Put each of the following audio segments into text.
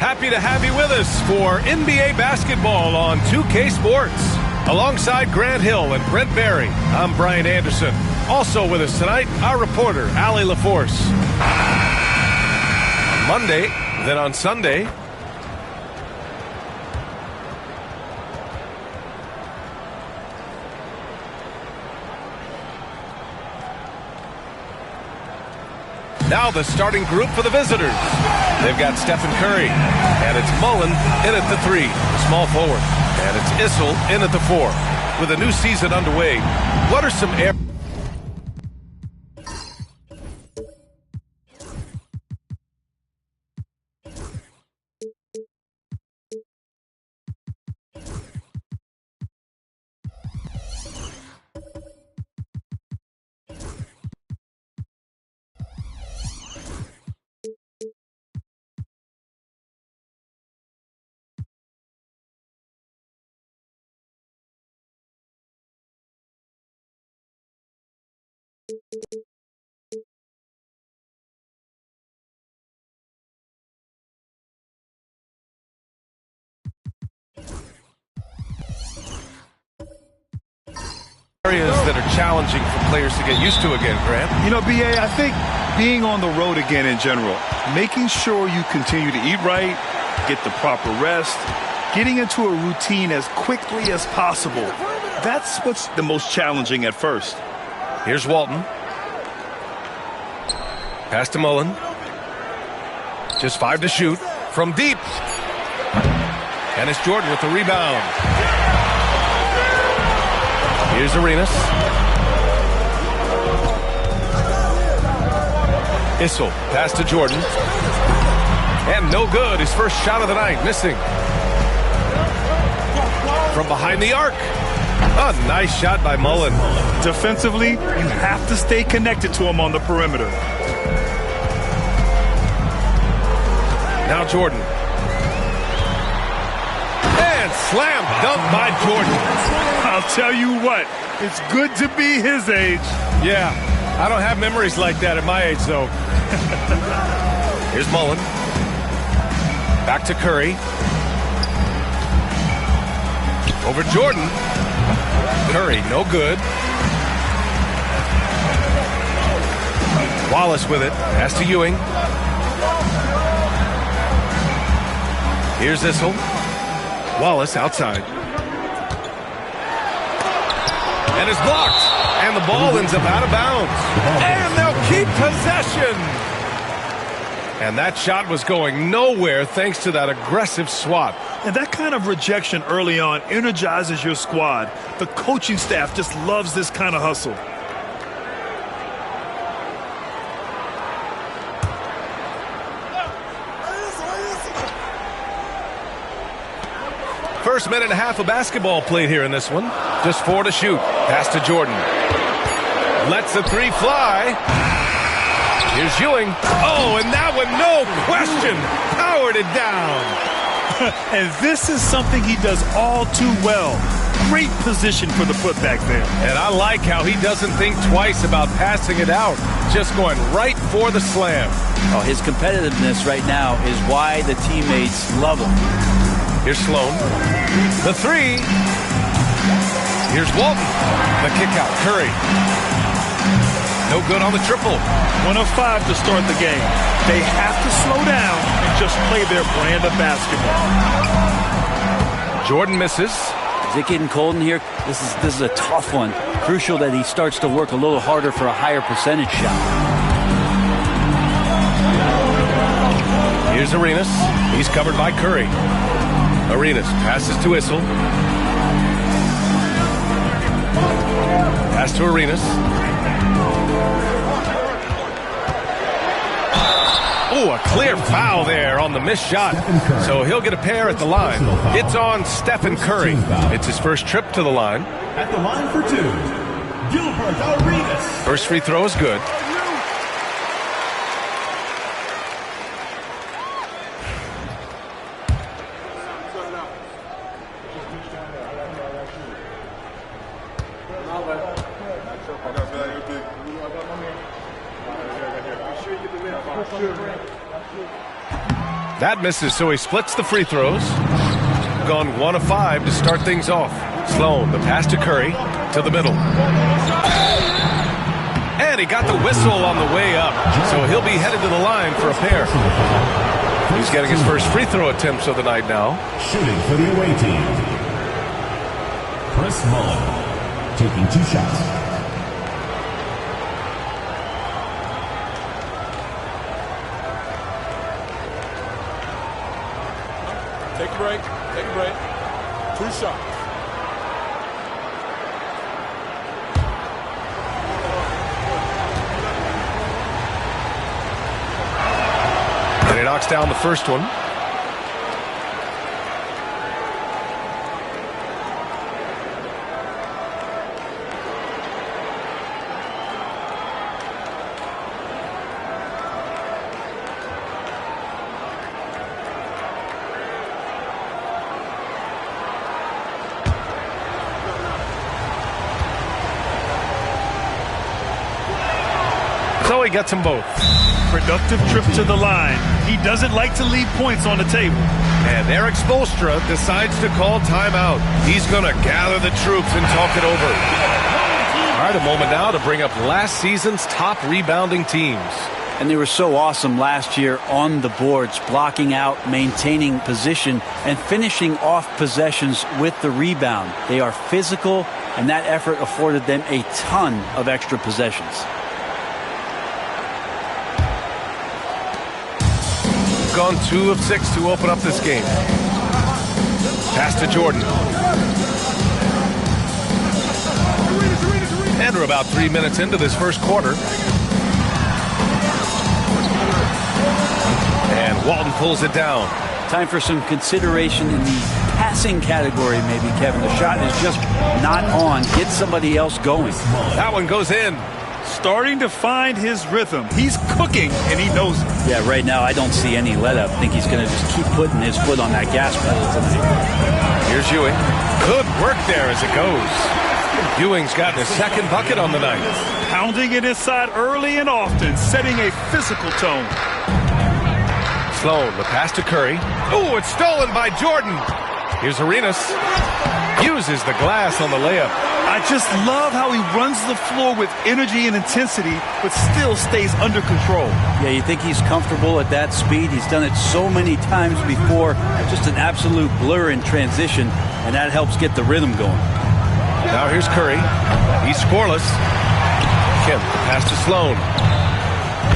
Happy to have you with us for NBA basketball on 2K Sports. Alongside Grant Hill and Brent Barry, I'm Brian Anderson. Also with us tonight, our reporter, Allie LaForce. Monday, then on Sunday, now the starting group for the visitors. They've got Stephen Curry, and it's Mullen in at the 3, small forward. And it's Issel in at the 4. With a new season underway, what are some areas? Areas that are challenging for players to get used to again, Grant? You know, B.A., I think being on the road again in general, making sure you continue to eat right, get the proper rest, getting into a routine as quickly as possible. That's what's the most challenging at first. Here's Walton. Pass to Mullen. Just 5 to shoot from deep. And it's Jordan with the rebound. Here's Arenas. Issel, pass to Jordan. And no good. His first shot of the night, missing. From behind the arc. A nice shot by Mullen. Defensively, you have to stay connected to him on the perimeter. Now Jordan. And slam dunk by Jordan. I'll tell you what, it's good to be his age. Yeah, I don't have memories like that at my age, though. Here's Mullen. Back to Curry. Over Jordan. Curry, no good. Wallace with it. Pass to Ewing. Here's Issel. Wallace outside. And it's blocked. And the ball ends up out of bounds. And they'll keep possession. And that shot was going nowhere thanks to that aggressive swat. And that kind of rejection early on energizes your squad. The coaching staff just loves this kind of hustle. First minute and a half of basketball played here in this one. Just 4 to shoot. Pass to Jordan. Lets the 3 fly. Here's Ewing. Oh, and that one, no question, powered it down. And this is something he does all too well. Great position for the putback there. And I like how he doesn't think twice about passing it out. Just going right for the slam. Oh, his competitiveness right now is why the teammates love him. Here's Sloan. The 3. Here's Walton. The kick out. Curry. No good on the triple. 1 of 5 to start the game. They have to slow down and just play their brand of basketball. Jordan misses. Is it getting cold in here? This is a tough one. Crucial that he starts to work a little harder for a higher percentage shot. Here's Arenas. He's covered by Curry. Arenas passes to Issel. Pass to Arenas. Oh, a clear foul there on the missed shot. So he'll get a pair at the line. It's on Stephen Curry. It's his first trip to the line. At the line for 2, Gilbert Arenas. First free throw is good. That misses, so he splits the free throws. Gone 1 of 5 to start things off. Sloan, the pass to Curry, to the middle. And he got the whistle on the way up, so he'll be headed to the line for a pair. He's getting his first free throw attempts of the night now. Shooting for the away team, Chris Mullin, taking 2 shots. Take a break. Take a break. 2 shots. And he knocks down the first one. So he gets them both. Productive trip to the line. He doesn't like to leave points on the table. And Eric Spoelstra decides to call timeout. He's going to gather the troops and talk it over. All right, a moment now to bring up last season's top rebounding teams. And they were so awesome last year on the boards, blocking out, maintaining position, and finishing off possessions with the rebound. They are physical, and that effort afforded them a ton of extra possessions. Gone 2 of 6 to open up this game. Pass to Jordan. And we're about 3 minutes into this first quarter. And Walton pulls it down. Time for some consideration in the passing category, maybe, Kevin. The shot is just not on. Get somebody else going. That one goes in. Starting to find his rhythm. He's cooking, and he knows it. Yeah, right now I don't see any let-up. I think he's going to just keep putting his foot on that gas pedal tonight. Here's Ewing. Good work there as it goes. Ewing's gotten his second bucket on the night. Pounding it inside early and often, setting a physical tone. Sloan, the pass to Curry. Oh, it's stolen by Jordan. Here's Arenas. Uses the glass on the layup. I just love how he runs the floor with energy and intensity, but still stays under control. Yeah, you think he's comfortable at that speed. He's done it so many times before. Just an absolute blur in transition, and that helps get the rhythm going. Now here's Curry. He's scoreless. Kemp, pass to Sloan.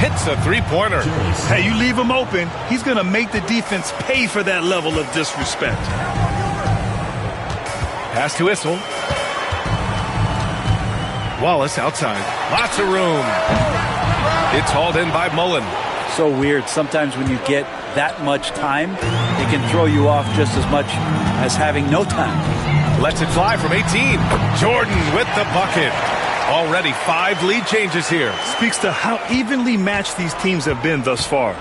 Hits a three-pointer. Hey, you leave him open, he's going to make the defense pay for that level of disrespect. Pass to Issel. Wallace outside. Lots of room. It's hauled in by Mullin. So weird. Sometimes when you get that much time, it can throw you off just as much as having no time. Lets it fly from 18. Jordan with the bucket. Already 5 lead changes here. Speaks to how evenly matched these teams have been thus far.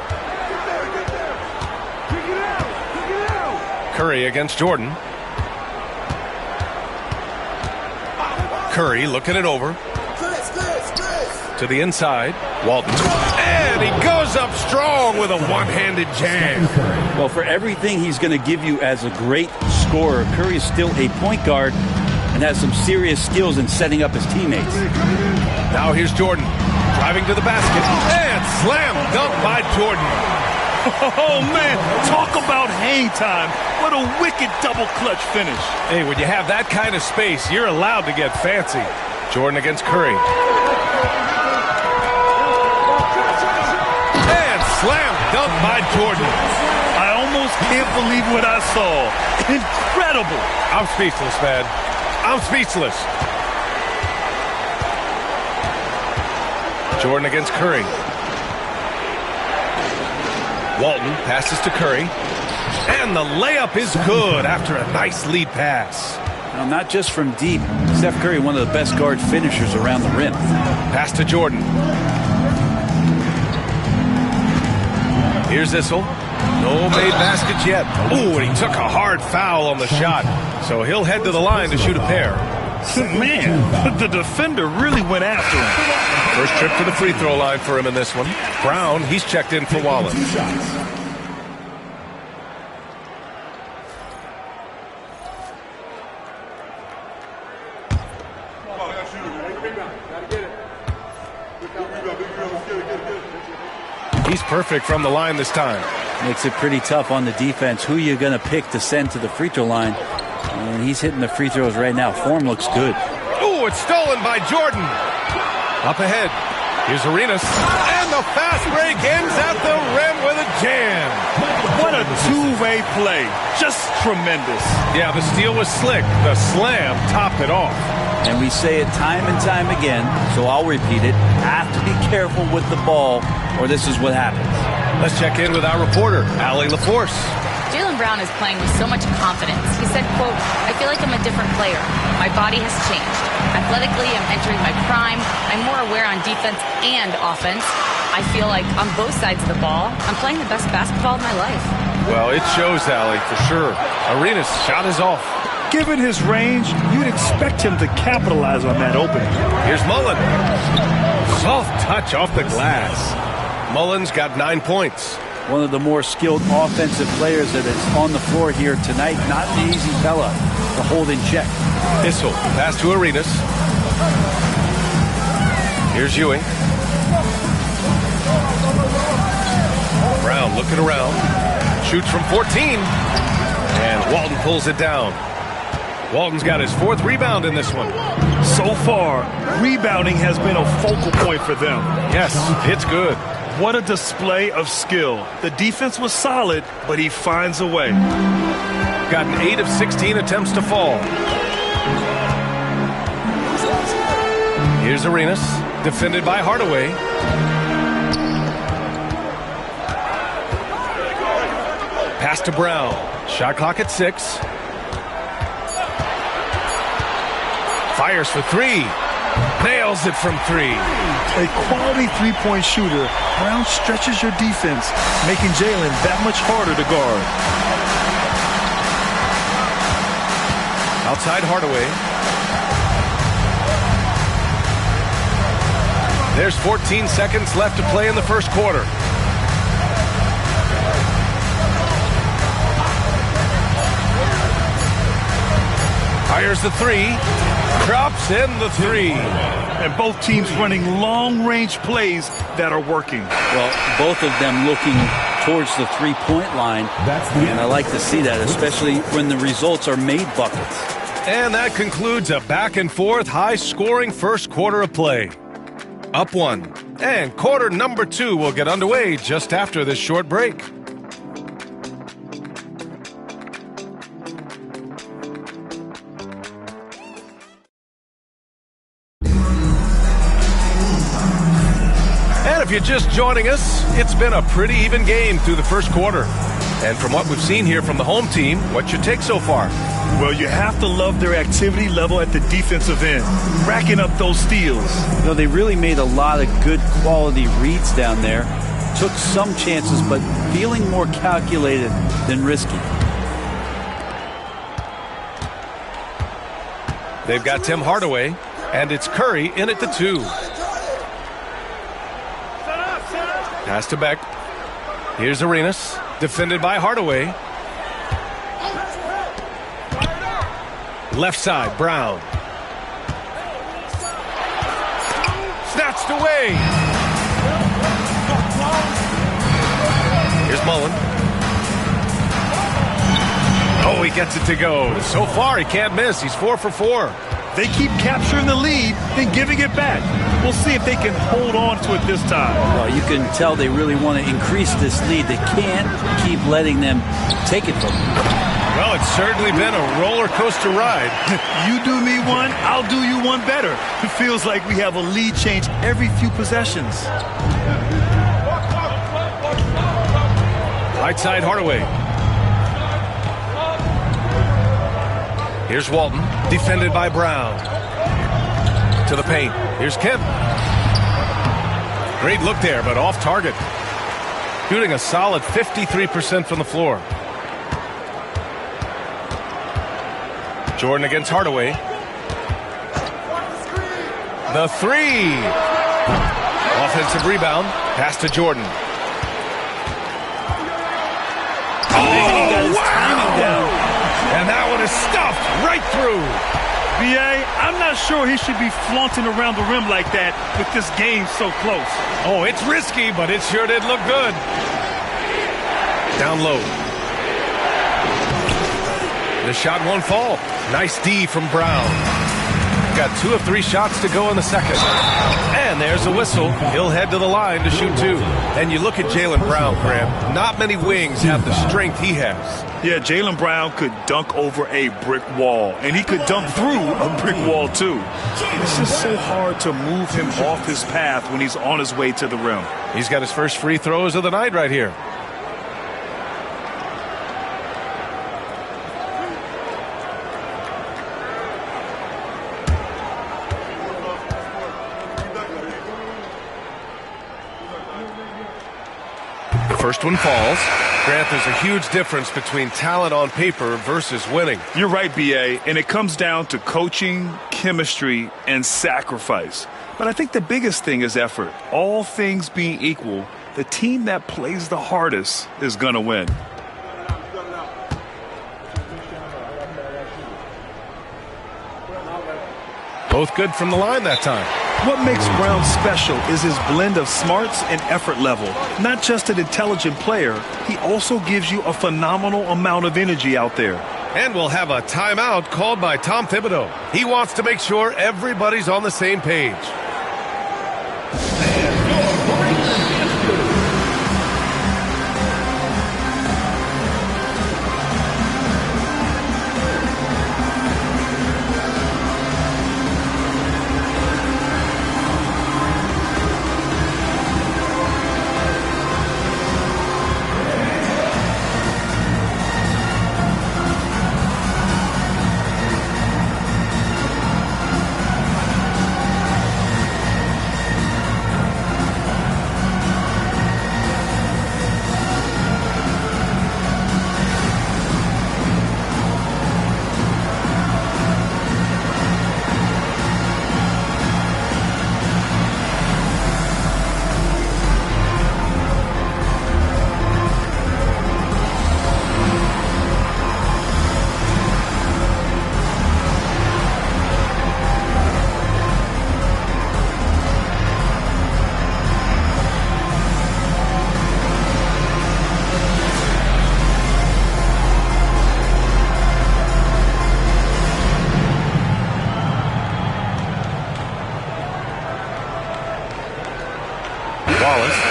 Curry against Jordan. Curry looking it over. To the inside. Walton. And he goes up strong with a one-handed jam. Well, for everything he's going to give you as a great scorer, Curry is still a point guard and has some serious skills in setting up his teammates. Now here's Jordan. Driving to the basket. And slam dunk by Jordan. Oh, man, talk about hang time. What a wicked double clutch finish. Hey, when you have that kind of space, you're allowed to get fancy. Jordan against Curry. And slam dunk by Jordan. I almost can't believe what I saw. Incredible. I'm speechless, man. I'm speechless. Jordan against Curry. Walton passes to Curry. And the layup is good after a nice lead pass. Now, not just from deep. Steph Curry, one of the best guard finishers around the rim. Pass to Jordan. Here's Issel. No made baskets yet. Ooh, and he took a hard foul on the shot. So he'll head to the line to shoot a pair. Man, the defender really went after him. First trip to the free throw line for him in this one. Brown, he's checked in for Wallace. He's perfect from the line this time. Makes it pretty tough on the defense. Who you're going to pick to send to the free throw line. And he's hitting the free throws right now. Form looks good. Oh, it's stolen by Jordan. Up ahead. Here's Arenas. And the fast break ends at the rim with a jam. What a two-way play. Just tremendous. Yeah, the steal was slick. The slam topped it off. And we say it time and time again, so I'll repeat it. Have to be careful with the ball, or this is what happens. Let's check in with our reporter, Allie LaForce. Jaylen Brown is playing with so much confidence. He said, quote, "I feel like I'm a different player. My body has changed. Athletically, I'm entering my prime. I'm more aware on defense and offense. I feel like on both sides of the ball, I'm playing the best basketball of my life." Well, it shows, Allie, for sure. Arenas' shot is off. Given his range, you'd expect him to capitalize on that opening. Here's Mullen. Soft touch off the glass. Mullen's got 9 points. One of the more skilled offensive players that is on the floor here tonight. Not an easy fella to hold in check. Issel, pass to Arenas. Here's Ewing. Brown looking around. Shoots from 14. And Walton pulls it down. Walton's got his 4th rebound in this one. So far, rebounding has been a focal point for them. Yes, it's good. What a display of skill. The defense was solid, but he finds a way. Gotten 8 of 16 attempts to fall. Here's Arenas, defended by Hardaway. Pass to Brown. Shot clock at 6. Fires for 3. Nails it from 3. A quality three-point shooter, Brown stretches your defense, making Jaylen that much harder to guard. Outside Hardaway. There's 14 seconds left to play in the first quarter. Fires the 3. Drops in the 3. And both teams running long-range plays that are working. Well, both of them looking towards the three-point line. And I like to see that, especially when the results are made buckets. And that concludes a back-and-forth, high-scoring first quarter of play. Up 1. And quarter number 2 will get underway just after this short break. If you're just joining us, it's been a pretty even game through the first quarter. And from what we've seen here from the home team, what's your take so far? Well, you have to love their activity level at the defensive end, racking up those steals. You know, they really made a lot of good quality reads down there. Took some chances, but feeling more calculated than risky. They've got Tim Hardaway, and it's Curry in at the 2. Pass to Beck. Here's Arenas, defended by Hardaway. Left side, Brown. Snatched away. Here's Mullen. Oh, he gets it to go. So far, he can't miss. He's 4 for 4. They keep capturing the lead, then giving it back. We'll see if they can hold on to it this time. Well, you can tell they really want to increase this lead. They can't keep letting them take it from them. Well, it's certainly been a roller coaster ride. You do me one, I'll do you one better. It feels like we have a lead change every few possessions. Right side, Hardaway. Here's Walton, defended by Brown. To the paint. Here's Kemp. Great look there, but off target. Shooting a solid 53% from the floor. Jordan against Hardaway. The 3. Offensive rebound. Pass to Jordan. Oh, wow! And that one is stuffed right through. B.A., I'm not sure he should be flaunting around the rim like that with this game so close. Oh, it's risky, but it sure did look good. Down low. The shot won't fall. Nice D from Brown. Got 2 of 3 shots to go in the second. And there's a whistle. He'll head to the line to shoot 2. And you look at Jaylen Brown, Graham. Not many wings have the strength he has. Yeah, Jaylen Brown could dunk over a brick wall. And he could dunk through a brick wall, too. It's just so hard to move him off his path when he's on his way to the rim. He's got his first free throws of the night right here. First one falls. Grant, there's a huge difference between talent on paper versus winning. You're right, B.A., and it comes down to coaching, chemistry, and sacrifice. But I think the biggest thing is effort. All things being equal, the team that plays the hardest is going to win. Both good from the line that time. What makes Brown special is his blend of smarts and effort level. Not just an intelligent player, he also gives you a phenomenal amount of energy out there. And we'll have a timeout called by Tom Thibodeau. He wants to make sure everybody's on the same page.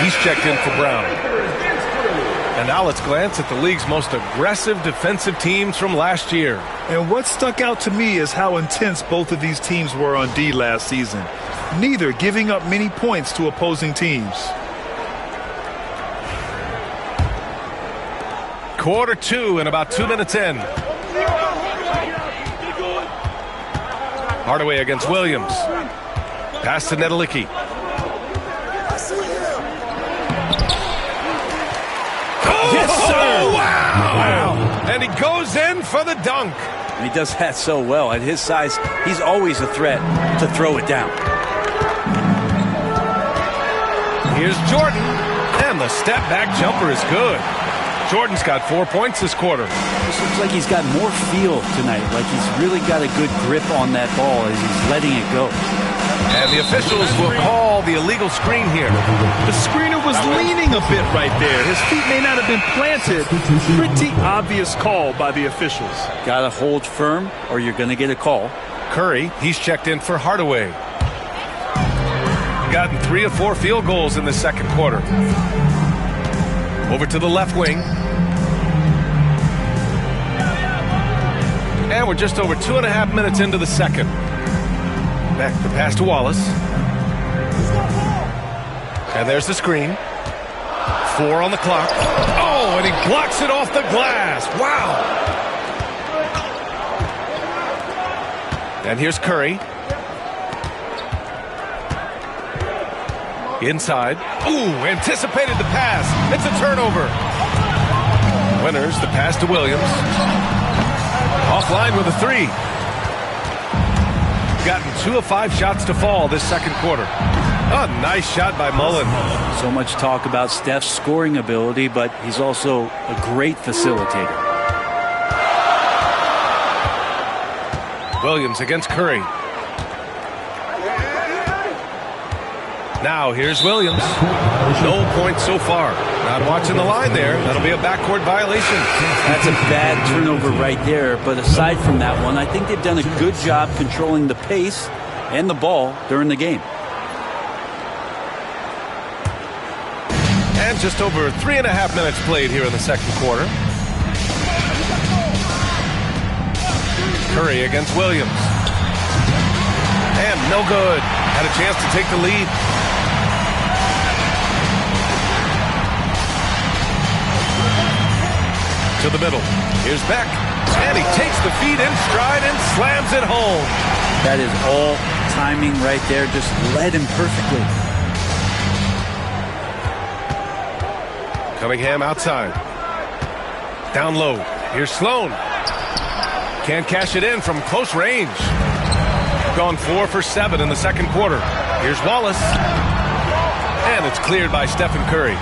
He's checked in for Brown. And now let's glance at the league's most aggressive defensive teams from last year. And what stuck out to me is how intense both of these teams were on D last season. Neither giving up many points to opposing teams. Quarter 2 and about 2 minutes in. Hardaway against Williams. Pass to Nedelicki. Wow. And he goes in for the dunk. And he does that so well. At his size, he's always a threat to throw it down. Here's Jordan. And the step back jumper is good. Jordan's got 4 points this quarter. This looks like he's got more feel tonight. Like he's really got a good grip on that ball as he's letting it go. And the officials will call the illegal screen here. The screener was leaning a bit right there. His feet may not have been planted. Pretty obvious call by the officials. Got to hold firm or you're going to get a call. Curry, he's checked in for Hardaway. Gotten 3 of 4 field goals in the second quarter. Over to the left wing. And we're just over 2.5 minutes into the second. Back the pass to Wallace. And there's the screen. 4 on the clock. Oh, and he blocks it off the glass. Wow. And here's Curry. Inside. Ooh, anticipated the pass. It's a turnover. Winners, the pass to Williams. Offline with a 3. Gotten 2 of 5 shots to fall this second quarter. A nice shot by Mullen. So much talk about Steph's scoring ability, but he's also a great facilitator. Williams against Curry. Now here's Williams. No points so far. Not watching the line there. That'll be a backcourt violation. That's a bad turnover right there. But aside from that one, I think they've done a good job controlling the pace and the ball during the game. And just over 3.5 minutes played here in the second quarter. Curry against Williams. And no good. Had a chance to take the lead. To the middle. Here's Beck. And he takes the feed in stride and slams it home. That is all timing right there. Just led him perfectly. Cunningham outside. Down low. Here's Sloan. Can't cash it in from close range. Gone 4 for 7 in the second quarter. Here's Wallace. And it's cleared by Stephen Curry.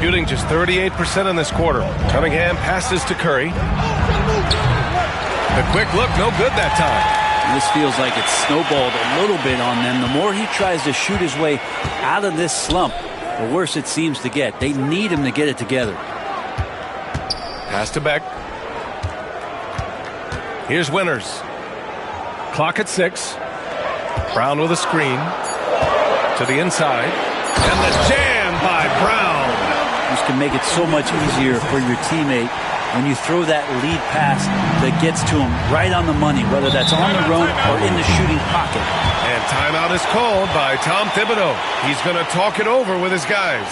Shooting just 38% in this quarter. Cunningham passes to Curry. The quick look, no good that time. This feels like it's snowballed a little bit on them. The more he tries to shoot his way out of this slump, the worse it seems to get. They need him to get it together. Pass to Beck. Here's Winters. Clock at 6. Brown with a screen. To the inside. And the jam by Brown. This can make it so much easier for your teammate when you throw that lead pass that gets to him right on the money, whether that's on the run or in the shooting pocket. And timeout is called by Tom Thibodeau. He's going to talk it over with his guys.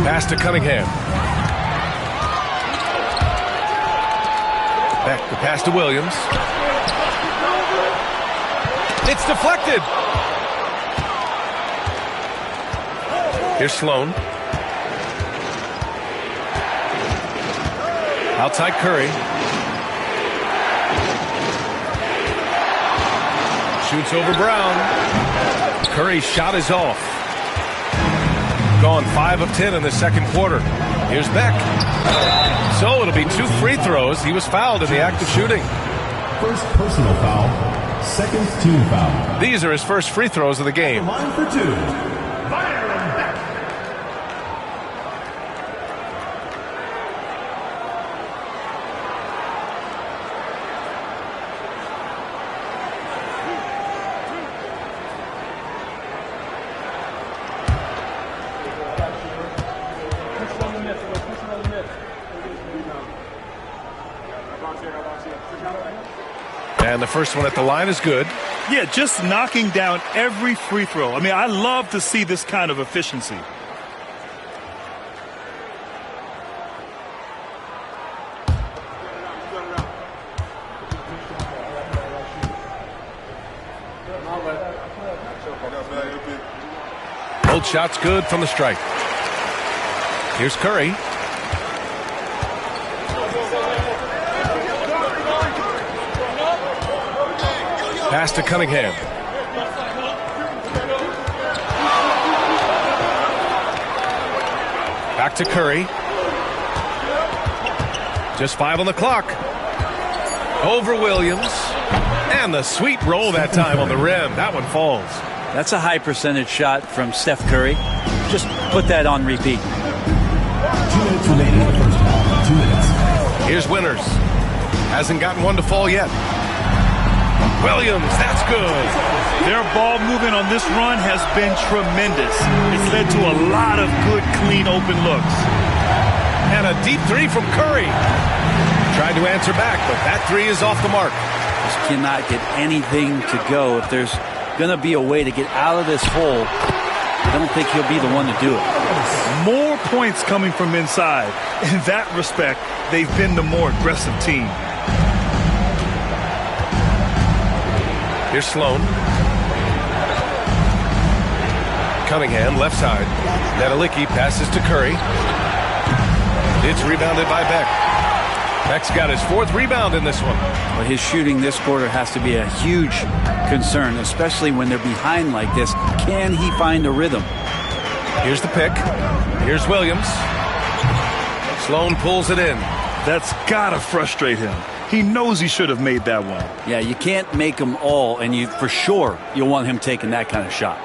Pass to Cunningham. Back the pass to Williams. It's deflected. Here's Sloan. Outside Curry. Shoots over Brown. Curry's shot is off. Gone 5 of 10 in the second quarter. Here's Beck. So it'll be 2 free throws. He was fouled in the act of shooting. First personal foul, second team foul. These are his first free throws of the game. Line for 2. Byron Beck. And the first one at the line is good. Yeah, just knocking down every free throw. I mean, I love to see this kind of efficiency. Both shots good from the stripe. Here's Curry. Pass to Cunningham. Back to Curry. Just 5 on the clock. Over Williams. And the sweet roll that time on the rim. That one falls. That's a high percentage shot from Steph Curry. Just put that on repeat. 2 minutes remaining in the first half. 2 minutes. Here's Winters. Hasn't gotten one to fall yet. Williams, that's good. Their ball movement on this run has been tremendous. It's led to a lot of good, clean, open looks. And a deep three from Curry. Tried to answer back, but that three is off the mark. Just cannot get anything to go. If there's going to be a way to get out of this hole, I don't think he'll be the one to do it. More points coming from inside. In that respect, they've been the more aggressive team. Here's Sloan. Cunningham, left side. Nedelicki passes to Curry. It's rebounded by Beck. Beck's got his 4th rebound in this one. But his shooting this quarter has to be a huge concern, especially when they're behind like this. Can he find a rhythm? Here's the pick. Here's Williams. Sloan pulls it in. That's gotta frustrate him. He knows he should have made that one. Yeah, you can't make them all, and for sure you'll want him taking that kind of shot.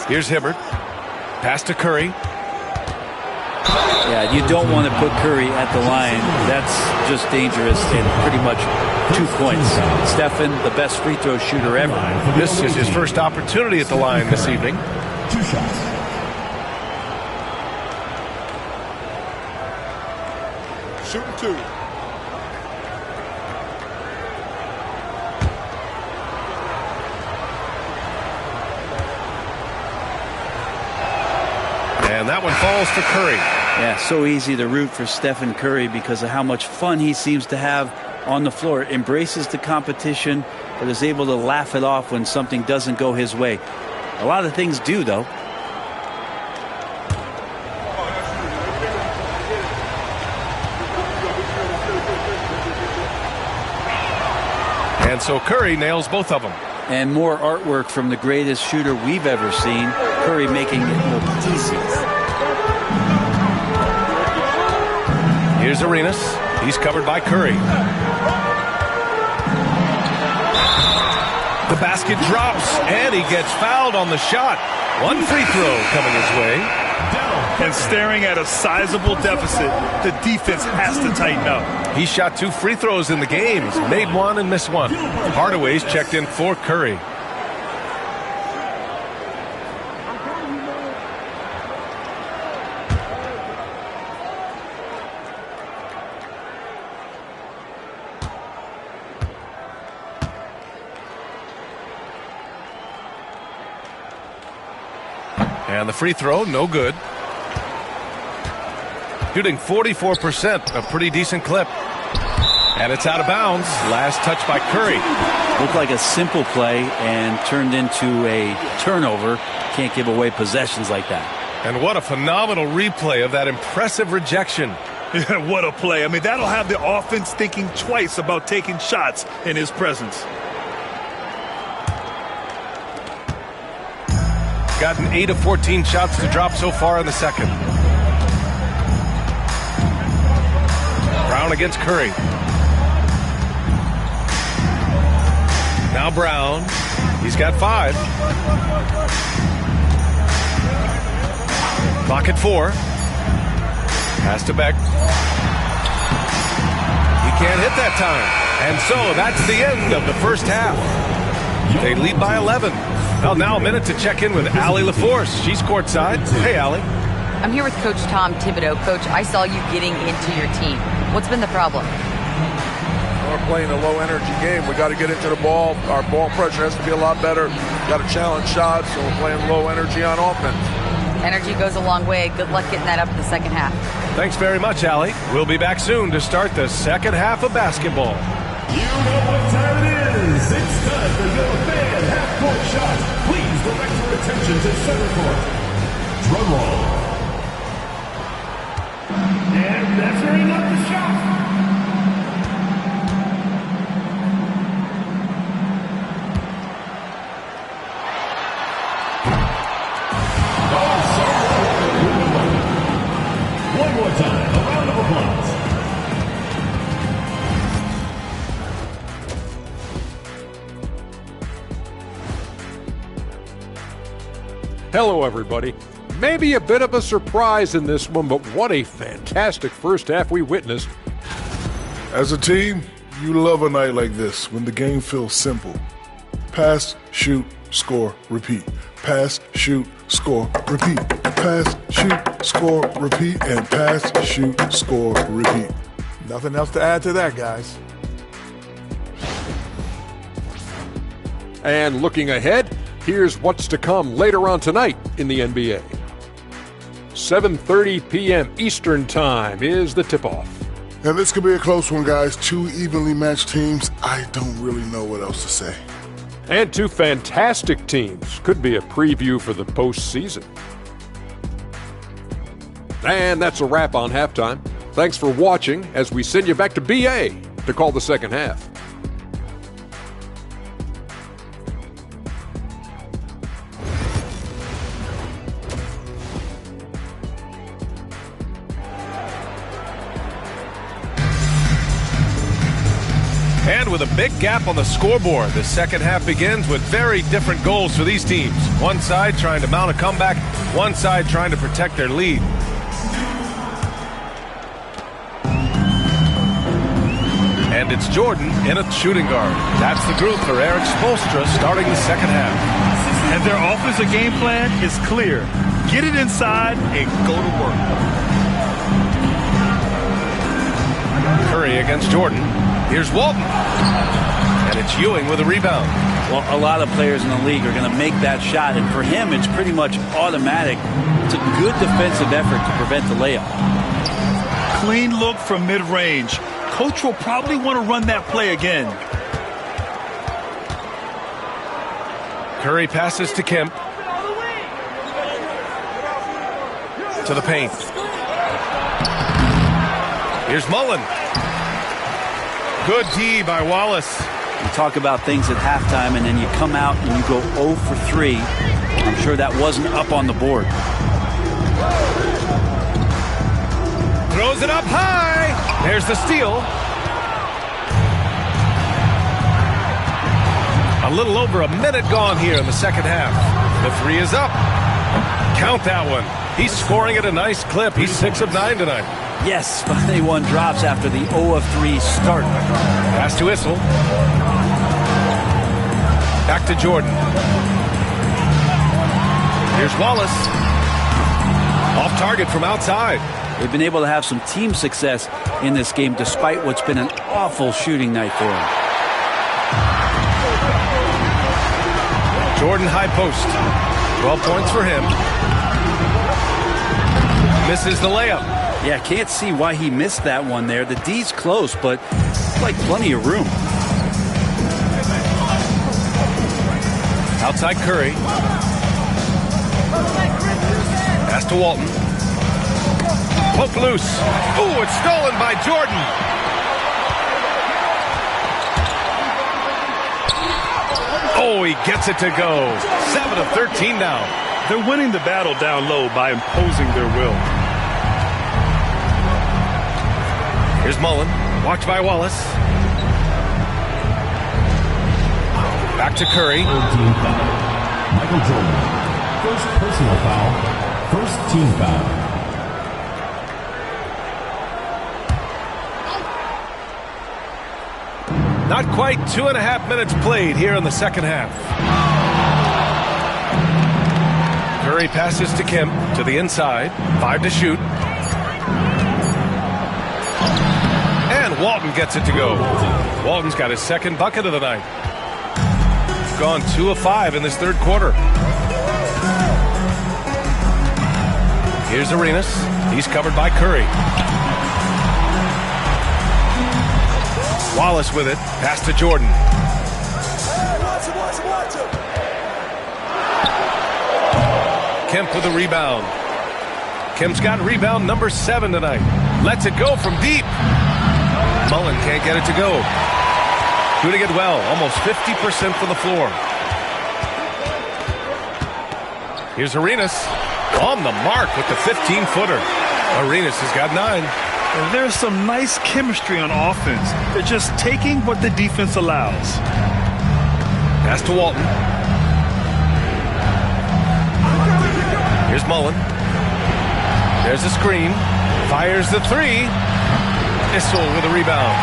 Here's Hibbert. Pass to Curry. Yeah, you don't want to put Curry at the line. That's just dangerous and pretty much 2 points. Stephen, the best free throw shooter ever. This is his first opportunity at the line this evening. 2 shots. Shooting 2. And that one falls for Curry. Yeah, so easy to root for Stephen Curry because of how much fun he seems to have on the floor. Embraces the competition, but is able to laugh it off when something doesn't go his way. A lot of things do, though. And so Curry nails both of them. And more artwork from the greatest shooter we've ever seen. Curry making it look easy. Here's Arenas. He's covered by Curry. The basket drops, and he gets fouled on the shot. One free throw coming his way. And staring at a sizable deficit, the defense has to tighten up. He shot 2 free throws in the game. He's made one and missed one. Hardaway's checked in for Curry. And the free throw, no good. Shooting 44%, a pretty decent clip. And it's out of bounds. Last touch by Curry. Looked like a simple play and turned into a turnover. Can't give away possessions like that. And what a phenomenal replay of that impressive rejection. Yeah, what a play. I mean, that'll have the offense thinking twice about taking shots in his presence. Gotten 8 of 14 shots to drop so far in the second. Brown against Curry. Now Brown. He's got 5. Clock at 4. Pass to Beck. He can't hit that time. And so that's the end of the first half. They lead by 11. Well, now a minute to check in with Allie LaForce. She's courtside. Hey, Allie. I'm here with Coach Tom Thibodeau. Coach, I saw you getting into your team. What's been the problem? We're playing a low-energy game. We got to get into the ball. Our ball pressure has to be a lot better. Got to challenge shots, so we're playing low energy on offense. Energy goes a long way. Good luck getting that up in the second half. Thanks very much, Allie. We'll be back soon to start the second half of basketball. You know what time it is. It's time for your fan half-court shot. Please direct your attention to center court. Drum roll. And that's bringing up the shot. One more time, a round of applause. Hello, everybody. Maybe a bit of a surprise in this one, but what a fantastic first half we witnessed. As a team, you love a night like this when the game feels simple. Pass, shoot, score, repeat. Pass, shoot, score, repeat. Pass, shoot, score, repeat. And pass, shoot, score, repeat. Nothing else to add to that, guys. And looking ahead, here's what's to come later on tonight in the NBA. 7:30 p.m. Eastern Time is the tip-off. And this could be a close one, guys. Two evenly matched teams. I don't really know what else to say. And two fantastic teams. Could be a preview for the postseason. And that's a wrap on halftime. Thanks for watching as we send you back to BA to call the second half. And with a big gap on the scoreboard, the second half begins with very different goals for these teams. One side trying to mount a comeback, one side trying to protect their lead. And it's Jordan in a shooting guard. That's the group for Eric Spoelstra starting the second half. And their offensive game plan is clear. Get it inside and go to work. Curry against Jordan. Here's Walton. And it's Ewing with a rebound. Well, a lot of players in the league are going to make that shot, and for him, it's pretty much automatic. It's a good defensive effort to prevent the layup. Clean look from mid-range. Coach will probably want to run that play again. Curry passes to Kemp. To the paint. Here's Mullen. Good D by Wallace. You talk about things at halftime, and then you come out and you go 0 for 3. I'm sure that wasn't up on the board. Throws it up high. There's the steal. A little over a minute gone here in the second half. The three is up. Count that one. He's scoring at a nice clip. He's 6 of 9 tonight. Yes, finally one drops after the 0 of 3 start. Pass to Issel. Back to Jordan. Here's Wallace. Off target from outside. They've been able to have some team success in this game despite what's been an awful shooting night for them. Jordan high post. 12 points for him. Misses the layup. Yeah, can't see why he missed that one there. The D's close, but like plenty of room. Outside Curry. Pass to Walton. Poke loose. Ooh, it's stolen by Jordan. Oh, he gets it to go. 7 of 13 now. They're winning the battle down low by imposing their will. Here's Mullen. Watched by Wallace. Back to Curry. Third team foul. Michael Jordan. First personal foul. First team foul. Not quite 2.5 minutes played here in the second half. Curry passes to Kemp to the inside. 5 to shoot. And Walton gets it to go. Walton's got his second bucket of the night. He's gone 2 of 5 in this third quarter. Here's Arenas. He's covered by Curry. Wallace with it. Pass to Jordan. Kemp with a rebound. Kemp's got rebound number 7 tonight. Lets it go from deep. Mullen can't get it to go. Doing it well. Almost 50% from the floor. Here's Arenas. On the mark with the 15-footer. Arenas has got 9. And there's some nice chemistry on offense. They're just taking what the defense allows. Pass to Walton. Here's Mullen. There's a screen. Fires the 3. Issel with a rebound.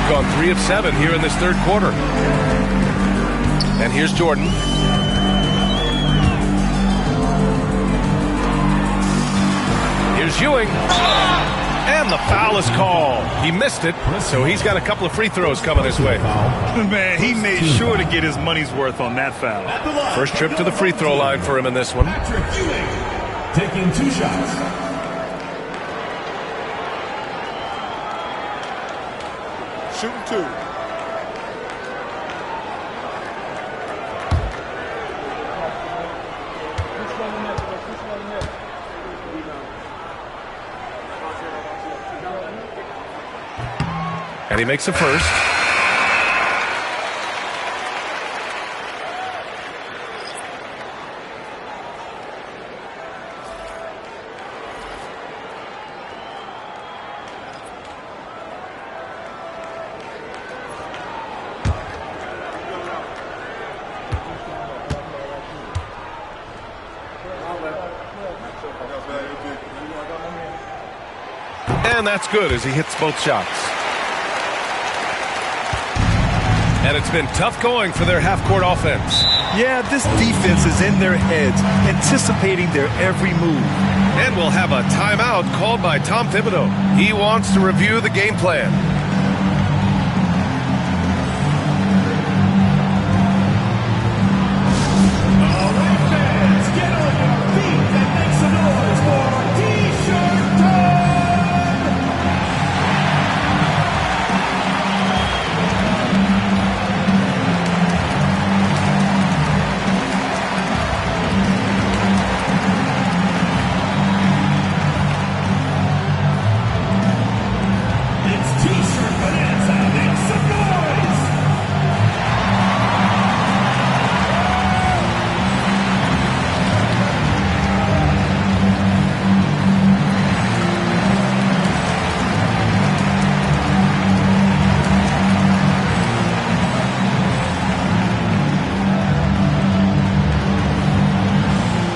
Gone 3 of 7 here in this third quarter. And here's Jordan. Here's Ewing. And the foul is called. He missed it, so he's got a couple of free throws coming his way. Man, he made sure to get his money's worth on that foul. First trip to the free throw line for him in this one. Patrick Ewing taking 2 shots. Shooting 2. And he makes a first. And that's good as he hits both shots. And it's been tough going for their half-court offense. Yeah, this defense is in their heads, anticipating their every move. And we'll have a timeout called by Tom Thibodeau. He wants to review the game plan. All right, fans, get on your feet and make some noise for T-shirt time! It's T-shirt bonanza. Make some noise!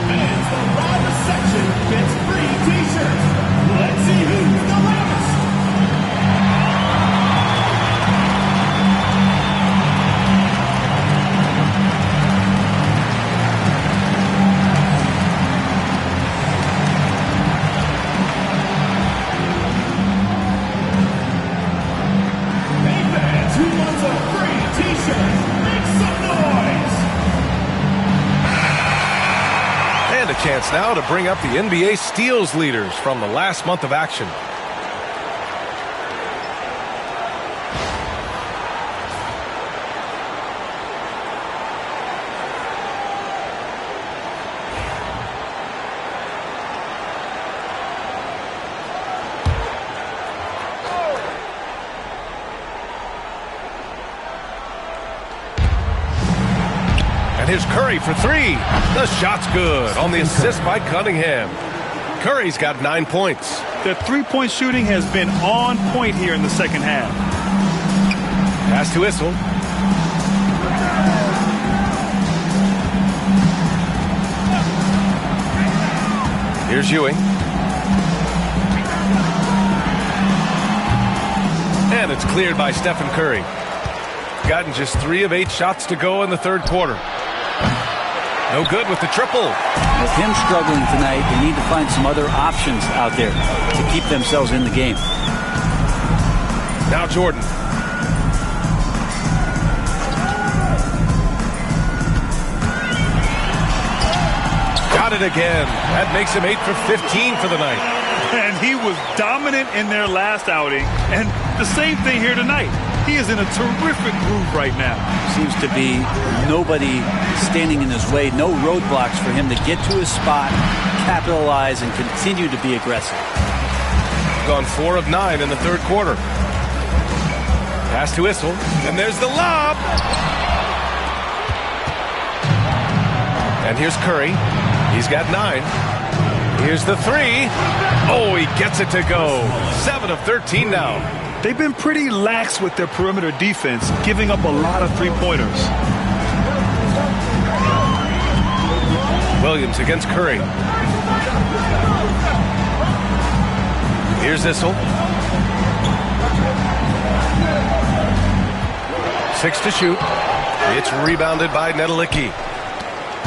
Fans, the loudest section gets free T-shirts. Let's see who's the loudest. Hey fans, who wants a free T-shirt? Make some noise! And a chance now to bring up the NBA steals leaders from the last month of action. And here's Curry for 3. The shot's good on the assist by Cunningham. Curry's got 9 points. Their three-point shooting has been on point here in the second half. Pass to Issel. Here's Ewing. And it's cleared by Stephen Curry. Gotten just 3 of 8 shots to go in the third quarter. No good with the triple. With him struggling tonight, they need to find some other options out there to keep themselves in the game. Now Jordan. Got it again. That makes him 8 for 15 for the night. And he was dominant in their last outing. And the same thing here tonight. He is in a terrific groove right now. Seems to be nobody standing in his way, no roadblocks for him to get to his spot, capitalize, and continue to be aggressive. Gone 4 of 9 in the third quarter. Pass to Issel, and there's the lob. And here's Curry. He's got 9. Here's the 3. Oh, he gets it to go. 7 of 13 now. They've been pretty lax with their perimeter defense, giving up a lot of three-pointers. Williams against Curry. Here's Issel. 6 to shoot. It's rebounded by Nedelicki.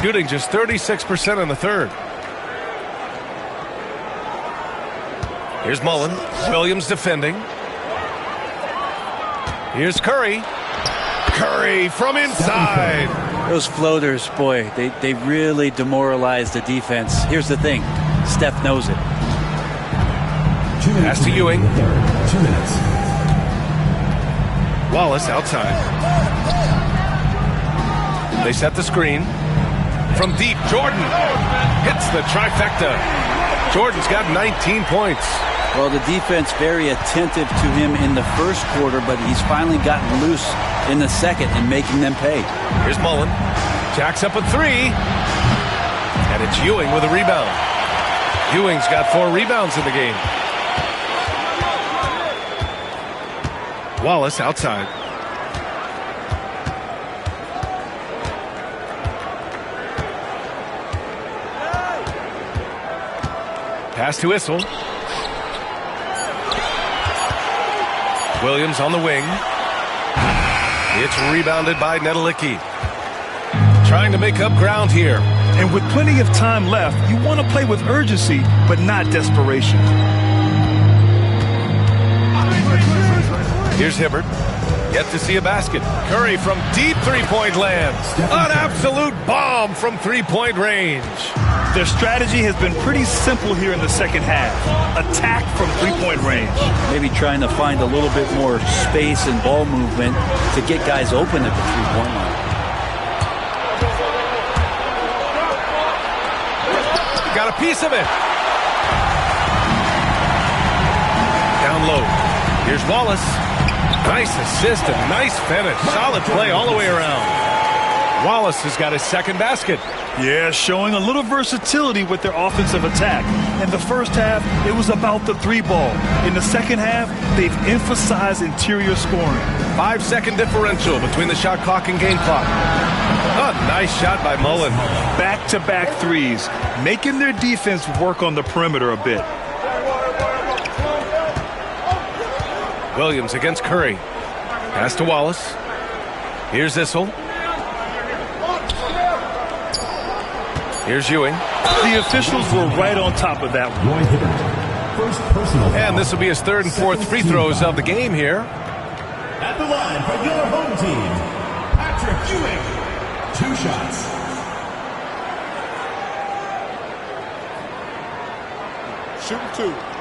Shooting just 36% in the third. Here's Mullen. Williams defending. Here's Curry. Curry from inside. Those floaters, boy, they really demoralize the defense. Here's the thing. Steph knows it. Pass to Ewing. 2 minutes. Wallace outside. They set the screen. From deep, Jordan hits the trifecta. Jordan's got 19 points. Well, the defense very attentive to him in the first quarter, but he's finally gotten loose in the second and making them pay. Here's Mullen. Jacks up a 3. And it's Ewing with a rebound. Ewing's got 4 rebounds in the game. Wallace outside. Pass to Issel. Williams on the wing. It's rebounded by Nedelicki. Trying to make up ground here. And with plenty of time left, you want to play with urgency, but not desperation. Here's Hibbert. Yet to see a basket. Curry from deep three-point lands. An absolute bomb from three-point range. Their strategy has been pretty simple here in the second half. Attack from three-point range. Maybe trying to find a little bit more space and ball movement to get guys open at the three-point line. Got a piece of it. Down low. Here's Wallace. Nice assist and nice finish. Solid play all the way around. Wallace has got his second basket. Yeah, showing a little versatility with their offensive attack. In the first half, it was about the three ball. In the second half, they've emphasized interior scoring. 5-second differential between the shot clock and game clock. A nice shot by Mullen. Back-to-back threes, making their defense work on the perimeter a bit. Williams against Curry. Pass to Wallace. Here's Issel. Here's Ewing. The officials were right on top of that one. Roy Hibbert. First personal foul. And this will be his third and fourth free throws of the game here. At the line for your home team, Patrick Ewing. 2 shots. Shooting 2.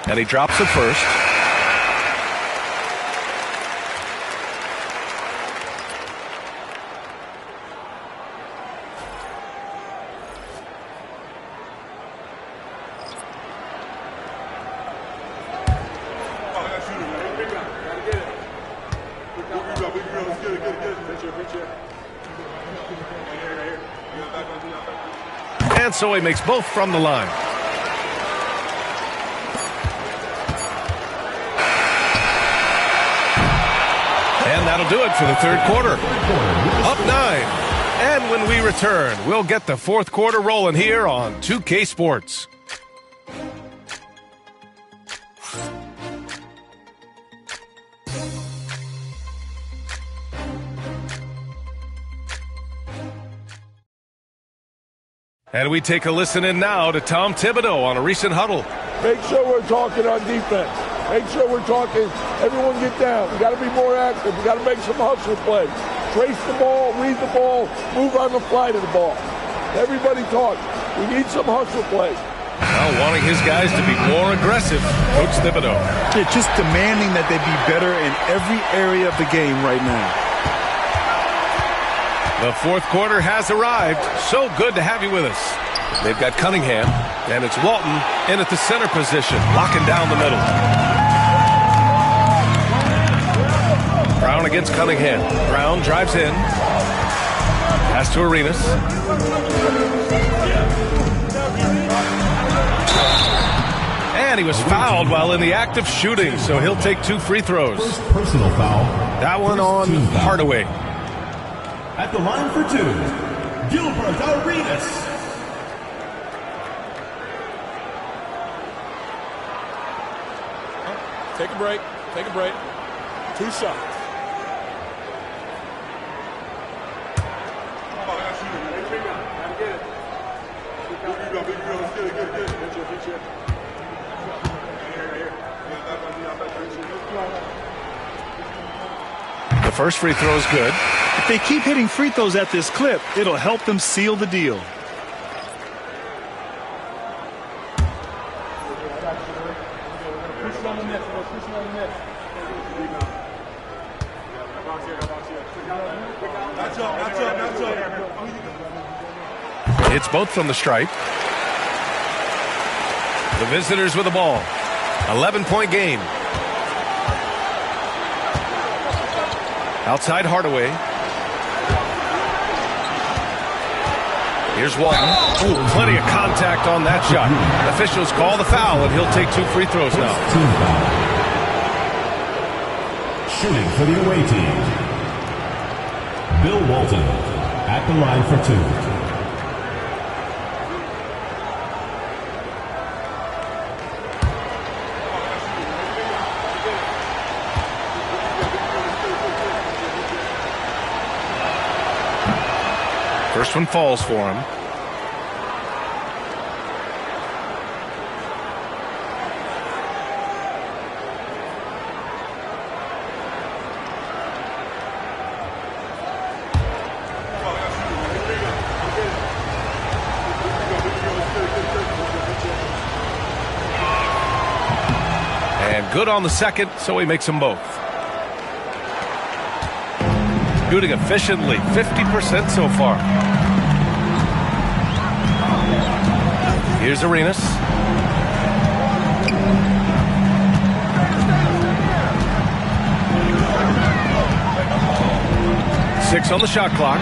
And he drops it first. And so he makes both from the line. And that'll do it for the third quarter. Up 9. And when we return, we'll get the fourth quarter rolling here on 2K Sports. And we take a listen in now to Tom Thibodeau on a recent huddle. Make sure we're talking on defense. Make sure we're talking, everyone get down. We got to be more active. We got to make some hustle plays. Trace the ball, read the ball, move on the fly to the ball. Everybody talk. We need some hustle plays. Now wanting his guys to be more aggressive, Coach Thibodeau. Yeah, just demanding that they be better in every area of the game right now. The fourth quarter has arrived. So good to have you with us. They've got Cunningham, and it's Walton in at the center position, locking down the middle. Brown against Cunningham. Brown drives in. Pass to Arenas. And he was fouled while in the act of shooting, so he'll take 2 free throws. First personal foul. That one on Hardaway. At the line for 2, Gilbert Arenas. Take a break. Take a break. 2 shots. The first free throw is good. If they keep hitting free throws at this clip, it'll help them seal the deal. Hits both from the stripe. The visitors with the ball. 11-point game. Outside Hardaway. Here's Walton. Ooh, plenty of contact on that shot. Officials call the foul, and he'll take 2 free throws now. Team foul. Shooting for the away team, Bill Walton at the line for 2. First one falls for him. And good on the second, so he makes them both. Shooting efficiently, 50% so far. Here's Arenas. Six on the shot clock.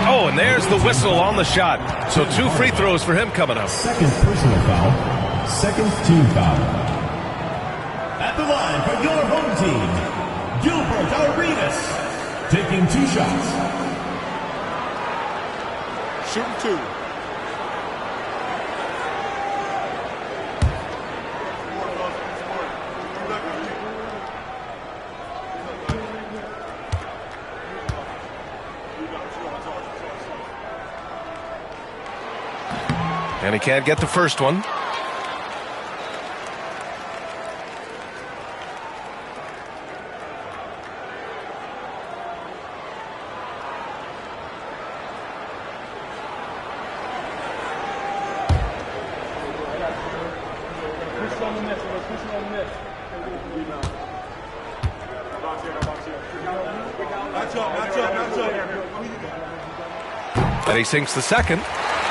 Oh, and there's the whistle on the shot. So 2 free throws for him coming up. Second personal foul. Second team foul. At the line for your home team, Gilbert Arenas. Taking 2 shots. Shooting 2. And he can't get the first one. And he sinks the second.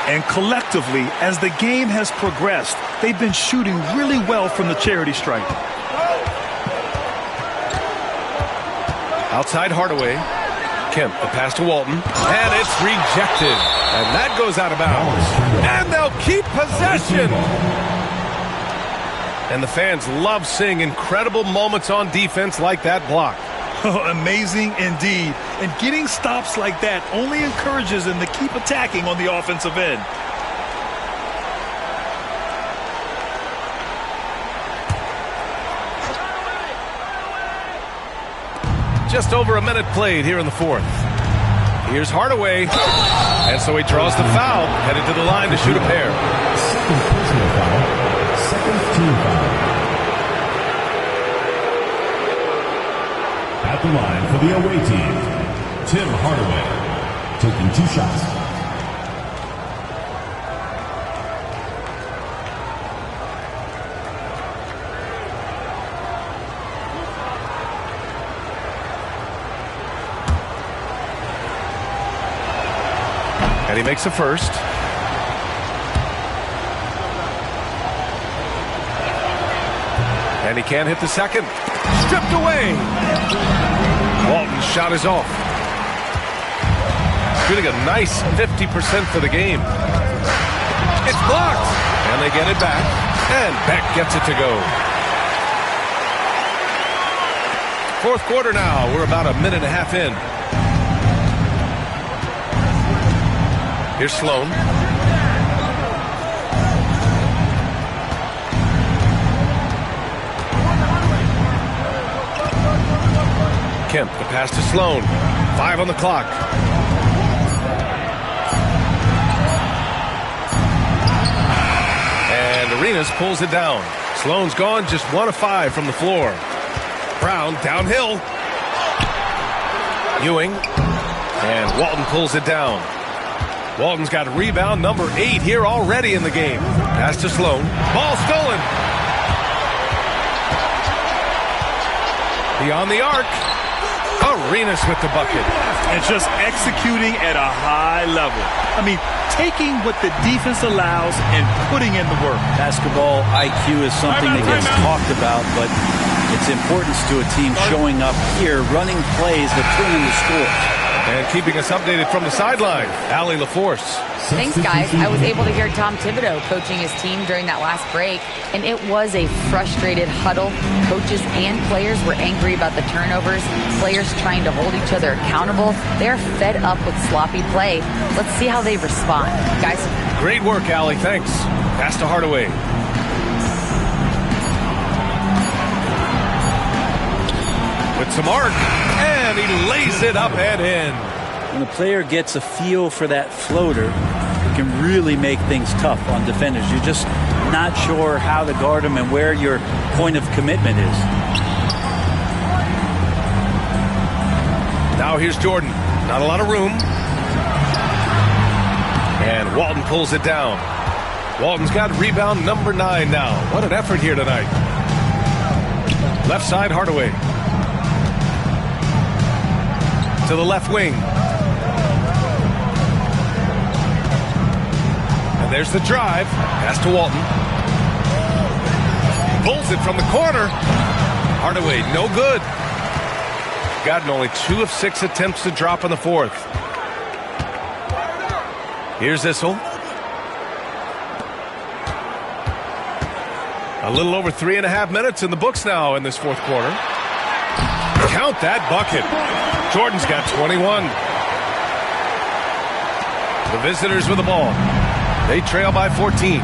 And collectively, as the game has progressed, they've been shooting really well from the charity stripe. Outside Hardaway. Kemp, the pass to Walton. And it's rejected. And that goes out of bounds. And they'll keep possession. And the fans love seeing incredible moments on defense like that block. Amazing indeed. And getting stops like that only encourages them to keep attacking on the offensive end. Just over a minute played here in the fourth. Here's Hardaway. And so he draws the foul, headed to the line to shoot a pair. Second personal foul. Second team foul. At the line for the away team, Tim Hardaway, taking 2 shots. And he makes the first. And he can't hit the second. Stripped away. Walton's shot is off. Shooting a nice 50% for the game. It's blocked. And they get it back. And Beck gets it to go. Fourth quarter now. We're about a minute and a half in. Here's Sloan. Kemp, the pass to Sloan. 5 on the clock. And Arenas pulls it down. Sloan's gone, just 1 of 5 from the floor. Brown downhill. Ewing. And Walton pulls it down. Walton's got rebound number 8 here already in the game. Pass to Sloan. Ball stolen. Beyond the arc. Arenas with the bucket. And just executing at a high level. I mean, taking what the defense allows and putting in the work. Basketball IQ is something that gets talked about, but its importance to a team showing up here, running plays that turn into scores. And keeping us updated from the sideline, Allie LaForce. Thanks, guys. I was able to hear Tom Thibodeau coaching his team during that last break, and it was a frustrated huddle. Coaches and players were angry about the turnovers, players trying to hold each other accountable. They're fed up with sloppy play. Let's see how they respond. Guys. Great work, Allie. Thanks. Pass to Hardaway. With some arc, and he lays it up and in. When a player gets a feel for that floater, it can really make things tough on defenders. You're just not sure how to guard them and where your point of commitment is. Now here's Jordan. Not a lot of room. And Walton pulls it down. Walton's got rebound number 9 now. What an effort here tonight. Left side, Hardaway. To the left wing. And there's the drive. Pass to Walton. Pulls it from the corner. Hardaway, no good. Gotten only 2 of 6 attempts to drop in the fourth. Here's Issel. A little over 3.5 minutes in the books now in this fourth quarter. Count that bucket. Jordan's got 21. The visitors with the ball. They trail by 14.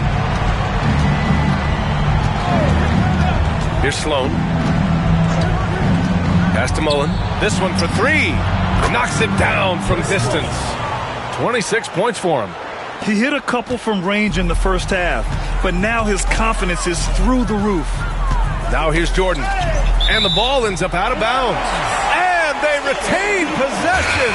Here's Sloan. Pass to Mullen. This one for 3. Knocks it down from distance. 26 points for him. He hit a couple from range in the first half, but now his confidence is through the roof. Now here's Jordan. And the ball ends up out of bounds. And they retain possession.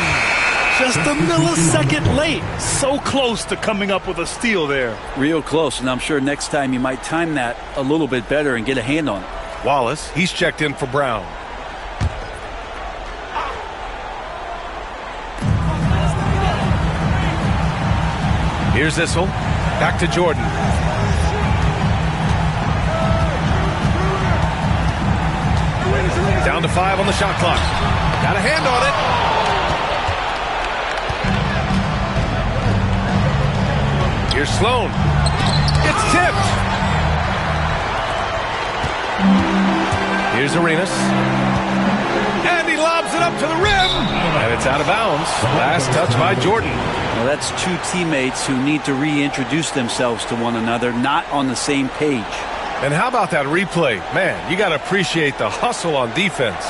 Just a millisecond late. So close to coming up with a steal there. Real close, and I'm sure next time you might time that a little bit better and get a hand on it. Wallace, he's checked in for Brown. Here's Issel. Back to Jordan. Down to 5 on the shot clock. Got a hand on it. Here's Sloan. It's tipped. Here's Arenas. And he lobs it up to the rim. And it's out of bounds. Last touch by Jordan. Well, that's 2 teammates who need to reintroduce themselves to one another, not on the same page. And how about that replay? Man, you got to appreciate the hustle on defense.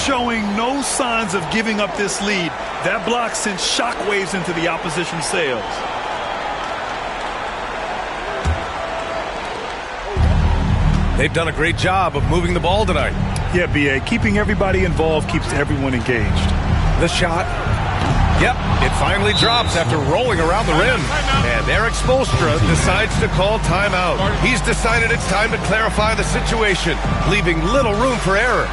Showing no signs of giving up this lead. That block sent shockwaves into the opposition sails. They've done a great job of moving the ball tonight. Yeah, B.A. Keeping everybody involved keeps everyone engaged. The shot. Yep, it finally drops after rolling around the rim. And Eric Spoelstra decides to call timeout. He's decided it's time to clarify the situation, leaving little room for error.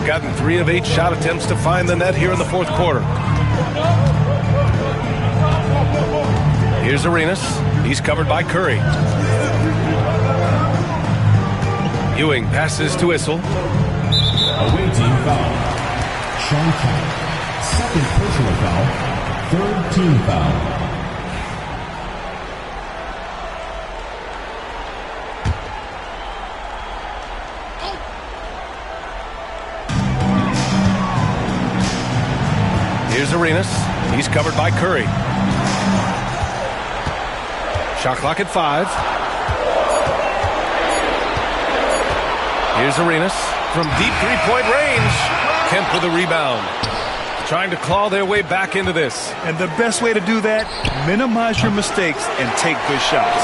Gotten 3 of 8 shot attempts to find the net here in the fourth quarter. Here's Arenas. He's covered by Curry. Ewing passes to Issel. Away team foul. Sean Kemp. Second personal foul. Third team foul. Here's Arenas. He's covered by Curry. Shot clock at 5. Here's Arenas from deep three-point range. Kemp with a rebound. Trying to claw their way back into this. And the best way to do that, minimize your mistakes and take good shots.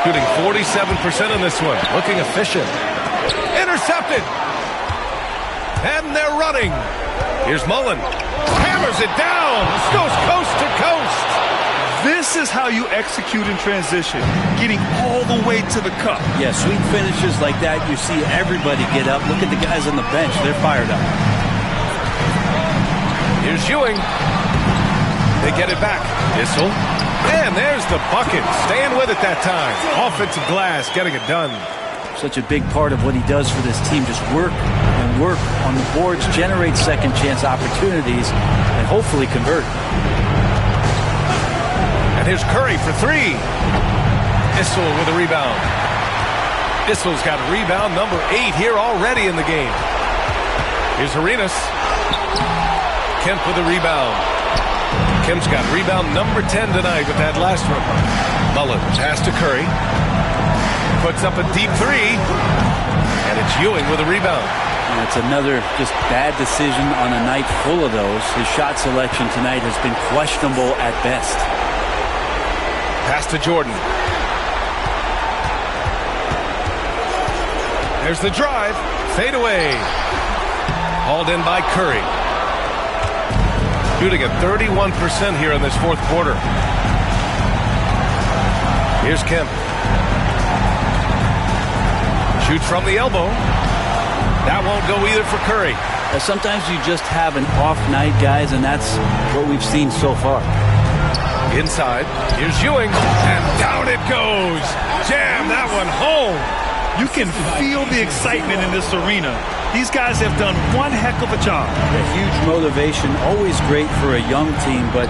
Shooting 47% in this one. Looking efficient. Intercepted. And they're running. Here's Mullen. Hammers it down. Goes coast to coast. This is how you execute in transition. Getting all the way to the cup. Yeah, sweet finishes like that. You see everybody get up. Look at the guys on the bench. They're fired up. Here's Ewing. They get it back. Issel. And there's the bucket. Staying with it that time. Offensive glass, getting it done. Such a big part of what he does for this team. Just work and work on the boards, generate second chance opportunities, and hopefully convert. And here's Curry for 3. Issel with a rebound. Issel's got rebound number 8 here already in the game. Here's Arenas. Kemp with a rebound. Kemp's got rebound number 10 tonight with that last one. Mullen pass to Curry. Puts up a deep 3. And it's Ewing with a rebound. And it's another just bad decision on a night full of those. His shot selection tonight has been questionable at best. Pass to Jordan. There's the drive. Fade away. Hauled in by Curry. Shooting at 31% here in this fourth quarter. Here's Kemp. Shoots from the elbow. That won't go either for Curry. Sometimes you just have an off night, guys, and that's what we've seen so far. Inside, here's Ewing, and down it goes. Jam that one home. You can feel the excitement in this arena. These guys have done one heck of a job. A huge motivation, always great for a young team, but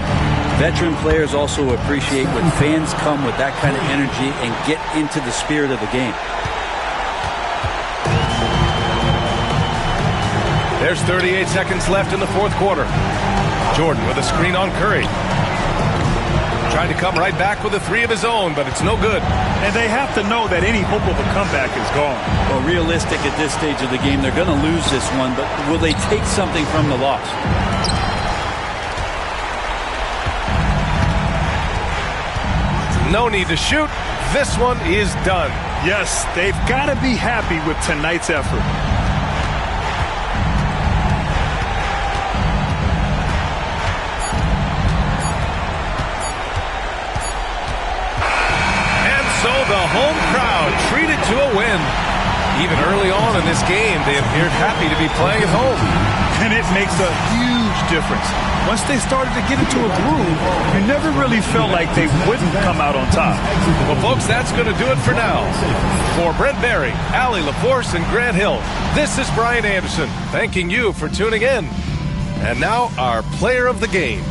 veteran players also appreciate when fans come with that kind of energy and get into the spirit of the game. There's 38 seconds left in the fourth quarter. Jordan with a screen on Curry. Trying to come right back with a three of his own, but it's no good. And they have to know that any hope of a comeback is gone. Well, realistic at this stage of the game, they're going to lose this one, but will they take something from the loss? No need to shoot. This one is done. Yes, they've got to be happy with tonight's effort. So the home crowd treated to a win. Even early on in this game, they appeared happy to be playing at home. And it makes a huge difference. Once they started to get into a groove, you never really felt like they wouldn't come out on top. Well, folks, that's going to do it for now. For Brent Barry, Allie LaForce, and Grant Hill, this is Brian Anderson, thanking you for tuning in. And now, our player of the game.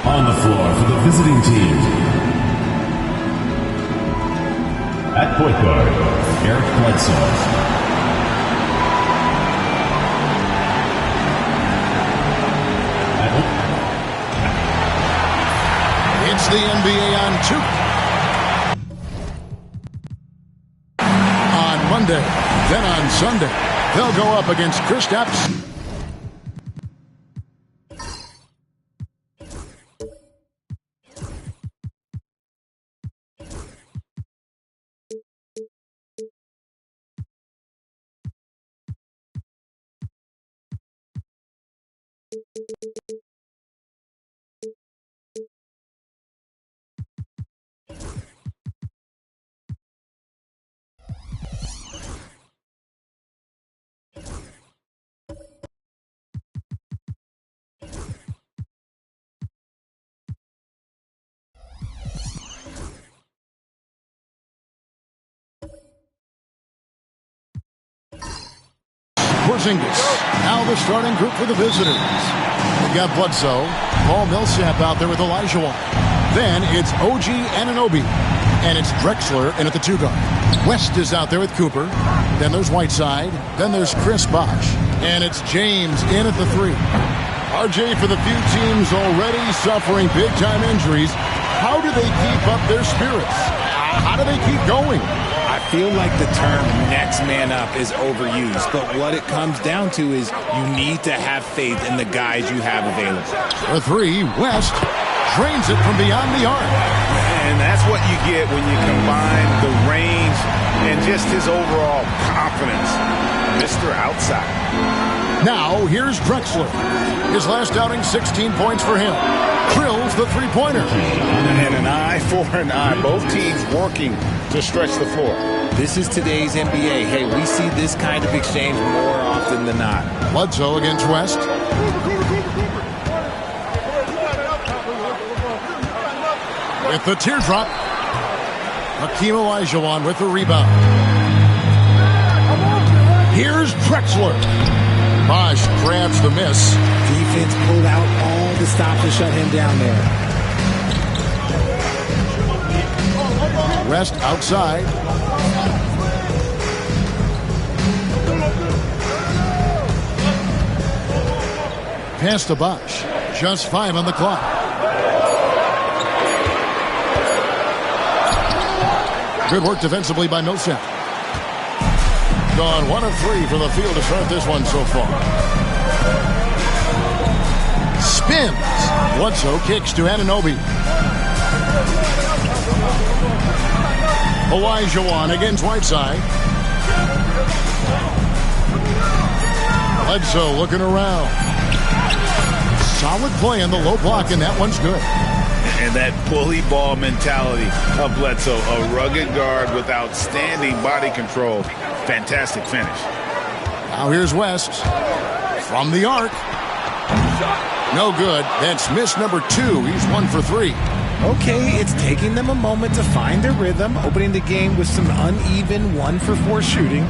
On the floor for the visiting team. At point guard, Eric Bledsoe. It's the NBA on 2. On Monday, then on Sunday, they'll go up against Kristaps. Porzingis, now the starting group for the visitors. We've got Bledsoe, Paul Millsap out there with Elijah Wan. Then it's OG Anunoby, And it's Drexler in at the 2 guard. West is out there with Cooper. Then there's Whiteside. Then there's Chris Bosh. And it's James in at the 3. RJ, for the few teams already suffering big-time injuries, how do they keep up their spirits? How do they keep going? I feel like the term next man up is overused, but what it comes down to is you need to have faith in the guys you have available. The 3, West drains it from beyond the arc. And that's what you get when you combine the range and just his overall confidence. Mr. Outside. Now, here's Drexler. His last outing, 16 points for him. Drills the 3-pointer. And an eye for an eye. Both teams working to stretch the floor. This is today's NBA. Hey, we see this kind of exchange more often than not. Bledsoe against West. With the teardrop. Hakeem Olajuwon with the rebound. Here's Drexler. Bosh grabs the miss. Defense pulled out all the stops to shut him down there. West outside. Pass to Bosh. Just 5 on the clock. Good work defensively by Millsap. Gone 1 of 3 for the field to start this one so far. Spins. Bledsoe kicks to Anunoby. Olajuwon against Whiteside. Bledsoe looking around. Solid play on the low block, and that one's good. And that bully ball mentality of Bledsoe, a rugged guard with outstanding body control. Fantastic finish. Now here's West from the arc. No good. That's miss number 2. He's 1 for 3. Okay, it's taking them a moment to find their rhythm, opening the game with some uneven 1 for 4 shooting.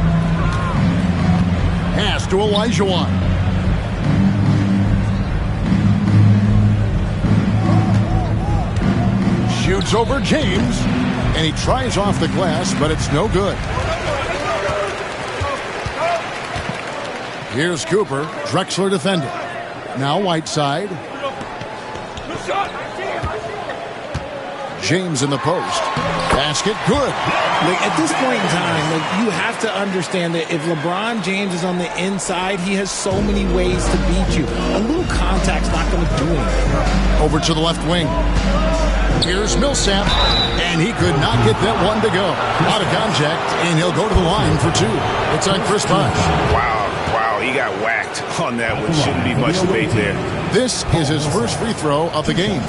Pass to Olajuwon. Shoots over James, and he tries off the glass, but it's no good. Here's Cooper. Drexler defending. Now Whiteside. James in the post. Basket good. Like, at this point in time, you have to understand that if LeBron James is on the inside, he has so many ways to beat you. A little contact's not going to do anything. Over to the left wing. Here's Millsap, and he could not get that one to go. Out of contact, and he'll go to the line for 2. It's on Chris Bosh. Wow, he got whacked on that one. Shouldn't be much debate there. This is his first free throw of the game.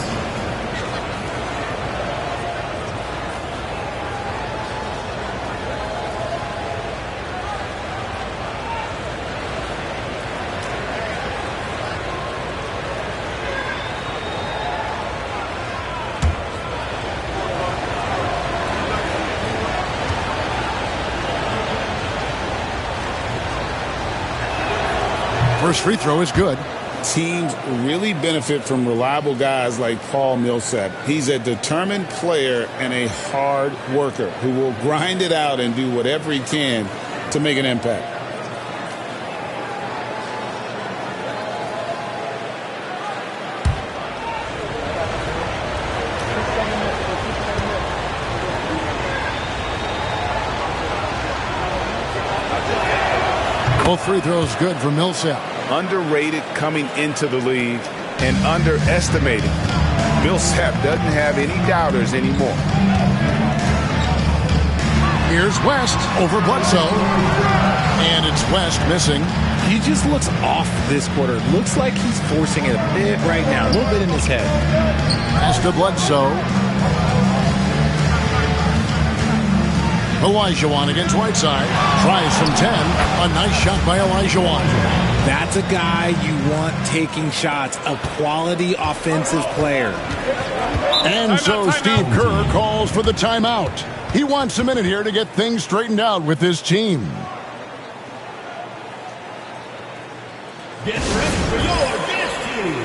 First free throw is good. Teams really benefit from reliable guys like Paul Millsap. He's a determined player and a hard worker who will grind it out and do whatever he can to make an impact. Both free throws good for Millsap. Underrated coming into the league and underestimated. Millsap doesn't have any doubters anymore. Here's West over Bledsoe. And it's West missing. He just looks off this quarter. Looks like he's forcing it a bit right now. A little bit in his head. Pass to Bledsoe. Olajuwon against Whiteside. Tries from 10. A nice shot by Olajuwon. That's a guy you want taking shots. A quality offensive player. And so Steve Kerr calls for the timeout. He wants a minute here to get things straightened out with his team. Get ready for your dance team.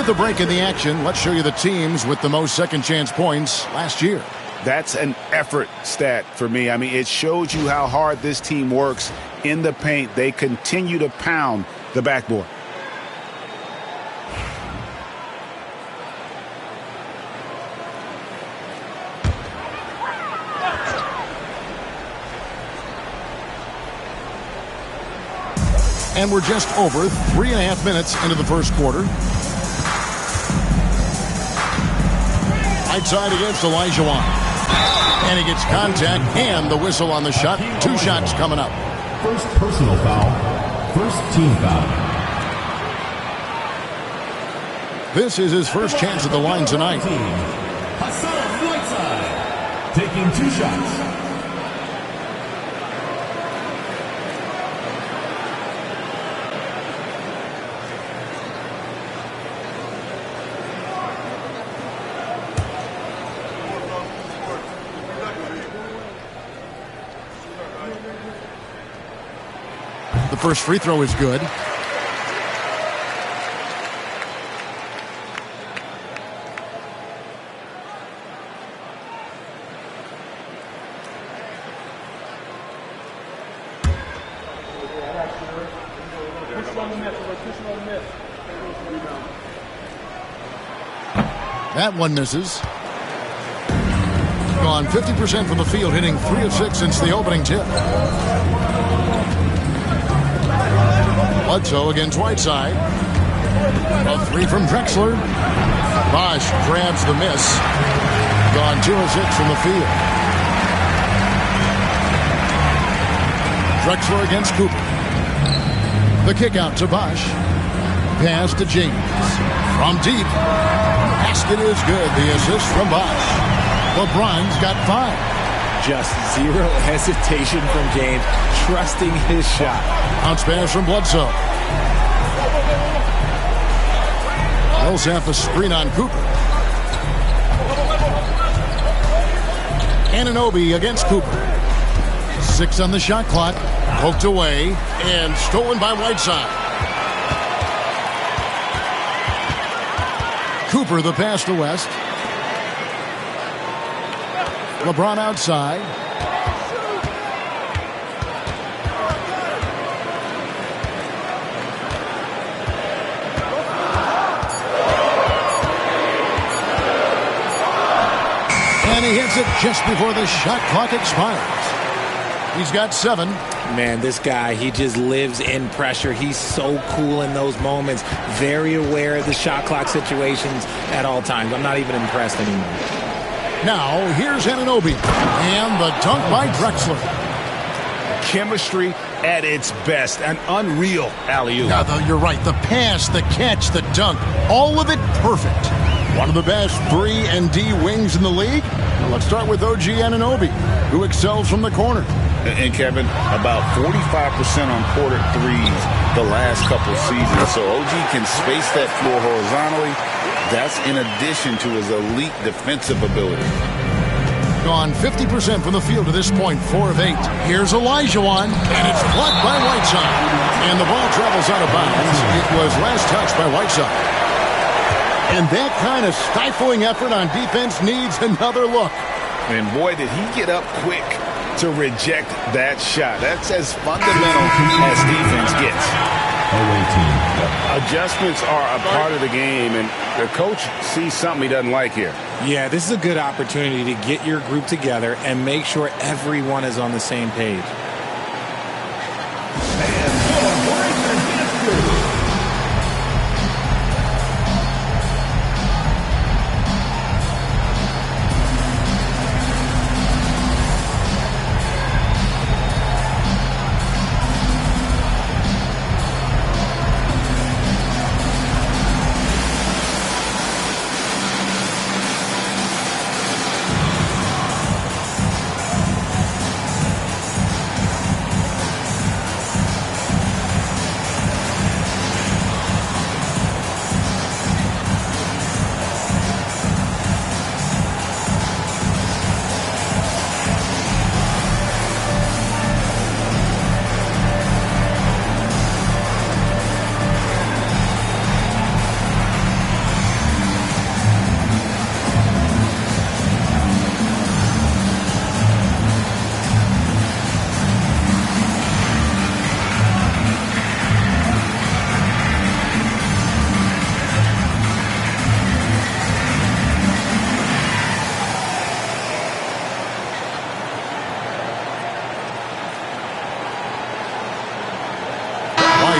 the break in the action, let's show you the teams with the most second chance points last year. That's an effort stat for me. I mean, it shows you how hard this team works in the paint. They continue to pound the backboard. And we're just over 3.5 minutes into the first quarter. Right side against Olajuwon. And he gets contact and the whistle on the shot. 2 shots coming up. First personal foul. First team foul. This is his first chance at the line tonight. Hassan Whiteside taking 2 shots. The first free throw is good. That one misses. Gone 50% from the field, hitting 3 of 6 since the opening tip. Bledsoe against Whiteside. A 3 from Drexler. Bosch grabs the miss. Gone 2 of 6 from the field. Drexler against Cooper. The kick out to Bosch. Pass to James. From deep. Basket is good. The assist from Bosch. LeBron's got 5. Just zero hesitation from James, trusting his shot. Bounce pass from Bledsoe. Millsap a screen on Cooper. Anunoby against Cooper. 6 on the shot clock. Poked away and stolen by Whiteside. Cooper the pass to West. LeBron outside. And he hits it just before the shot clock expires. He's got 7. Man, this guy, he just lives in pressure. He's so cool in those moments. Very aware of the shot clock situations at all times. I'm not even impressed anymore. Now, here's Anunoby. And the dunk by Drexler. Chemistry at its best. An unreal alley-oop. Yeah, though, you're right. The pass, the catch, the dunk. All of it perfect. One of the best 3 and D wings in the league. Now let's start with OG Anunoby, who excels from the corner. And Kevin, about 45% on quarter threes the last couple seasons. So OG can space that floor horizontally. That's in addition to his elite defensive ability. Gone 50% from the field to this point, 4 of 8. Here's Olajuwon, and it's blocked by Whiteside. And the ball travels out of bounds. It was last touched by Whiteside. And that kind of stifling effort on defense needs another look. And boy, did he get up quick to reject that shot. That's as fundamental as defense gets. Adjustments are a part of the game, and the coach sees something he doesn't like here. Yeah, this is a good opportunity to get your group together and make sure everyone is on the same page.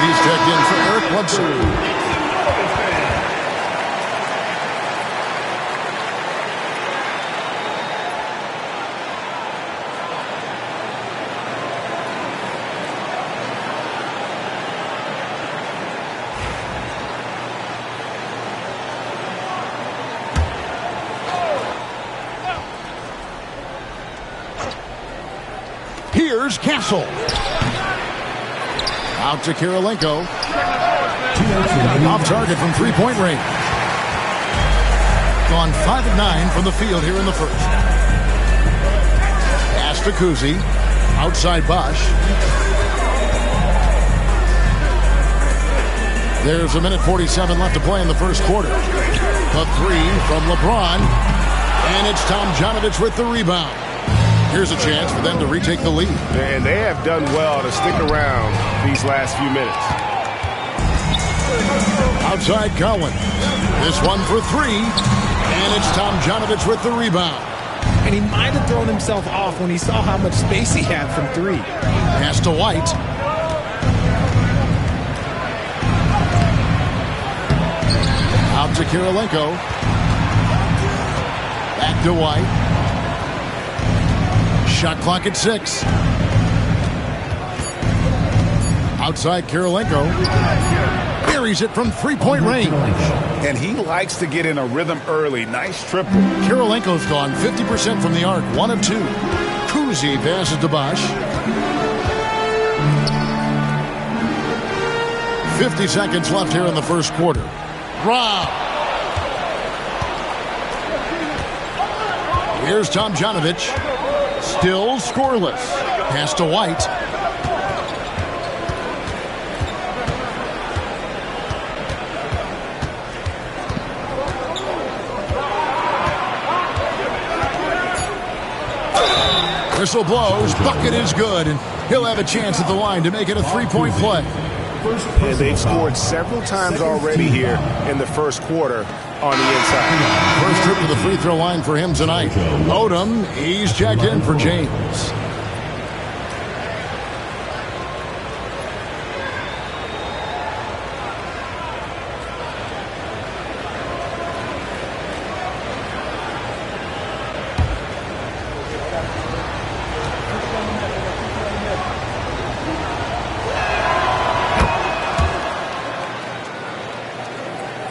He's checked in for Eric Bledsoe. Here's Castle. Out to Kirilenko. Off target from three-point range. Gone 5 of 9 from the field here in the first. Pass to Kuzi. Outside Bosch. There's 1:47 left to play in the first quarter. The three from LeBron. And it's Tomjanovich with the rebound. Here's a chance for them to retake the lead. And they have done well to stick around these last few minutes. Outside Cowan. This one for three. And it's Tomjanovich with the rebound. And he might have thrown himself off when he saw how much space he had from three. Pass to White. Out to Kirilenko. Back to White. Shot clock at 6. Outside Kirilenko. Buries it from three-point range. And he likes to get in a rhythm early. Nice triple. Kirilenko's gone 50% from the arc. 1 of 2. Kuzi passes to Bosch. 50 seconds left here in the first quarter. Rob. Here's Tomjanovich. Still scoreless. Pass to White. Whistle blows. Bucket is good. And he'll have a chance at the line to make it a three-point play. And they've scored several times already here in the first quarter on the inside. First trip to the free throw line for him tonight. Odom, he's checked in for James.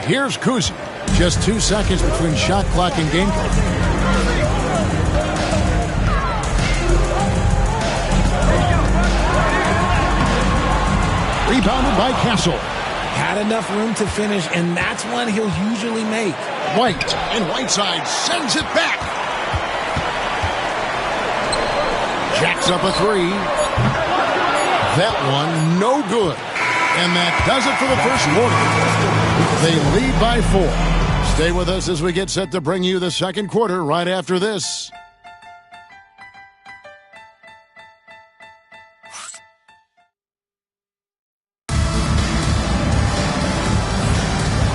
Here's Kuzi. Just 2 seconds between shot clock and game clock. Rebounded by Castle. Had enough room to finish, and that's one he'll usually make. White, and Whiteside sends it back. Jacks up a three. That one, no good. And that does it for the first quarter. They lead by 4. Stay with us as we get set to bring you the second quarter right after this.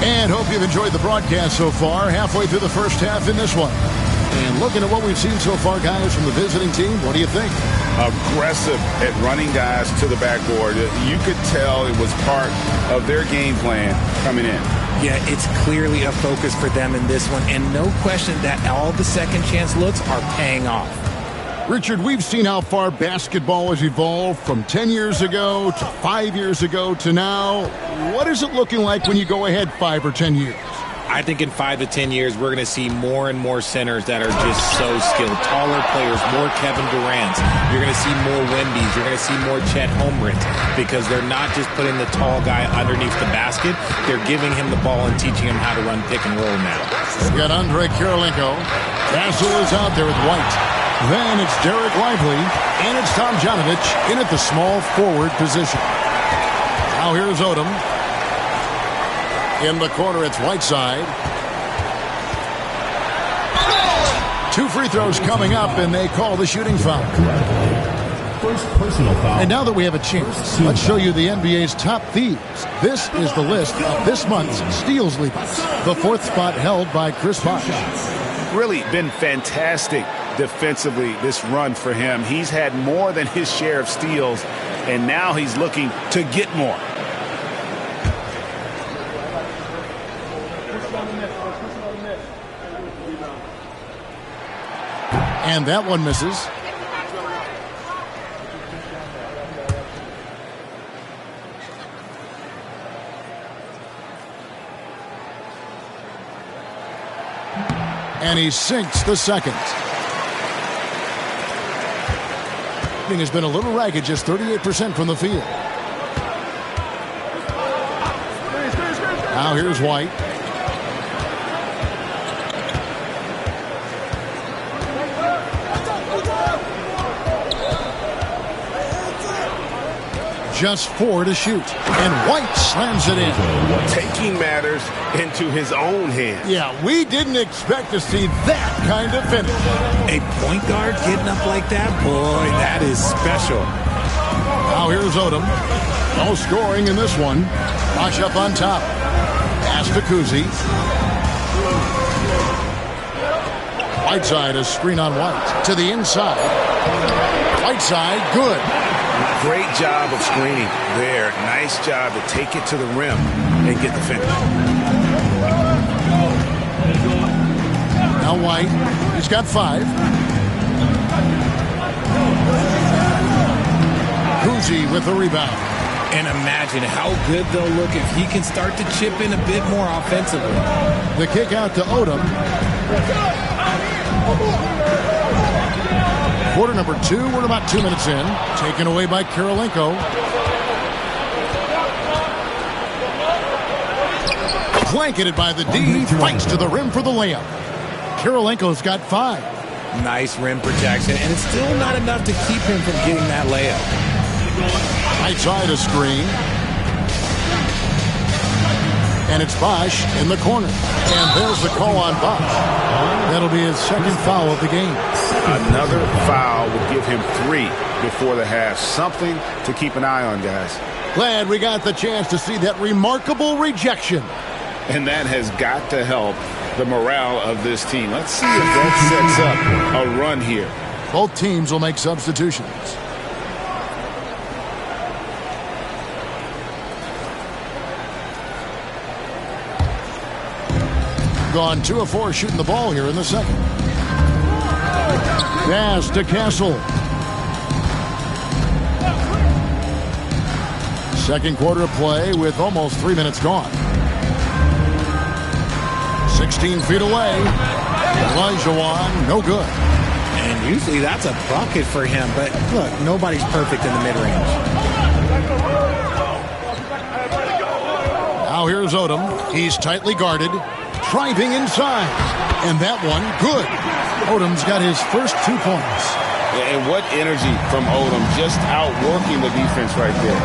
And hope you've enjoyed the broadcast so far. Halfway through the first half in this one. And looking at what we've seen so far, guys, from the visiting team, what do you think? Aggressive at running guys to the backboard. You could tell it was part of their game plan coming in. Yeah, it's clearly a focus for them in this one, and no question that all the second chance looks are paying off. Richard, we've seen how far basketball has evolved from 10 years ago to 5 years ago to now. What is it looking like when you go ahead 5 or 10 years? I think in 5 to 10 years, we're going to see more and more centers that are just so skilled. Taller players, more Kevin Durant's. You're going to see more Wembys. You're going to see more Chet Holmgrens because they're not just putting the tall guy underneath the basket. They're giving him the ball and teaching him how to run pick and roll now. We've got Andre Kirilenko. Castle is out there with White. Then it's Derek Lively. And it's Tomjanovich in at the small forward position. Now here's Odom. In the corner, it's Whiteside. 2 free throws coming up, and they call the shooting foul. First personal foul. And now that we have a chance, let's show you the NBA's top thieves. This is the list of this month's steals leaders. The 4th spot held by Chris Bosh. Really been fantastic defensively this run for him. He's had more than his share of steals, and now he's looking to get more. And that one misses. And he sinks the second. Has been a little ragged, just 38% from the field. Now here's White. Just 4 to shoot. And White slams it in. Taking matters into his own hands. Yeah, we didn't expect to see that kind of finish. A point guard getting up like that? Boy, that is special. Now here's Odom. No scoring in this one. Bosch up on top. Pass to Kuzi. Whiteside, a screen on White. To the inside. Whiteside, good. Great job of screening there. Nice job to take it to the rim and get the finish. Now White, he's got 5. Kuzi with the rebound. And imagine how good they'll look if he can start to chip in a bit more offensively. The kick out to Odom. Quarter number 2, we're about 2 minutes in. Taken away by Kirilenko. Blanketed by the D. Fights to the rim for the layup. Kirilenko's got 5. Nice rim protection, and it's still not enough to keep him from getting that layup. Right side a screen. And it's Bosch in the corner. And there's the call on Bosch. That'll be his second foul of the game. Another foul will give him 3 before the half. Something to keep an eye on, guys. Glad we got the chance to see that remarkable rejection. And that has got to help the morale of this team. Let's see if that sets up a run here. Both teams will make substitutions. Gone 2 of 4 shooting the ball here in the second. Pass to Castle. Second quarter of play with almost 3 minutes gone. 16 feet away. Olajuwon, no good. And usually that's a bucket for him, but look, nobody's perfect in the mid-range. Now here's Odom. He's tightly guarded. Driving inside. And that one, good. Odom's got his first 2 points. And what energy from Odom, just outworking the defense right there.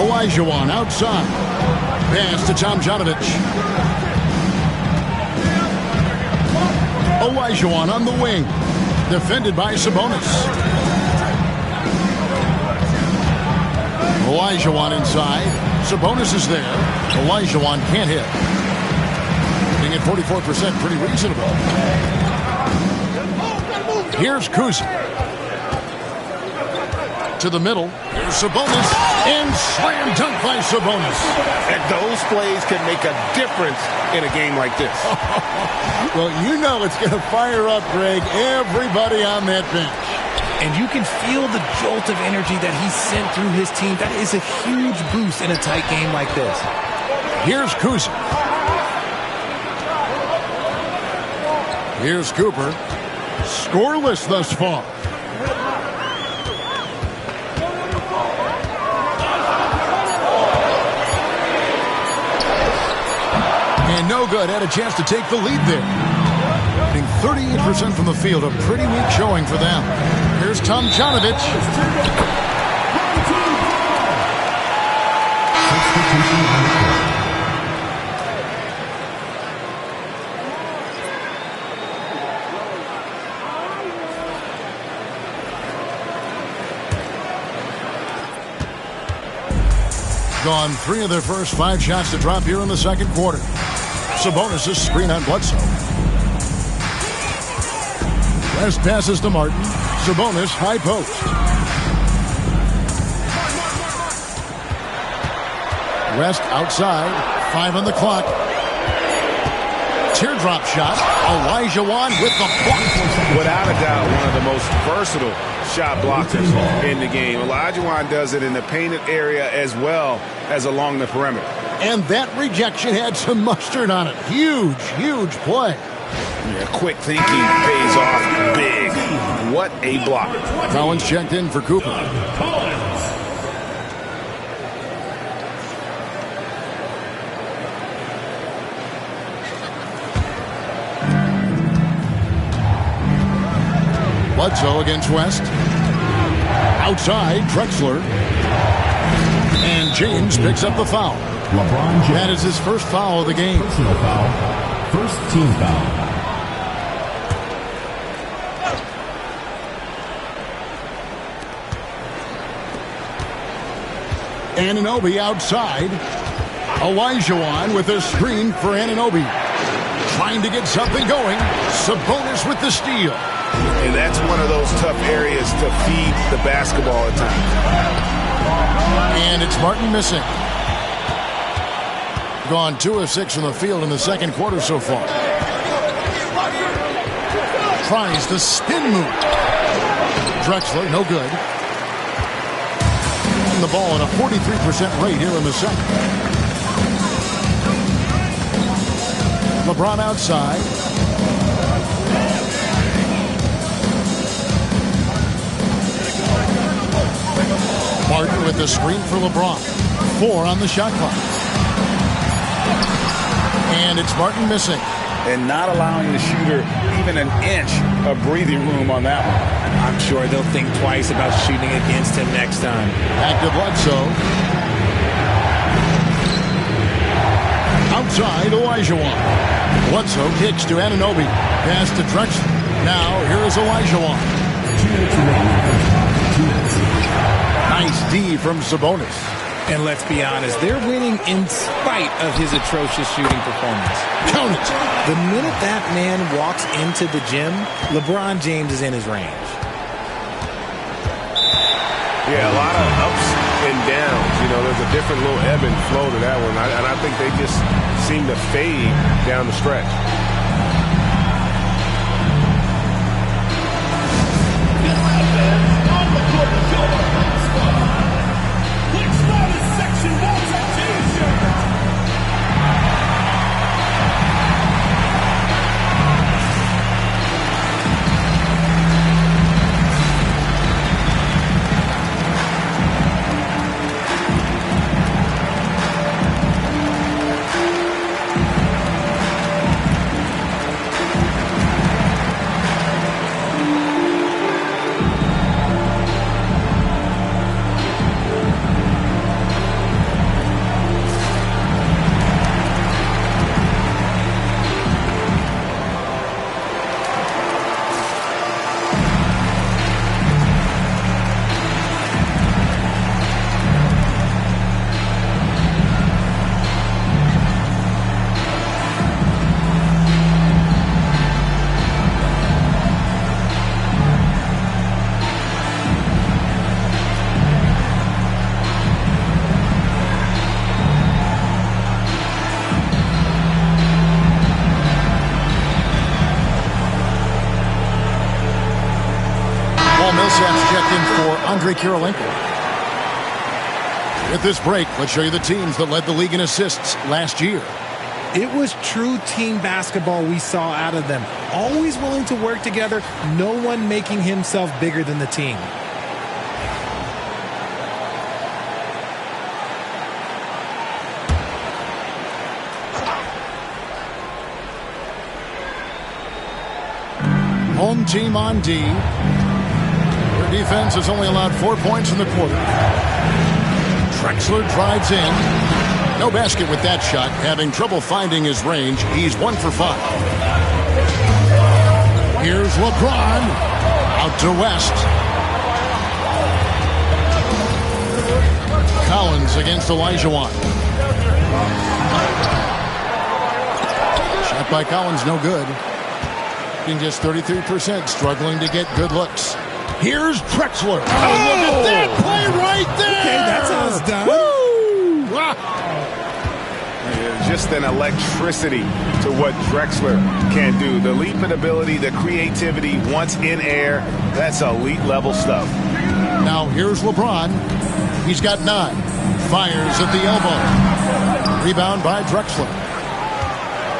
Olajuwon outside. Pass to Tomljanovic. Olajuwon on the wing. Defended by Sabonis. Olajuwon inside. Sabonis is there. Olajuwon can't hit. Hitting at 44%, pretty reasonable. Here's Kuzi. To the middle. Here's Sabonis. And slam dunk by Sabonis. And those plays can make a difference in a game like this. Well, you know it's going to fire up, Greg, everybody on that bench. And you can feel the jolt of energy that he sent through his team. That is a huge boost in a tight game like this. Here's Kuzi. Here's Cooper. Scoreless thus far. And no good. Had a chance to take the lead there. Hitting 38% from the field. A pretty weak showing for them. Here's Tomljanovic. Gone 3 of their first 5 shots to drop here in the second quarter. Sabonis' screen on Bledsoe. West passes to Martin. Sabonis high post. West outside. 5 on the clock. teardrop shot. Olajuwon with the block. Without a doubt, one of the most versatile shot blockers in the game. Olajuwon does it in the painted area as well as along the perimeter. And that rejection had some mustard on it. Huge, huge play. Yeah, quick thinking pays off big. What a block. Collins checked in for Cooper. Bledsoe against West. Outside, Drexler. And James picks up the foul. LeBron James. That is his first foul of the game. Personal foul. First team foul. Anunoby outside. Olajuwon with a screen for Anunoby. Trying to get something going. Sabonis with the steal. And that's one of those tough areas to feed the basketball at times. And it's Martin missing. Gone 2 of 6 from the field in the second quarter so far. Tries the spin move. Drexler, no good. And the ball at a 43% rate here in the second. LeBron outside. Martin with the screen for LeBron. 4 on the shot clock. And it's Martin missing. And not allowing the shooter even an inch of breathing room on that one. I'm sure they'll think twice about shooting against him next time. Back to Bledsoe. Outside, Olajuwon. Bledsoe kicks to Anunoby. Pass to Drexler. Now, here is Olajuwon. Nice D from Sabonis. And let's be honest, they're winning in spite of his atrocious shooting performance. Count it. The minute that man walks into the gym, LeBron James is in his range. Yeah, a lot of ups and downs. You know, there's a different little ebb and flow to that one. And I think they just seem to fade down the stretch. Andre Kirilenko. With this break, let's show you the teams that led the league in assists last year. It was true team basketball we saw out of them. Always willing to work together, no one making himself bigger than the team. Home team on D. Defense has only allowed 4 points in the quarter. Drexler drives in. No basket with that shot. Having trouble finding his range. He's 1 for 5. Here's LeBron. Out to West. Collins against Olajuwon. Shot by Collins, no good. Being just 33%, struggling to get good looks. Here's Drexler. Oh, look at that play right there. Okay, that's how it's done. Woo! Yeah, just an electricity to what Drexler can do. The leaping ability, the creativity, once in air, that's elite level stuff. Now here's LeBron. He's got 9. Fires at the elbow. Rebound by Drexler.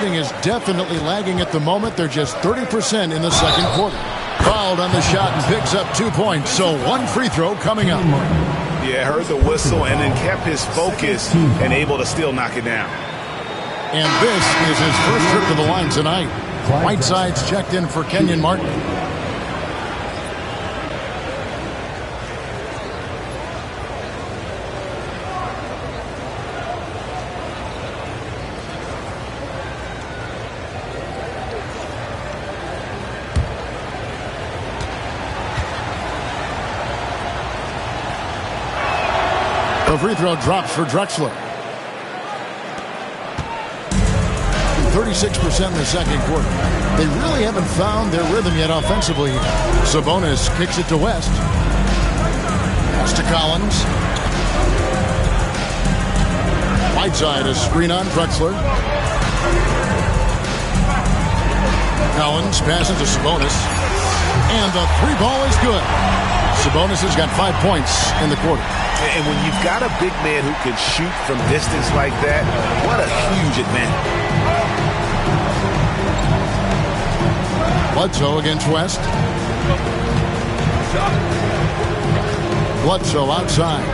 Thing is definitely lagging at the moment. They're just 30% in the second quarter. Fouled on the shot and picks up 2 points. So 1 free throw coming up. Yeah, heard the whistle and then kept his focus and able to still knock it down. And this is his first trip to the line tonight. Whiteside's checked in for Kenyon Martin. The free throw drops for Drexler. 36% in the second quarter. They really haven't found their rhythm yet offensively. Sabonis kicks it to West. Pass to Collins. Whiteside, a screen on Drexler. Collins passes to Sabonis. And the 3 ball is good. Sabonis has got 5 points in the quarter. And when you've got a big man who can shoot from distance like that, what a huge advantage. Bledsoe against West. Bledsoe outside.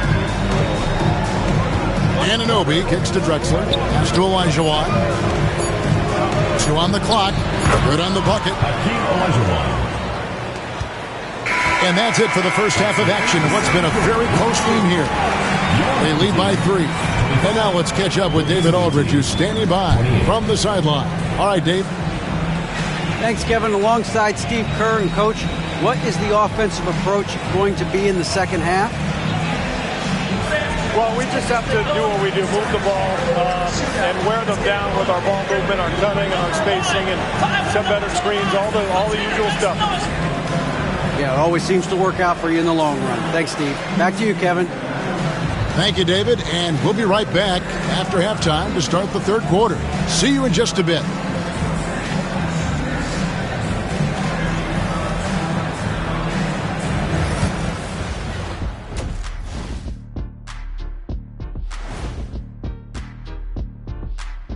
Anunoby kicks to Drexler. Pass to Olajuwon. 2 on the clock. Good on the bucket. And that's it for the first half of action. What's been a very close game here. They lead by 3. And now let's catch up with David Aldridge, who's standing by from the sideline. All right, Dave. Thanks, Kevin. Alongside Steve Kerr and Coach, what is the offensive approach going to be in the second half? Well, we just have to do what we do, move the ball and wear them down with our ball movement, our cutting, and our spacing, and some better screens, all the usual stuff. Yeah, it always seems to work out for you in the long run. Thanks, Steve. Back to you, Kevin. Thank you, David. And we'll be right back after halftime to start the third quarter. See you in just a bit.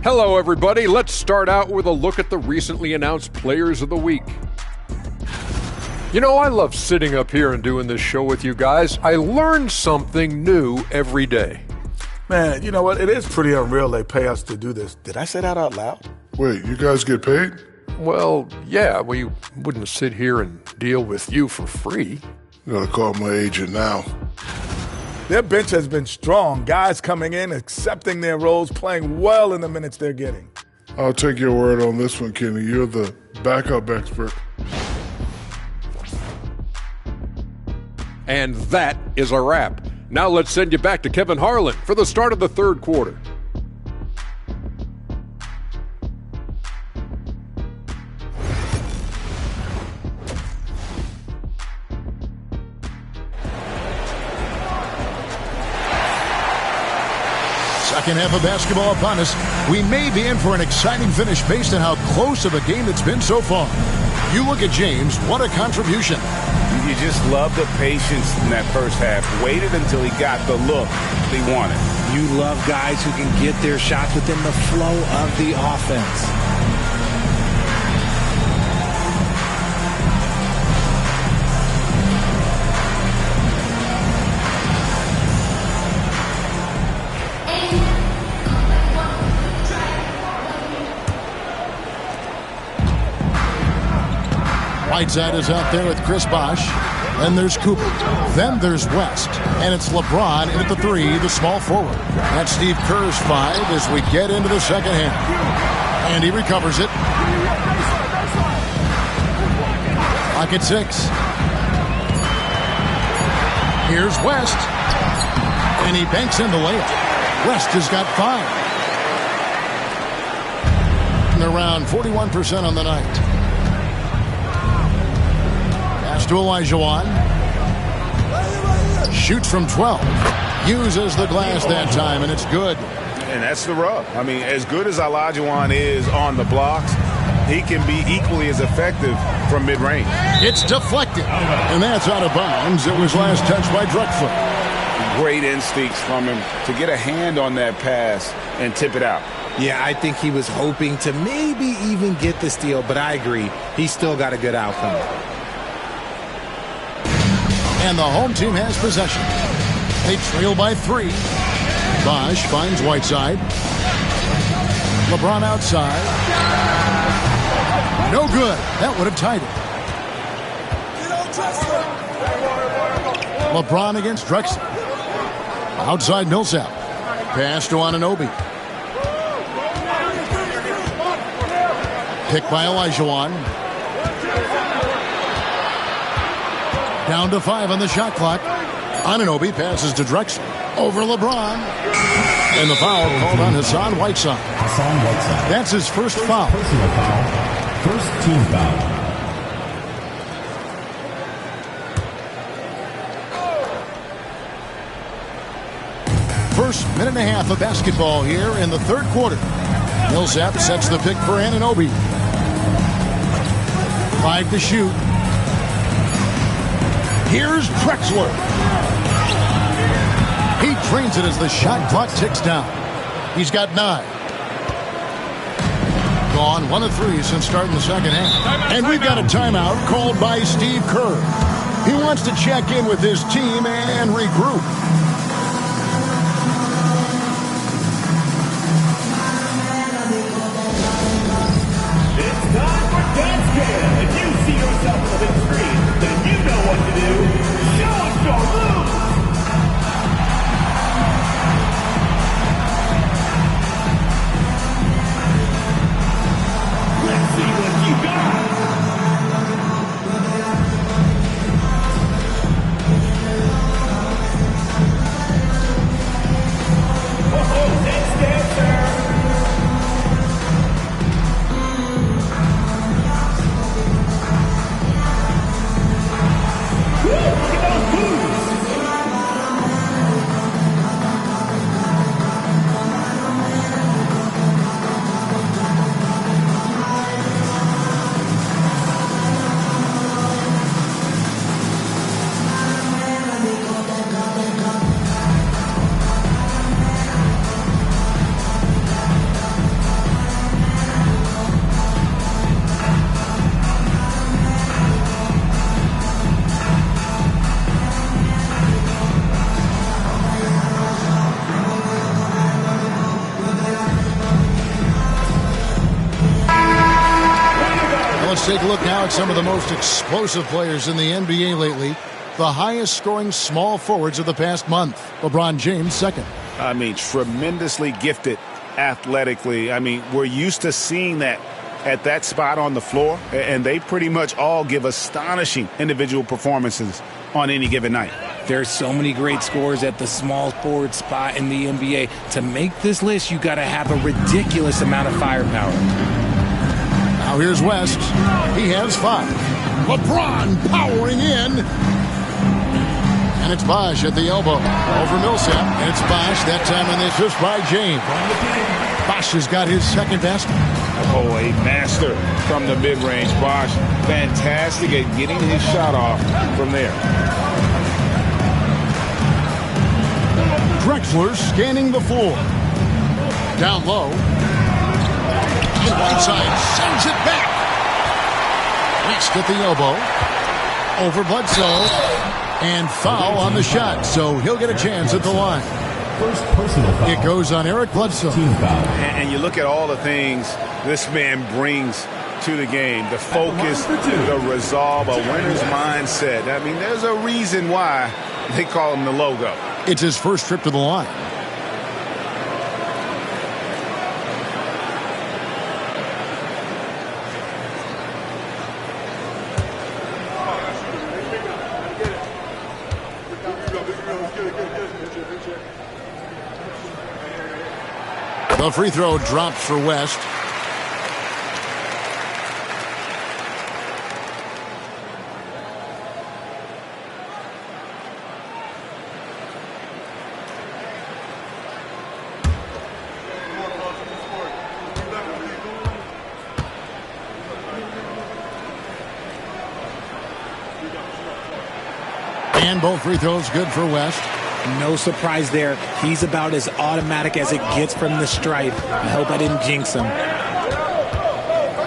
Hello, everybody. Let's start out with a look at the recently announced Players of the Week. You know, I love sitting up here and doing this show with you guys. I learn something new every day. Man, you know what? It is pretty unreal they pay us to do this. Did I say that out loud? Wait, you guys get paid? Well, yeah, we wouldn't sit here and deal with you for free. You gotta call my agent now. Their bench has been strong. Guys coming in, accepting their roles, playing well in the minutes they're getting. I'll take your word on this one, Kenny. You're the backup expert. And that is a wrap. Now let's send you back to Kevin Harlan for the start of the third quarter. Second half of basketball upon us. We may be in for an exciting finish based on how close of a game it's been so far. You look at James, what a contribution. You just love the patience in that first half. Waited until he got the look he wanted. You love guys who can get their shots within the flow of the offense. Whiteside is out there with Chris Bosh. Then there's Cooper. Then there's West. And it's LeBron in at the 3, the small forward. That's Steve Kerr's 5 as we get into the second half. And he recovers it. Clock at 6. Here's West. And he banks in the layup. West has got 5. And they're around 41% on the night. To Olajuwon. Shoots from 12. Uses the glass that time, and it's good. And that's the rub. I mean, as good as Olajuwon is on the blocks, he can be equally as effective from mid-range. It's deflected, and that's out of bounds. It was last touched by Drexler. Great instincts from him to get a hand on that pass and tip it out. Yeah, I think he was hoping to maybe even get the steal, but I agree. He still got a good outcome. And the home team has possession. They trail by 3. Bosh finds Whiteside. LeBron outside. No good. That would have tied it. LeBron against Drexler. Outside Millsap. Pass to Anunoby. Picked by Olajuwon. Down to 5 on the shot clock. Anunoby passes to Drexler. Over LeBron. And the foul called on Hassan Whiteside. That's his first foul. Personal foul. First team foul. First minute and a half of basketball here in the third quarter. Millsap sets the pick for Anunoby. 5 to shoot. Here's Drexler. He drains it as the shot clock ticks down. He's got 9. Gone 1 of 3 since starting the second half. And we've got a timeout called by Steve Kerr. He wants to check in with his team and regroup. If you see yourself on the big screen, then you know what to do. Show us your moves! Let's see what you got! Oh, next dancer! Let's take a look now at some of the most explosive players in the NBA lately. The highest scoring small forwards of the past month. LeBron James, second. I mean, tremendously gifted athletically. I mean, we're used to seeing that at that spot on the floor, and they pretty much all give astonishing individual performances on any given night. There's so many great scorers at the small forward spot in the NBA. To make this list, you got to have a ridiculous amount of firepower. Now here's West. He has 5. LeBron powering in. And it's Bosh at the elbow. Over Millsap. And it's Bosh. That time on this just by James. Bosh has got his second basket. Oh, a master from the mid-range. Bosh, fantastic at getting his shot off from there. Drexler scanning the floor. Down low. Whiteside sends it back. West at the elbow. Over Bledsoe. And foul on the shot. So he'll get a chance at the line. First personal foul. It goes on Eric Bledsoe. Team foul. And you look at all the things this man brings to the game. The focus, the resolve, a winner's mindset. I mean, there's a reason why they call him the logo. It's his first trip to the line. The free throw dropped for West. And both free throws good for West. No surprise there. He's about as automatic as it gets from the stripe. I hope I didn't jinx him.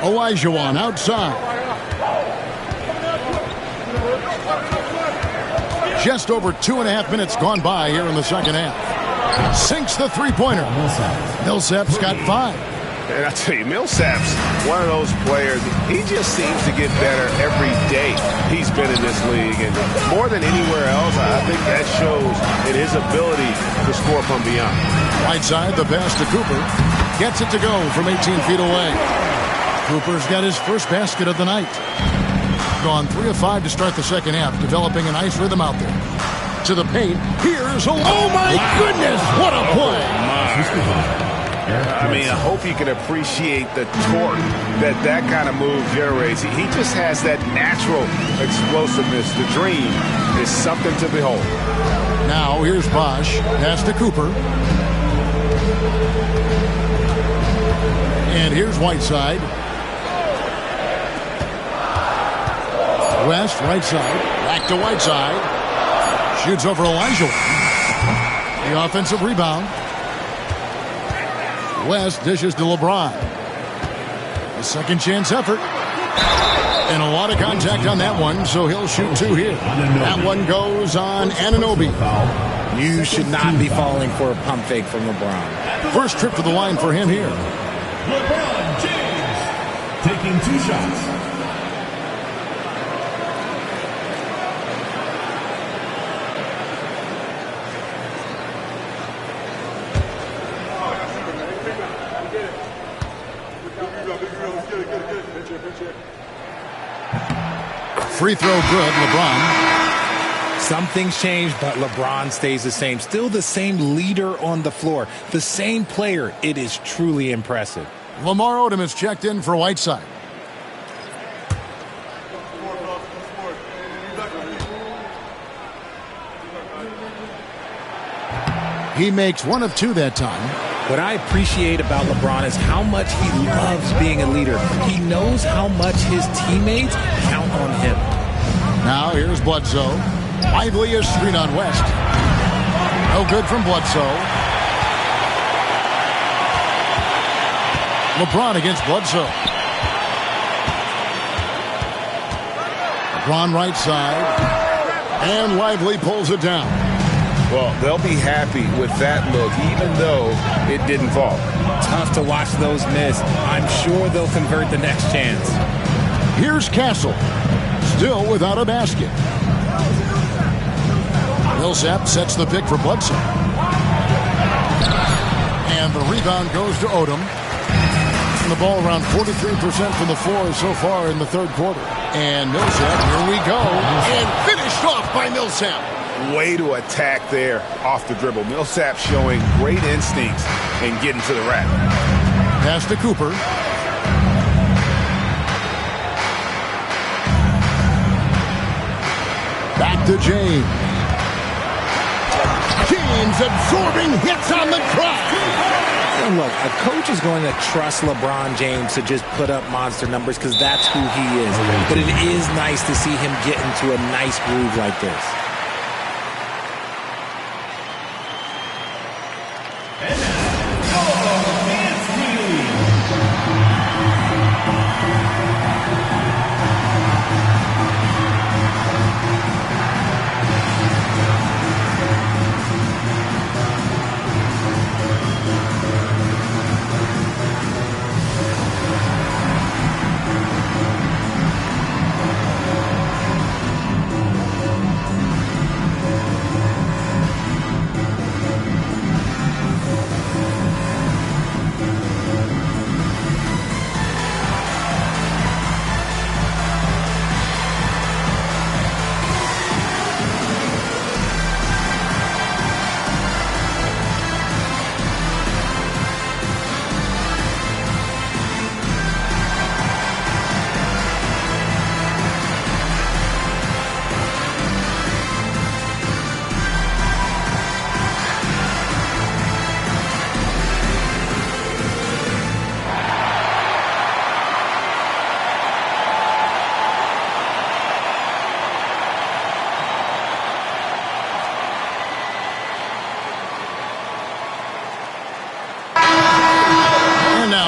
Olajuwon outside. Just over 2.5 minutes gone by here in the second half. Sinks the three-pointer. Millsap's got 5. And I tell you, Millsap's one of those players, he just seems to get better every day he's been in this league. And more than anywhere else, I think that shows in his ability to score from beyond. Right side, the pass to Cooper. Gets it to go from 18 feet away. Cooper's got his first basket of the night. Gone 3 of 5 to start the second half, developing a nice rhythm out there. To the paint, here's oh my goodness, what a play! I mean, I hope you can appreciate the torque that kind of move generates. He just has that natural explosiveness. The dream is something to behold. Now here's Bosch. Pass to Cooper. And here's Whiteside. West, right side. Back to Whiteside. Shoots over Elijah. The offensive rebound. West dishes to LeBron. A second chance effort. And a lot of contact on that one, so he'll shoot 2 here. That one goes on Anunoby. You should not be falling for a pump fake from LeBron. First trip to the line for him here. LeBron James taking 2 shots. Free throw good, LeBron. Some things change, but LeBron stays the same. Still the same leader on the floor. The same player. It is truly impressive. Lamar Odom is checked in for Whiteside. He makes 1 of 2 that time. What I appreciate about LeBron is how much he loves being a leader. He knows how much his teammates count on him. Now here's Bledsoe. Lively is screen on West. No good from Bledsoe. LeBron against Bledsoe. LeBron right side. And Lively pulls it down. Well, they'll be happy with that look, even though it didn't fall. Tough to watch those miss. I'm sure they'll convert the next chance. Here's Castle. Still without a basket. Millsap sets the pick for Bledsoe. And the rebound goes to Odom. And the ball around 43% from the floor so far in the third quarter. And Millsap, here we go. And finished off by Millsap. Way to attack there off the dribble. Millsap showing great instincts and getting to the rack. Pass to Cooper. Back to James. James absorbing hits on the drive. And look, a coach is going to trust LeBron James to just put up monster numbers because that's who he is. But it is nice to see him get into a nice groove like this.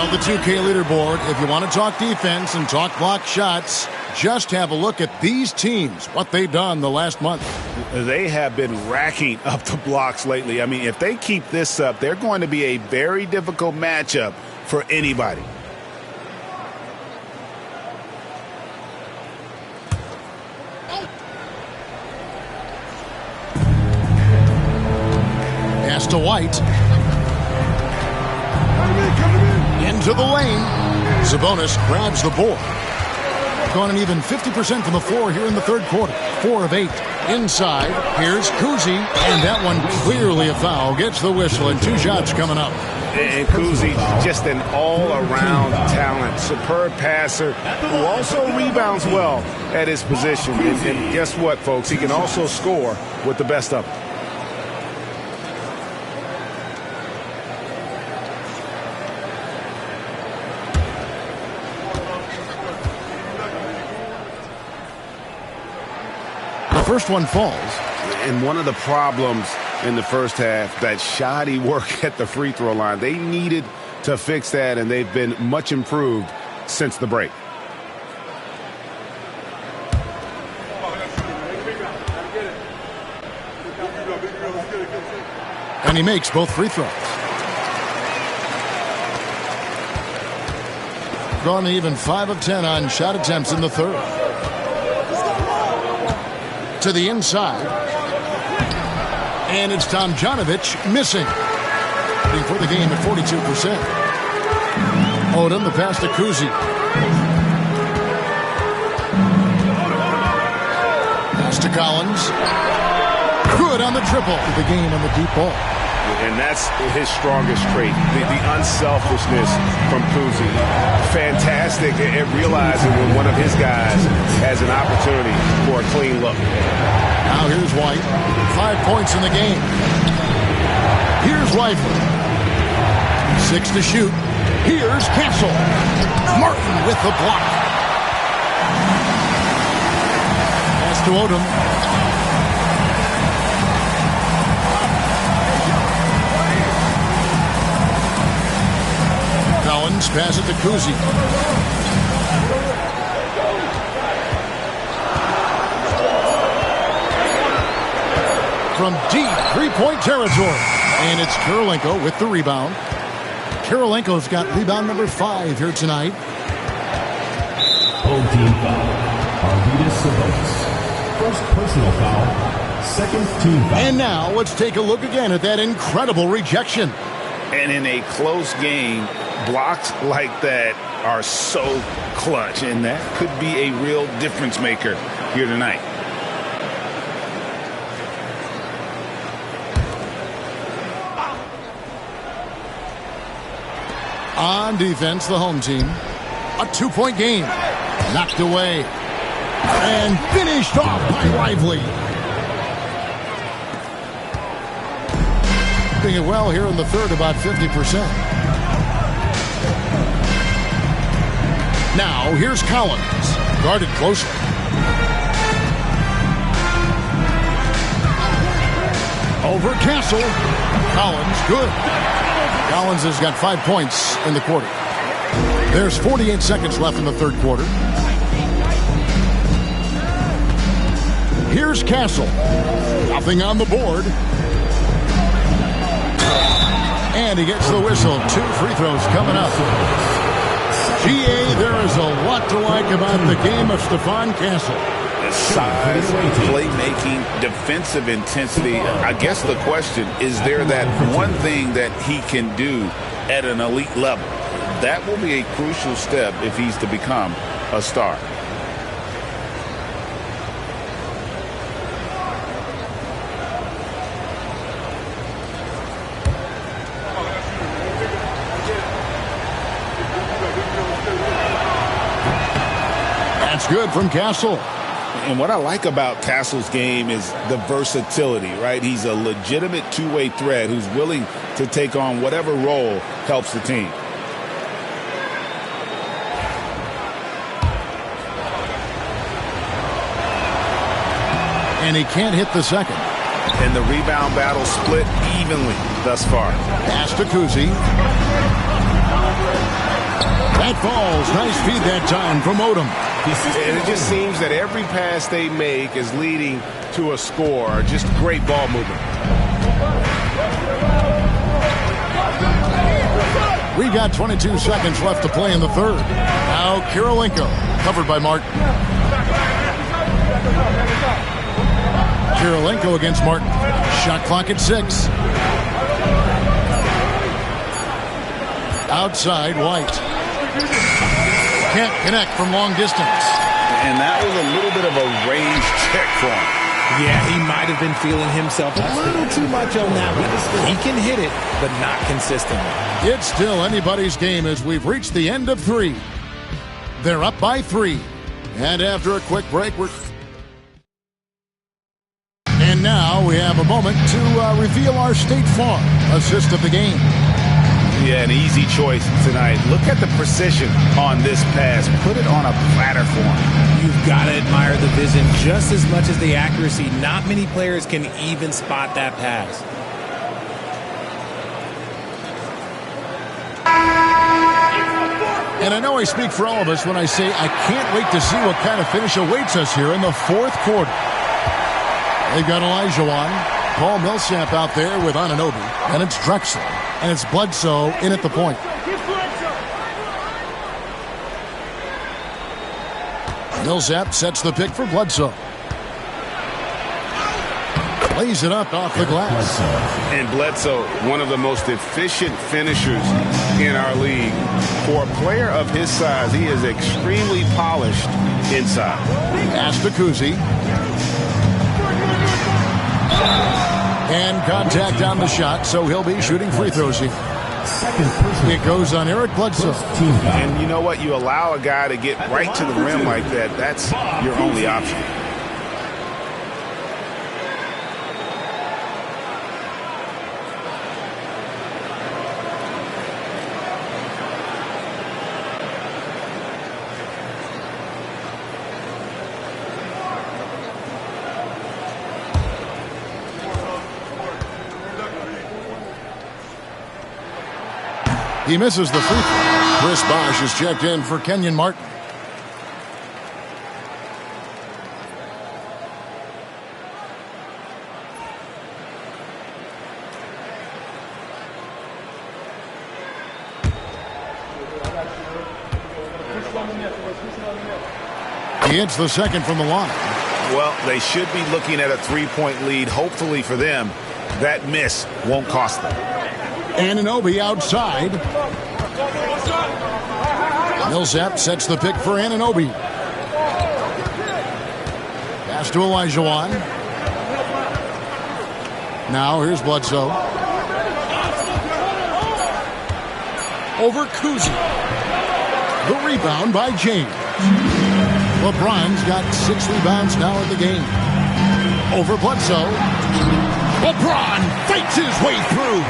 Well, the 2K leaderboard, if you want to talk defense and talk block shots, just have a look at these teams, what they've done the last month. They have been racking up the blocks lately. I mean, if they keep this up, they're going to be a very difficult matchup for anybody. Pass to White. Into the lane. Sabonis grabs the board. Gone an even 50% from the floor here in the third quarter. 4 of 8. Inside, here's Kuzi, and that one clearly a foul. Gets the whistle, and 2 shots coming up. And Kuzi, just an all-around talent, superb passer, who also rebounds well at his position. And guess what, folks? He can also score with the best of them. First one falls. And one of the problems in the first half, that shoddy work at the free throw line. They needed to fix that, and they've been much improved since the break. And he makes both free throws. Gone even 5 of 10 on shot attempts in the third. To the inside. And it's Tomjanovich missing. For the game at 42%. Odom, the pass to Kuzi. Pass to Collins. Good on the triple. The game on the deep ball. And that's his strongest trait, the unselfishness from Kuzi. Fantastic at realizing when one of his guys has an opportunity for a clean look. Now here's White. 5 points in the game. Here's Rifle. 6 to shoot. Here's Castle. Martin with the block. Pass to Odom. Collins pass it to Kuzi. From deep three-point territory. And it's Kirilenko with the rebound. Kirilenko's got rebound number 5 here tonight. Home team foul. Arvydas Sabonis. First personal foul. Second team foul. And now let's take a look again at that incredible rejection. And in a close game, blocks like that are so clutch, and that could be a real difference maker here tonight. On defense, the home team. A 2-point game. Knocked away. And finished off by Lively. Doing it well here in the third, about 50%. Now, here's Collins. Guarded closely. Over Castle. Collins, good. Collins has got 5 points in the quarter. There's 48 seconds left in the third quarter. Here's Castle. Nothing on the board. And he gets the whistle. 2 free throws coming up. GA, there is a lot to like about the game of Stephon Castle. Size, playmaking, defensive intensity. I guess the question, is there that one thing that he can do at an elite level? That will be a crucial step if he's to become a star. That's good from Castle. And what I like about Castle's game is the versatility, right? He's a legitimate two-way threat who's willing to take on whatever role helps the team. And he can't hit the second. And the rebound battle split evenly thus far. Pass to Kuzi. That falls. Nice feed that time from Odom. And it just seems that every pass they make is leading to a score. Just great ball movement. We've got 22 seconds left to play in the third. Now Kirilenko, covered by Martin. Kirilenko against Martin. Shot clock at 6. Outside, White. Can't connect from long distance. And that was a little bit of a range check for him. Yeah, he might have been feeling himself a little too much on that one. He can hit it, but not consistently. It's still anybody's game as we've reached the end of 3. They're up by 3. And after a quick break, And now we have a moment to reveal our State Farm assist of the game. Yeah, an easy choice tonight. Look at the precision on this pass. Put it on a platter for him. You've got to admire the vision just as much as the accuracy. Not many players can even spot that pass. And I know I speak for all of us when I say I can't wait to see what kind of finish awaits us here in the fourth quarter. They've got Olajuwon, Paul Millsap out there with Anunoby, and it's Drexler, and it's Bledsoe in at the point. Millsap sets the pick for Bledsoe. Lays it up off the glass. And Bledsoe, one of the most efficient finishers in our league. For a player of his size, he is extremely polished inside. Pass to Kuzi. And contact on the shot, so he'll be shooting free throws here. It goes on Eric Bledsoe. And you know what? You allow a guy to get right to the rim like that. That's your only option. He misses the free throw. Chris Bosh is checked in for Kenyon Martin. He hits the second from the line. Well, they should be looking at a three-point lead. Hopefully for them, that miss won't cost them. Anunoby outside. Millsap sets the pick for Anunoby. Pass to Olajuwon. Now here's Bledsoe. Over Kuzi. The rebound by James. LeBron's got 6 rebounds now in the game. Over Bledsoe. LeBron fights his way through.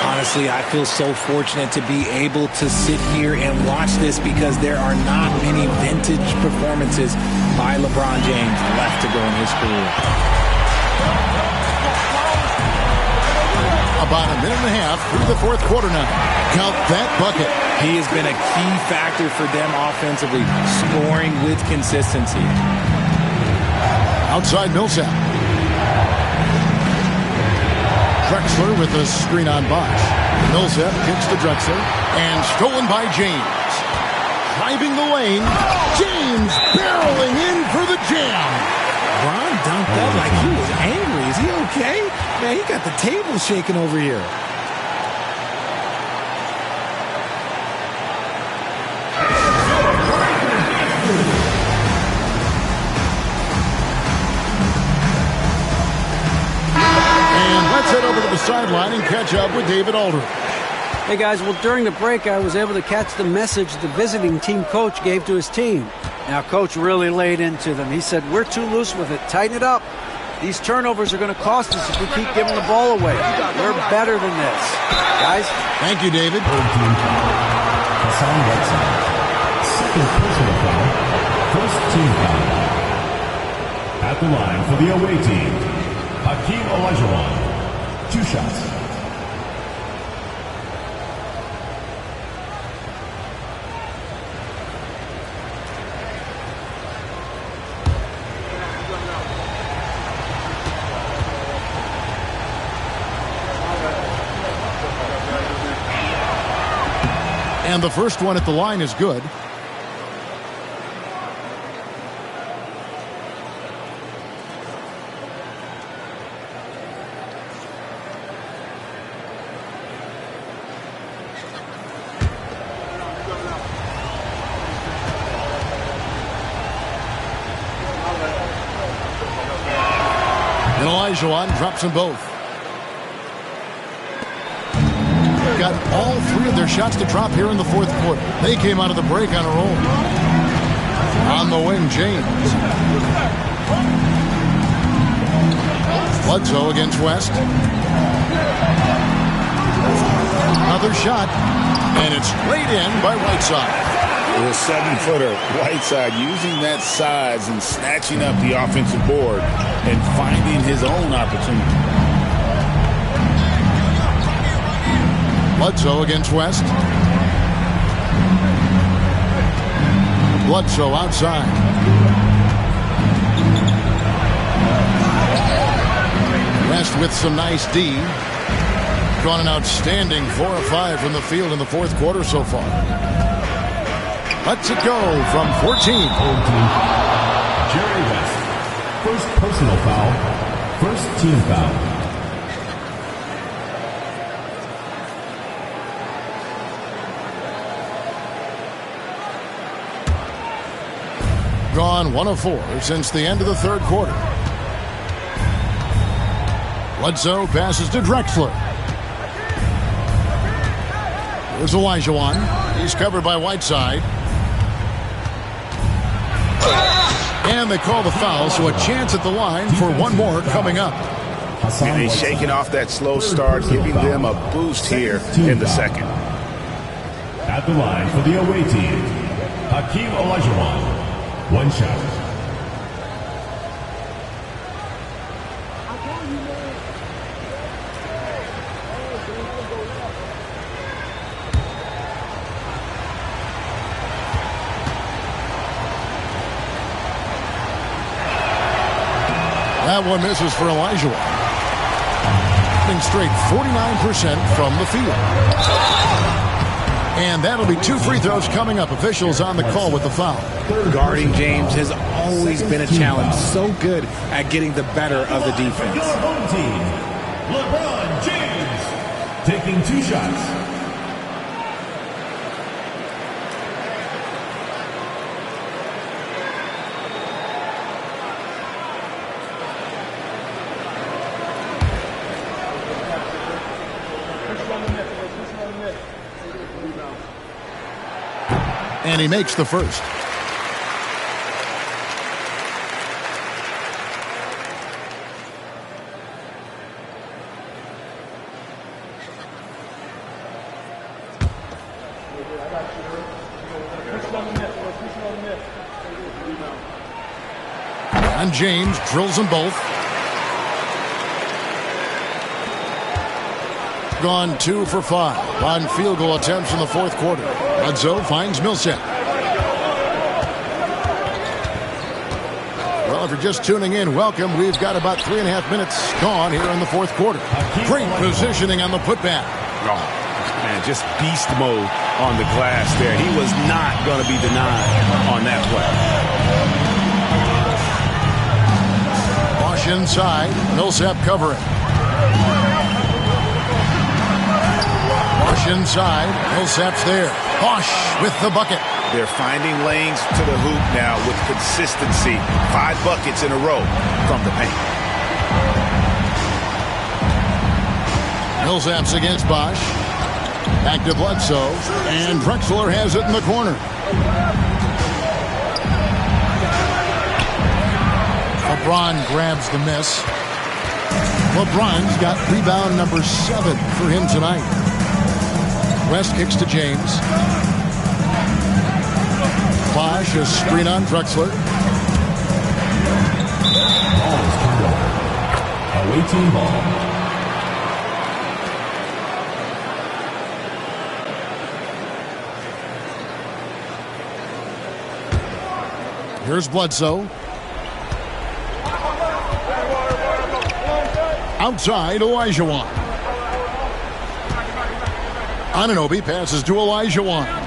Honestly, I feel so fortunate to be able to sit here and watch this because there are not many vintage performances by LeBron James left to go in his career. About a minute and a half through the fourth quarter now. Count that bucket. He has been a key factor for them offensively, scoring with consistency. Outside Millsap. Drexler with a screen on Bosh. Millsap kicks to Drexler. And stolen by James. Driving the lane. James barreling in for the jam. Bron dunked up like he was angry. Is he okay? Man, he got the table shaking over here. Sideline and catch up with David Aldridge. Hey guys, well during the break I was able to catch the message the visiting team coach gave to his team. Now coach really laid into them. He said, we're too loose with it, tighten it up. These turnovers are going to cost us if we keep giving the ball away. We're better than this. Guys? Thank you, David. Second personal foul, first team foul. At the line for the away team, Hakeem Olajuwon. 2 shots. And the first one at the line is good. And Olajuwon drops them both. Got all 3 of their shots to drop here in the fourth quarter. They came out of the break on a roll. On the wing, James. Bledsoe against West. Another shot, and it's laid in by Whiteside. The 7-footer, Whiteside, using that size and snatching up the offensive board and finding his own opportunity. Bledsoe against West. Bledsoe outside. West with some nice D. Drawn an outstanding 4 of 5 from the field in the fourth quarter so far. Lets it go from 14. Jerry West. First personal foul. First team foul. Gone 1 of 4 since the end of the third quarter. Bledsoe passes to Drexler. Here's Olajuwon. He's covered by Whiteside. And they call the foul, so a chance at the line for one more coming up. And he's shaking off that slow start, giving them a boost here in the second. At the line for the away team, Hakeem Olajuwon. 1 shot. That one misses for Olajuwon. Straight 49% from the field. And that'll be 2 free throws coming up. Officials on the call with the foul. Guarding James has always been a challenge. So good at getting the better of the defense. Your home team, LeBron James, taking 2 shots. And he makes the first. And James drills them both. Gone 2 for 5 on field goal attempts in the fourth quarter. Bledsoe finds Millsap. Well, if you're just tuning in, welcome. We've got about 3.5 minutes gone here in the fourth quarter. Great positioning on the putback. Oh, man, just beast mode on the glass there. He was not going to be denied on that play. Bosh inside. Millsap covering. Bosh inside. Millsap's there. Bosh with the bucket. They're finding lanes to the hoop now with consistency. 5 buckets in a row from the paint. Millsap's against Bosh. Back to Bledsoe. And Drexler has it in the corner. LeBron grabs the miss. LeBron's got rebound number 7 for him tonight. West kicks to James. Bosh, a screen on Drexler. away team ball. Here's Bledsoe. Outside, Olajuwon. Anunoby passes to Olajuwon.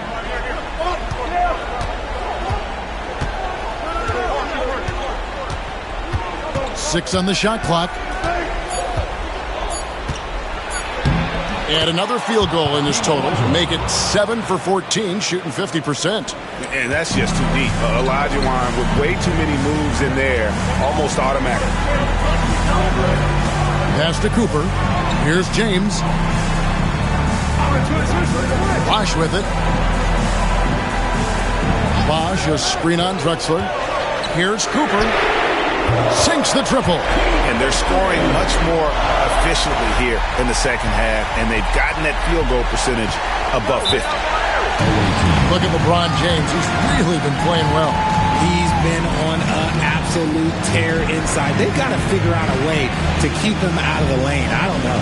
Six on the shot clock. And another field goal in this total. Make it 7 for 14, shooting 50%. And that's just too deep. Olajuwon with way too many moves in there, almost automatic. Pass to Cooper. Here's James. Bosch with it. Bosch, a screen on Drexler. Here's Cooper. Sinks the triple. And they're scoring much more efficiently here in the second half, and they've gotten that field goal percentage above 50. Look at LeBron James. He's really been playing well. He's been on an absolute tear inside. They've got to figure out a way to keep him out of the lane. I don't know.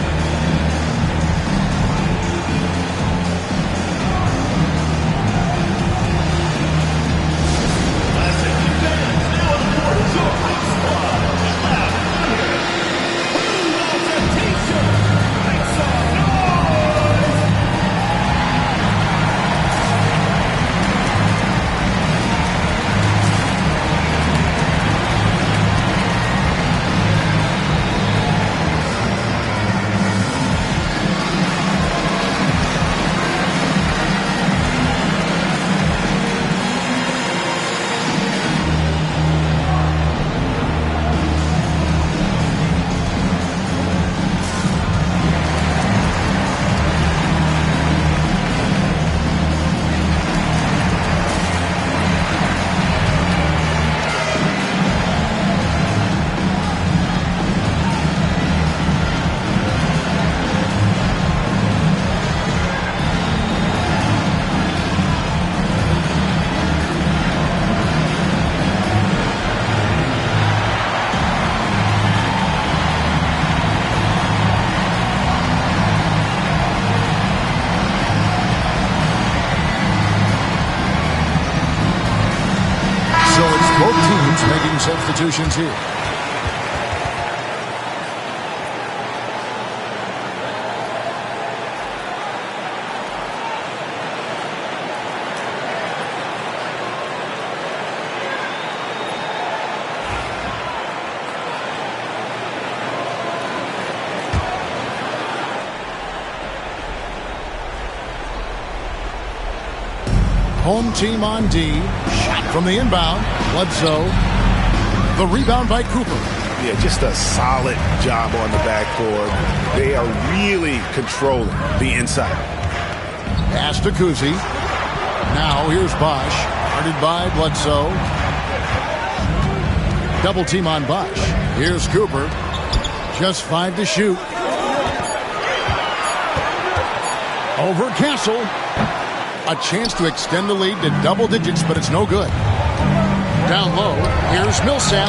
Making substitutions here. Home team on D. Shot from the inbound. Bledsoe. The rebound by Cooper. Yeah, just a solid job on the backboard. They are really controlling the inside. Pass to Kuzi. Now here's Bosch. Guarded by Bledsoe. Double team on Bosch. Here's Cooper. Just 5 to shoot. Over Castle. A chance to extend the lead to double digits, but it's no good. Down low, here's Millsap.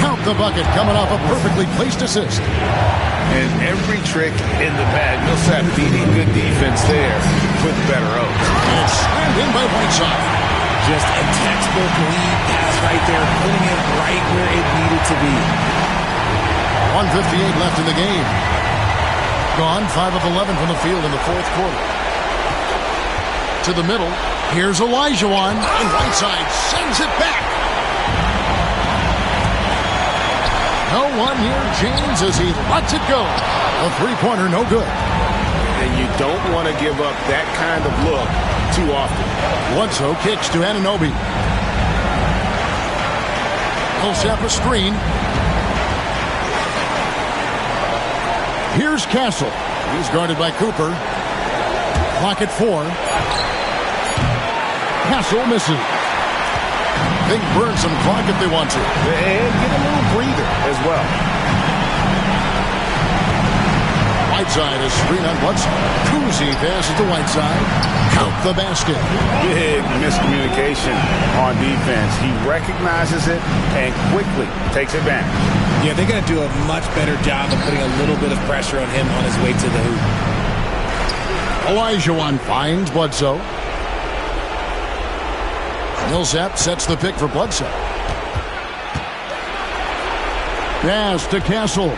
Count the bucket, coming off a perfectly placed assist. And every trick in the bag. Millsap beating good defense there with better O's. And it's slammed in by Whiteside. Just a textbook lead pass right there, putting it right where it needed to be. 1:58 left in the game. Gone 5 of 11 from the field in the fourth quarter. To the middle, here's Olajuwon, and Whiteside sends it back. No one near James as he lets it go. A three-pointer, no good. And you don't want to give up that kind of look too often. Bledsoe kicks to Anunoby. Millsap a screen. Here's Castle. He's guarded by Cooper. Clock at 4. Castle misses. They can burn some clock if they want to. And get a little breather as well. Whiteside, a screen on Bledsoe. Cousy passes to Whiteside. Count the basket. Big miscommunication on defense. He recognizes it and quickly takes advantage. Yeah, they're going to do a much better job of putting a little bit of pressure on him on his way to the hoop. Olajuwon finds Bledsoe. Millsap sets the pick for Bledsoe. Pass to Castle.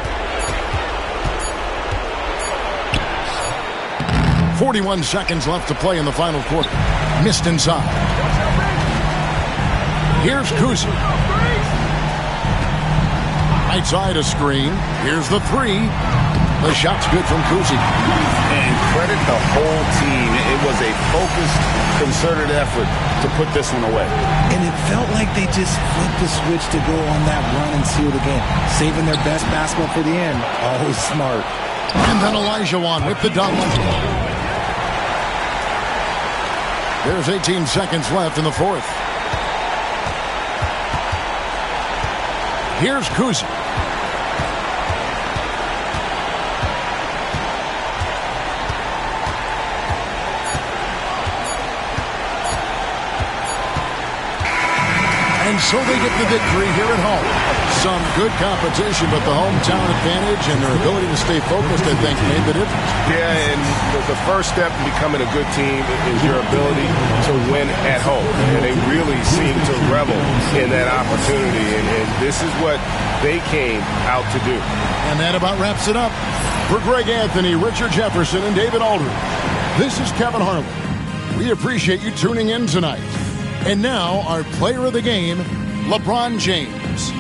41 seconds left to play in the final quarter. Missed inside. Here's Cousy. Right side a screen. Here's the three. The shot's good from Cousy. And credit the whole team. It was a focused, concerted effort to put this one away. And it felt like they just flipped the switch to go on that run and seal the game. Saving their best basketball for the end. Always smart. And then Olajuwon with the dunk. There's 18 seconds left in the fourth. Here's Cousy. And so they get the victory here at home. Some good competition, but the hometown advantage and their ability to stay focused, I think, made the difference. Yeah, and the first step in becoming a good team is your ability to win at home. And they really seem to revel in that opportunity. And this is what they came out to do. And that about wraps it up. For Greg Anthony, Richard Jefferson, and David Aldridge, this is Kevin Harlan. We appreciate you tuning in tonight. And now, our player of the game, LeBron James.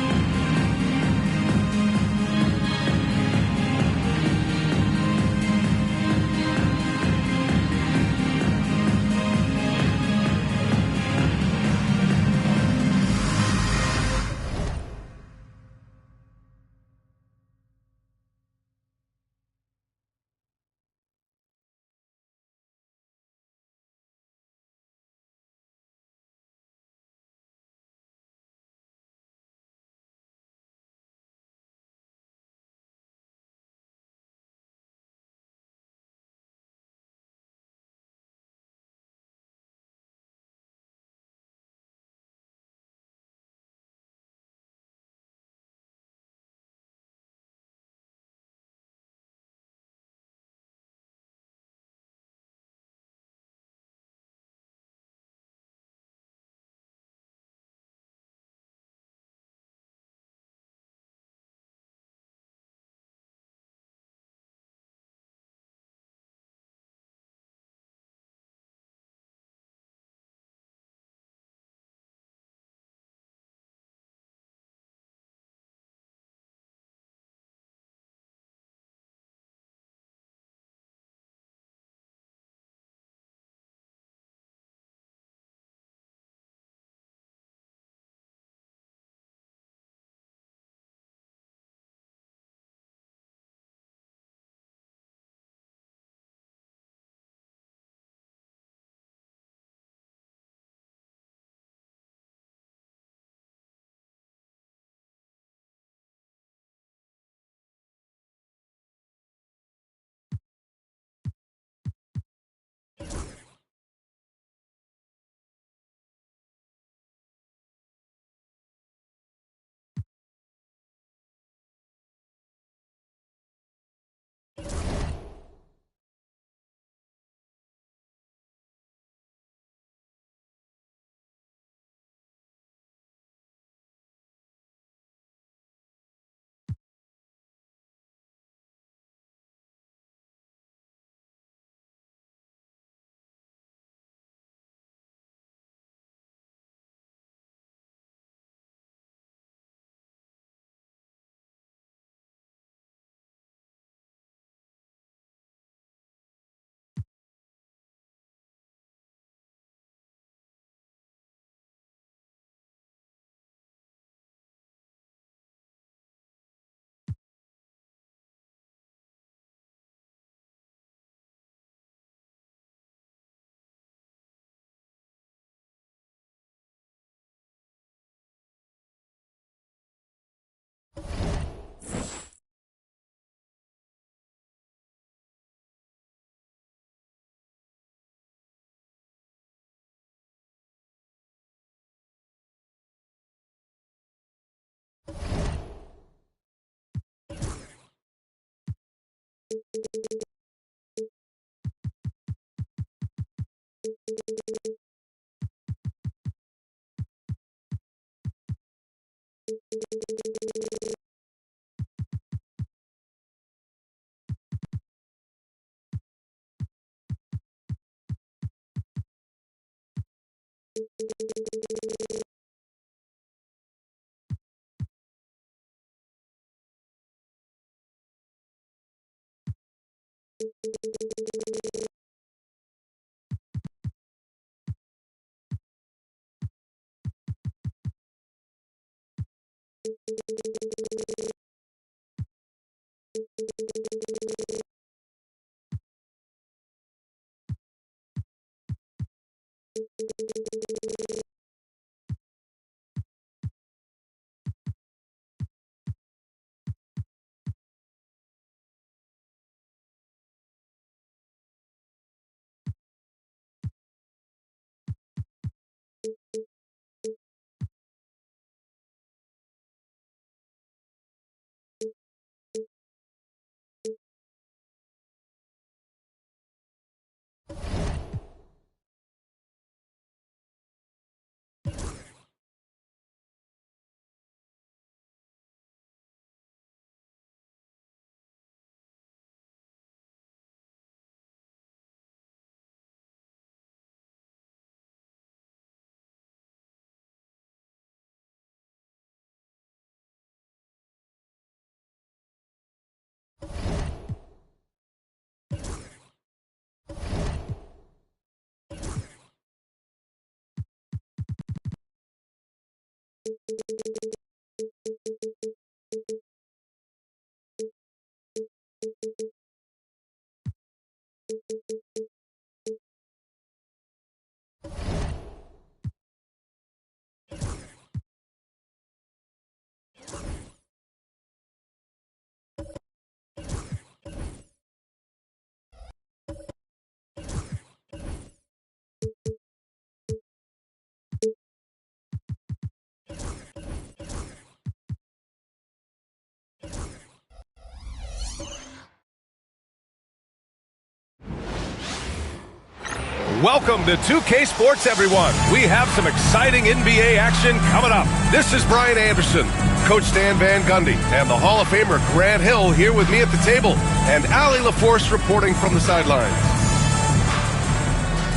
Welcome to 2K Sports, everyone. We have some exciting NBA action coming up. This is Brian Anderson, Coach Stan Van Gundy, and the Hall of Famer Grant Hill here with me at the table, and Allie LaForce reporting from the sidelines.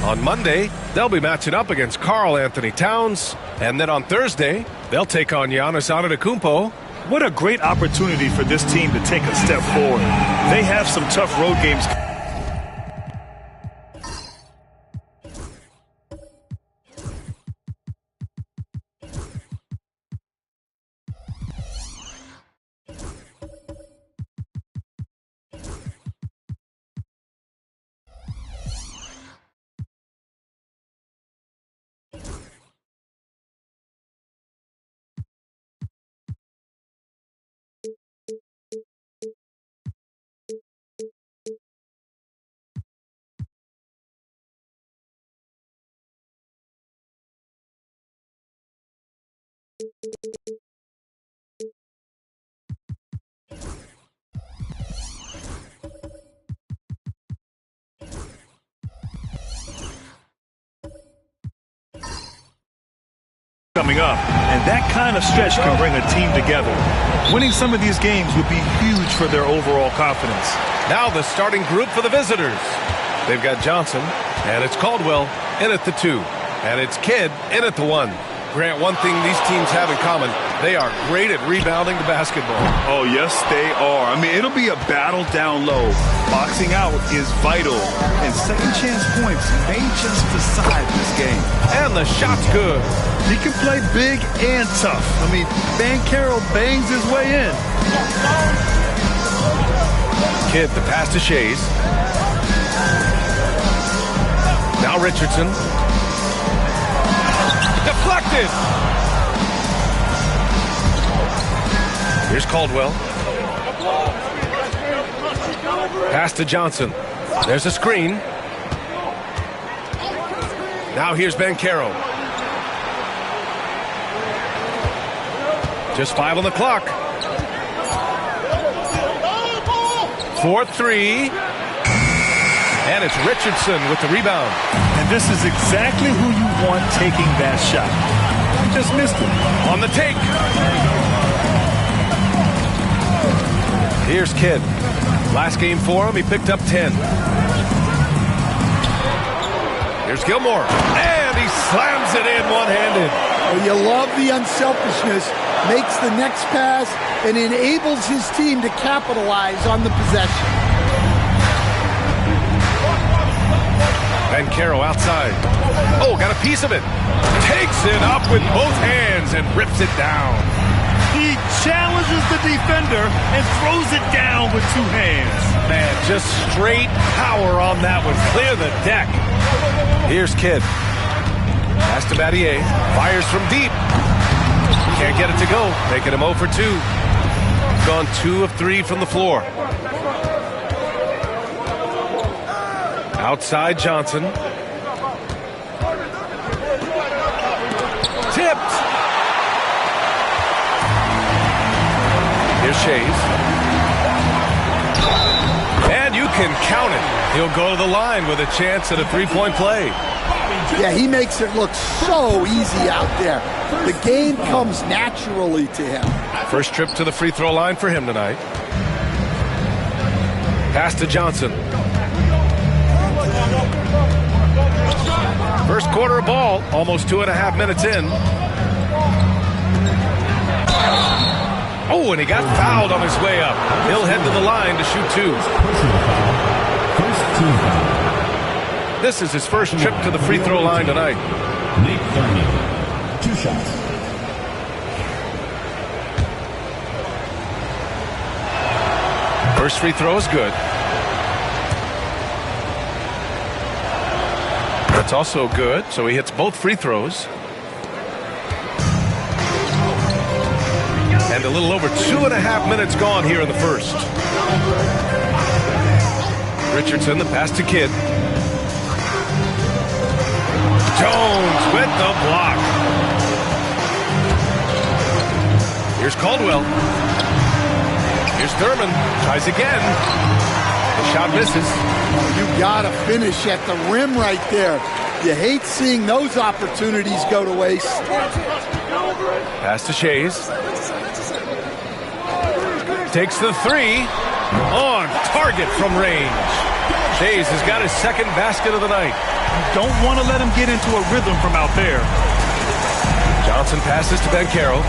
On Monday, they'll be matching up against Karl Anthony Towns, and then on Thursday, they'll take on Giannis Antetokounmpo. What a great opportunity for this team to take a step forward. They have some tough road games. Coming up, and that kind of stretch can bring a team together. Winning some of these games would be huge for their overall confidence. Now the starting group for the visitors. They've got Johnson, and it's Caldwell in at the 2, and it's Kidd in at the 1. Grant, one thing these teams have in common, they are great at rebounding the basketball. Oh, yes, they are. I mean, it'll be a battle down low. Boxing out is vital, and second chance points may just decide this game. And the shot's good. He can play big and tough. I mean, Banchero bangs his way in. Kidd the pass to Shays. Now Richardson. Deflected. Here's Caldwell. Pass to Johnson. There's a screen. Now here's Banchero. Just 5 on the clock. for three. And it's Richardson with the rebound. And this is exactly who you want taking that shot. He just missed it. On the take. Here's Kidd. Last game for him, he picked up 10. Here's Gilmore. And he slams it in one-handed. Well, you love the unselfishness. Makes the next pass and enables his team to capitalize on the possession. Banchero outside. Oh, got a piece of it. Takes it up with both hands and rips it down. He challenges the defender and throws it down with two hands. Man, just straight power on that one. Clear the deck. Here's Kidd. Pass to Battier. Fires from deep. Can't get it to go. Making him 0 for 2. Gone 2 of 3 from the floor. Outside Johnson. Tipped. Here's Shays. And you can count it. He'll go to the line with a chance at a three-point play. Yeah, he makes it look so easy out there. The game comes naturally to him. First trip to the free throw line for him tonight. Pass to Johnson. First quarter of ball, almost 2.5 minutes in. Oh, and he got fouled on his way up. He'll head to the line to shoot 2. This is his first trip to the free throw line tonight. Nick Thurman, 2 shots. First free throw is good. That's also good, so he hits both free throws. And a little over 2.5 minutes gone here in the first. Richardson, the pass to Kidd. Jones with the block. Here's Caldwell. Here's Thurman. Tries again. The shot misses. You gotta finish at the rim right there. You hate seeing those opportunities go to waste. Pass to Shays. Takes the 3. On target from range. Shays has got his second basket of the night. Don't want to let him get into a rhythm from out there. Johnson passes to Banchero.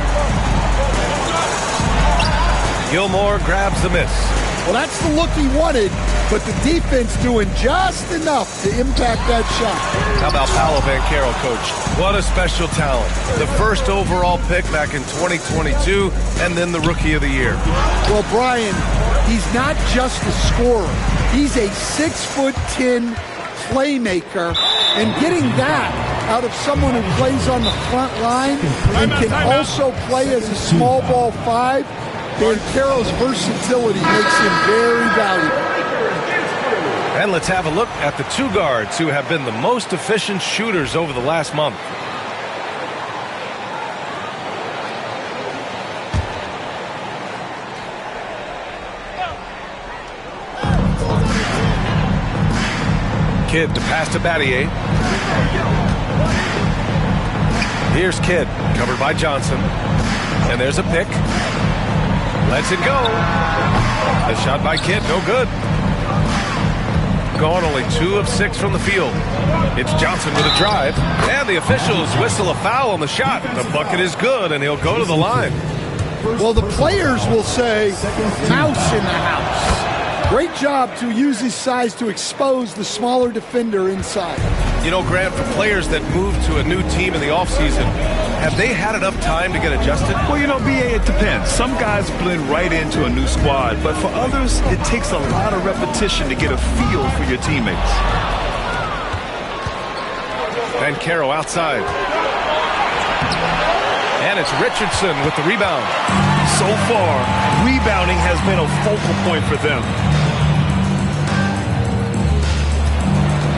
Gilmore grabs the miss. Well, that's the look he wanted, but the defense doing just enough to impact that shot. How about Paolo Banchero, Coach? What a special talent. The first overall pick back in 2022, and then the Rookie of the Year. Well, Brian, he's not just a scorer. He's a 6'10" playmaker, and getting that out of someone who plays on the front line and can also play as a small ball 5, Banchero's versatility makes him very valuable. And let's have a look at the 2 guards who have been the most efficient shooters over the last month. Kidd to pass to Battier. Here's Kidd, covered by Johnson. And there's a pick. Lets it go. The shot by Kidd, no good. Gone only 2 of 6 from the field. It's Johnson with a drive. And the officials whistle a foul on the shot. The bucket is good, and he'll go to the line. Well, the players will say, mouse in the house. Great job to use his size to expose the smaller defender inside. You know, Grant, for players that move to a new team in the offseason, have they had enough time to get adjusted? Well, you know, B.A., it depends. Some guys blend right into a new squad, but for others, it takes a lot of repetition to get a feel for your teammates. Banchero outside. And it's Richardson with the rebound. So far, rebounding has been a focal point for them.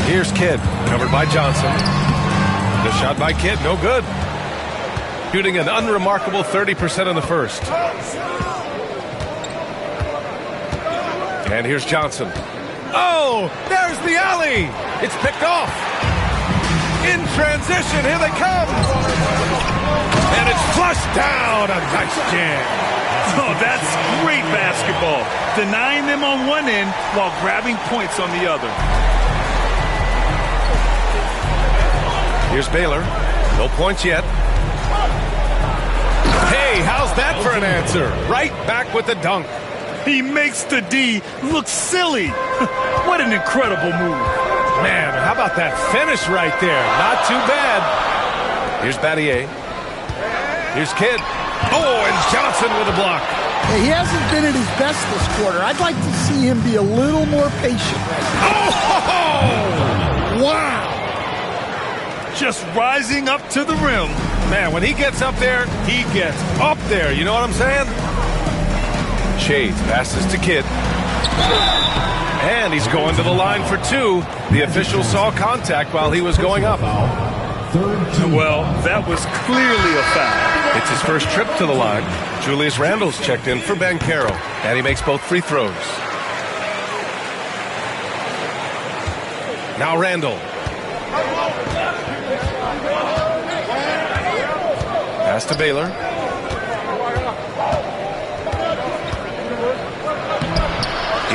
Here's Kidd, covered by Johnson. The shot by Kidd, no good. Shooting an unremarkable 30% in the first. And here's Johnson. Oh, there's the alley. It's picked off. In transition, here they come. And it's flushed down. A nice jam. Oh, that's great basketball. Denying them on one end while grabbing points on the other. Here's Baylor. No points yet. Hey, how's that for an answer? Right back with the dunk. He makes the D look silly. What an incredible move. Man, how about that finish right there? Not too bad. Here's Battier. Here's Kidd. Oh, and Johnson with a block. He hasn't been at his best this quarter. I'd like to see him be a little more patient right now. Oh! Wow. Just rising up to the rim. Man, when he gets up there, he gets up there. You know what I'm saying? Shades passes to Kidd. And he's going to the line for two. The official saw contact while he was going up. Well, that was clearly a foul. It's his first trip to the line. Julius Randle's checked in for Banchero, and he makes both free throws. Now Randle. Pass to Baylor.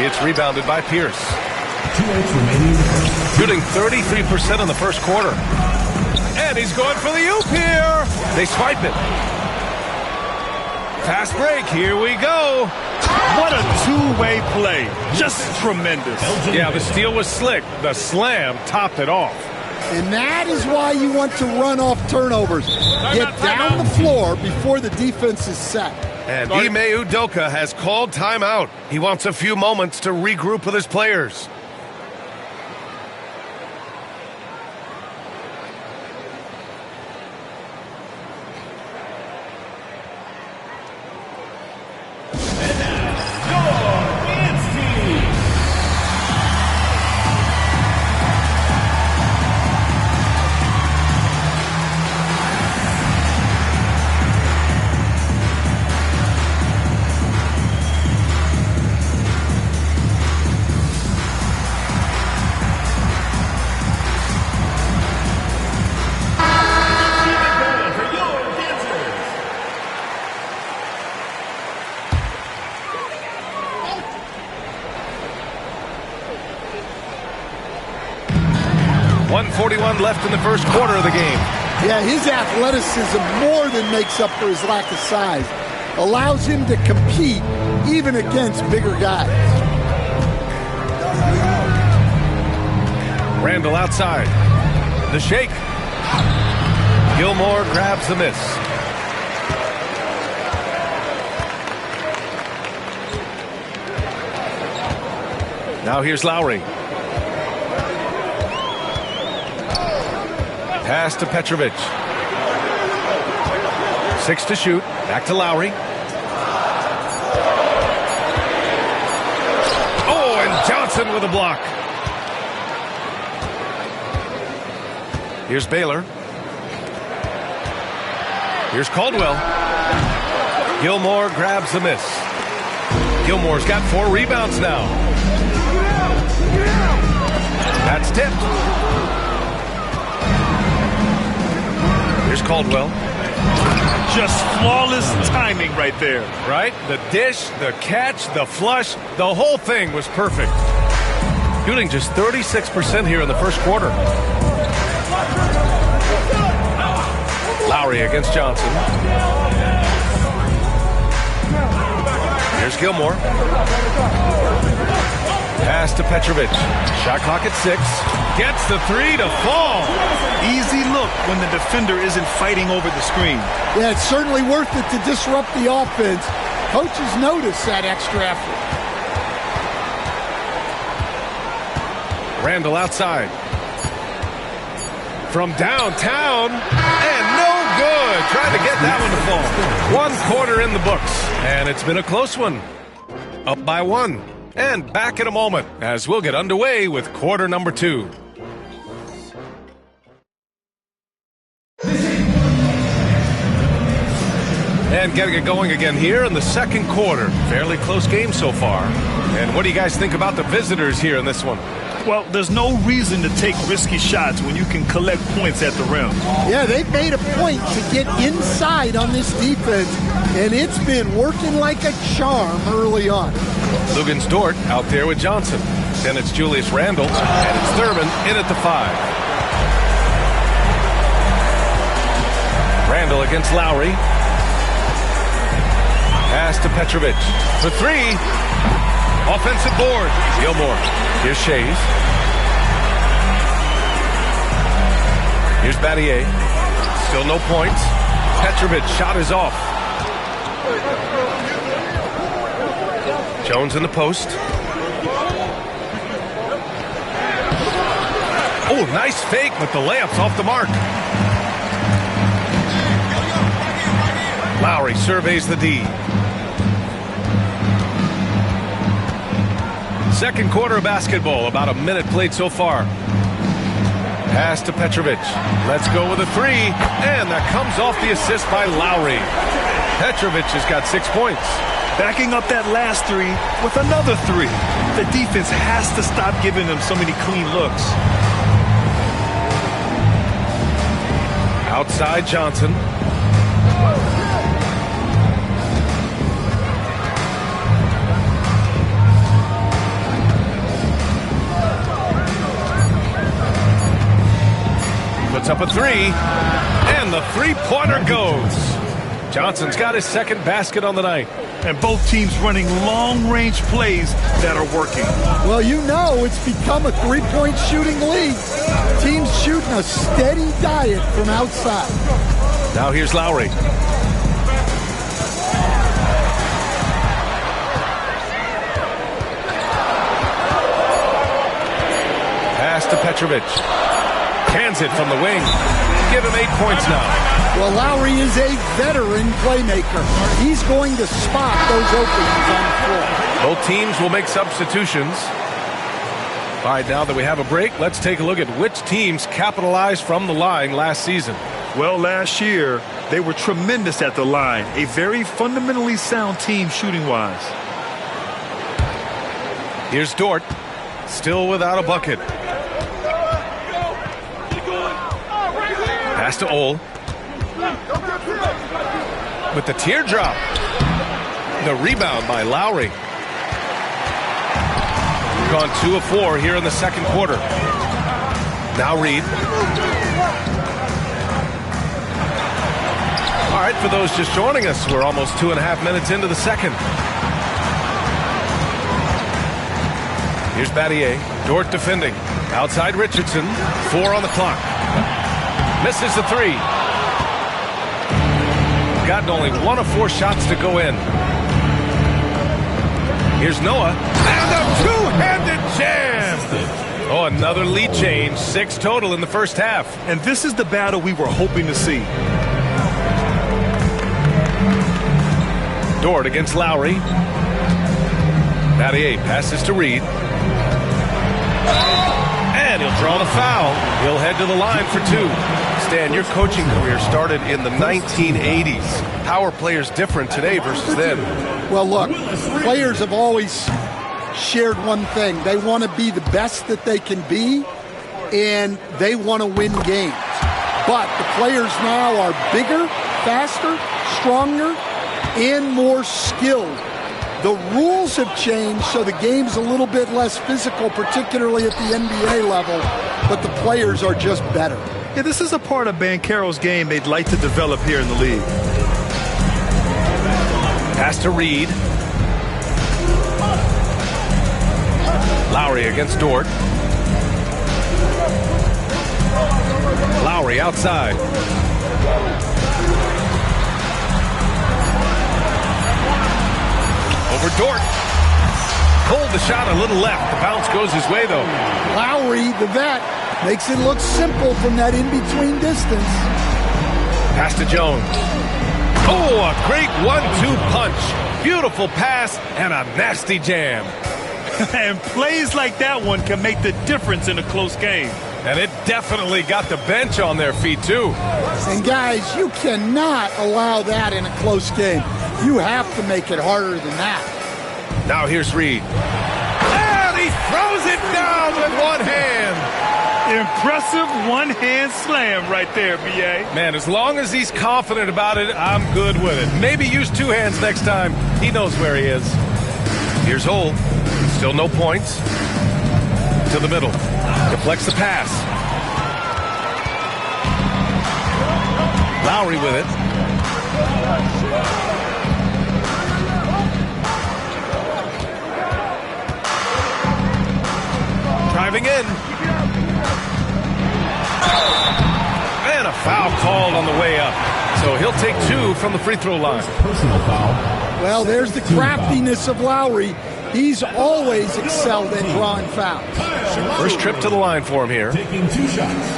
It's rebounded by Pierce. Shooting 33% in the first quarter. And he's going for the oop here. They swipe it. Fast break. Here we go. What a two-way play. Just tremendous. Yeah, the steal was slick. The slam topped it off. And that is why you want to run off turnovers. Get down the floor before the defense is set. And Ime Udoka has called timeout. He wants a few moments to regroup with his players. Left in the first quarter of the game. Yeah, his athleticism more than makes up for his lack of size. Allows him to compete even against bigger guys. Randle outside. The shake. Gilmore grabs the miss. Now here's Lowry. Pass to Petrovic. 6 to shoot. Back to Lowry. Oh, and Johnson with a block. Here's Baylor. Here's Caldwell. Gilmore grabs the miss. Gilmore's got 4 rebounds now. That's tipped. Here's Caldwell. Just flawless timing right there. Right? The dish, the catch, the flush, the whole thing was perfect. Shooting just 36% here in the first quarter. Lowry against Johnson. Here's Gilmore. Pass to Petrovic. Shot clock at 6. Gets the 3 to fall. Easy look when the defender isn't fighting over the screen. Yeah, it's certainly worth it to disrupt the offense. Coaches notice that extra effort. Randle outside. From downtown. And no good. Trying to get that one to fall. 1 quarter in the books. And it's been a close one. Up by 1. And back in a moment as we'll get underway with quarter number 2. And getting it going again here in the second quarter. Fairly close game so far. And what do you guys think about the visitors here in this one? Well, there's no reason to take risky shots when you can collect points at the rim. Yeah, they've made a point to get inside on this defense, and it's been working like a charm early on. Lugens Dort out there with Johnson. Then it's Julius Randle, and it's Thurman in at the 5. Randle against Lowry. Pass to Petrovic for 3. Offensive board. Gilmore. Here's Shays. Here's Battier. Still no points. Petrovic shot is off. Jones in the post. Oh, nice fake, but the layup's off the mark. Lowry surveys the D. Second quarter of basketball, about a minute played so far. Pass to Petrovic. Let's go with a 3, and that comes off the assist by Lowry. Petrovic has got 6 points. Backing up that last 3 with another 3. The defense has to stop giving them so many clean looks. Outside Johnson. Puts up a 3, and the three-pointer goes. Johnson's got his second basket on the night. And both teams running long-range plays that are working. Well, you know it's become a three-point shooting league. Teams shooting a steady diet from outside. Now here's Lowry. Pass to Petrovic. Hands it from the wing. Give him 8 points now. Well, Lowry is a veteran playmaker. He's going to spot those openings on the floor. Both teams will make substitutions. All right, now that we have a break, let's take a look at which teams capitalized from the line last season. Well, last year, they were tremendous at the line. A very fundamentally sound team shooting-wise. Here's Dort, still without a bucket. Pass to Ole. With the teardrop. The rebound by Lowry. Gone 2 of 4 here in the second quarter. Now Reed. All right, for those just joining us, we're almost 2.5 minutes into the second. Here's Battier. Dort defending. Outside Richardson. 4 on the clock. Misses the 3. Gotten only 1 of 4 shots to go in. Here's Noah. And a two-handed jam! Oh, another lead change. 6 total in the first half. And this is the battle we were hoping to see. Dort against Lowry. Battier passes to Reed. And he'll draw the foul. He'll head to the line for 2. Stan, your coaching career started in the 1980s. How are players different today versus then? Well, look, players have always shared one thing. They want to be the best that they can be, and they want to win games. But the players now are bigger, faster, stronger, and more skilled. The rules have changed, so the game's a little bit less physical, particularly at the NBA level, but the players are just better. Yeah, this is a part of Banchero's game they'd like to develop here in the league. Pass to Reed. Lowry against Dort. Lowry outside. Over Dort. Pulled the shot a little left. The bounce goes his way, though. Lowry, the vet, makes it look simple from that in-between distance. Pass to Jones. Oh, a great 1-2 punch. Beautiful pass and a nasty jam. And plays like that one can make the difference in a close game. And it definitely got the bench on their feet, too. And, guys, you cannot allow that in a close game. You have to make it harder than that. Now here's Reed. And he throws it down with one hand. Impressive one-hand slam right there, B.A. Man, as long as he's confident about it, I'm good with it. Maybe use two hands next time. He knows where he is. Here's Hull. Still no points. To the middle. Deflects the pass. Lowry with it. Driving in. And a foul called on the way up. So he'll take two from the free throw line. Personal foul. Well, there's the craftiness of Lowry. He's always excelled at drawing fouls. First trip to the line for him here. Taking 2 shots.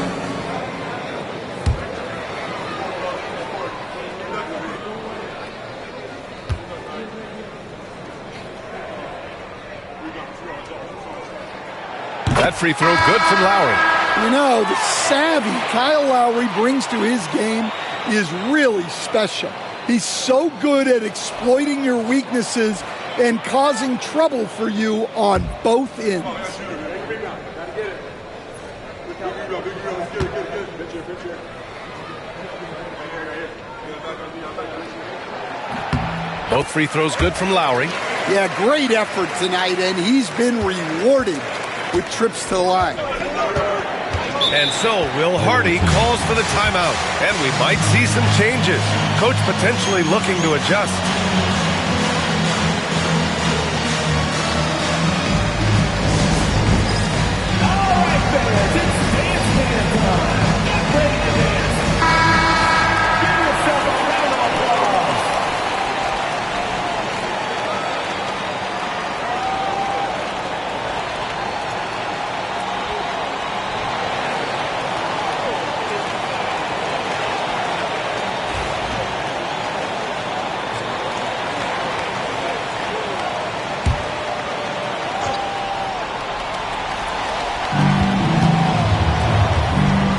That free throw good from Lowry. You know, the savvy Kyle Lowry brings to his game is really special. He's so good at exploiting your weaknesses and causing trouble for you on both ends. Both free throws good from Lowry. Yeah, great effort tonight, and he's been rewarded with trips to the line. And so Will Hardy calls for the timeout, and we might see some changes. Coach potentially looking to adjust.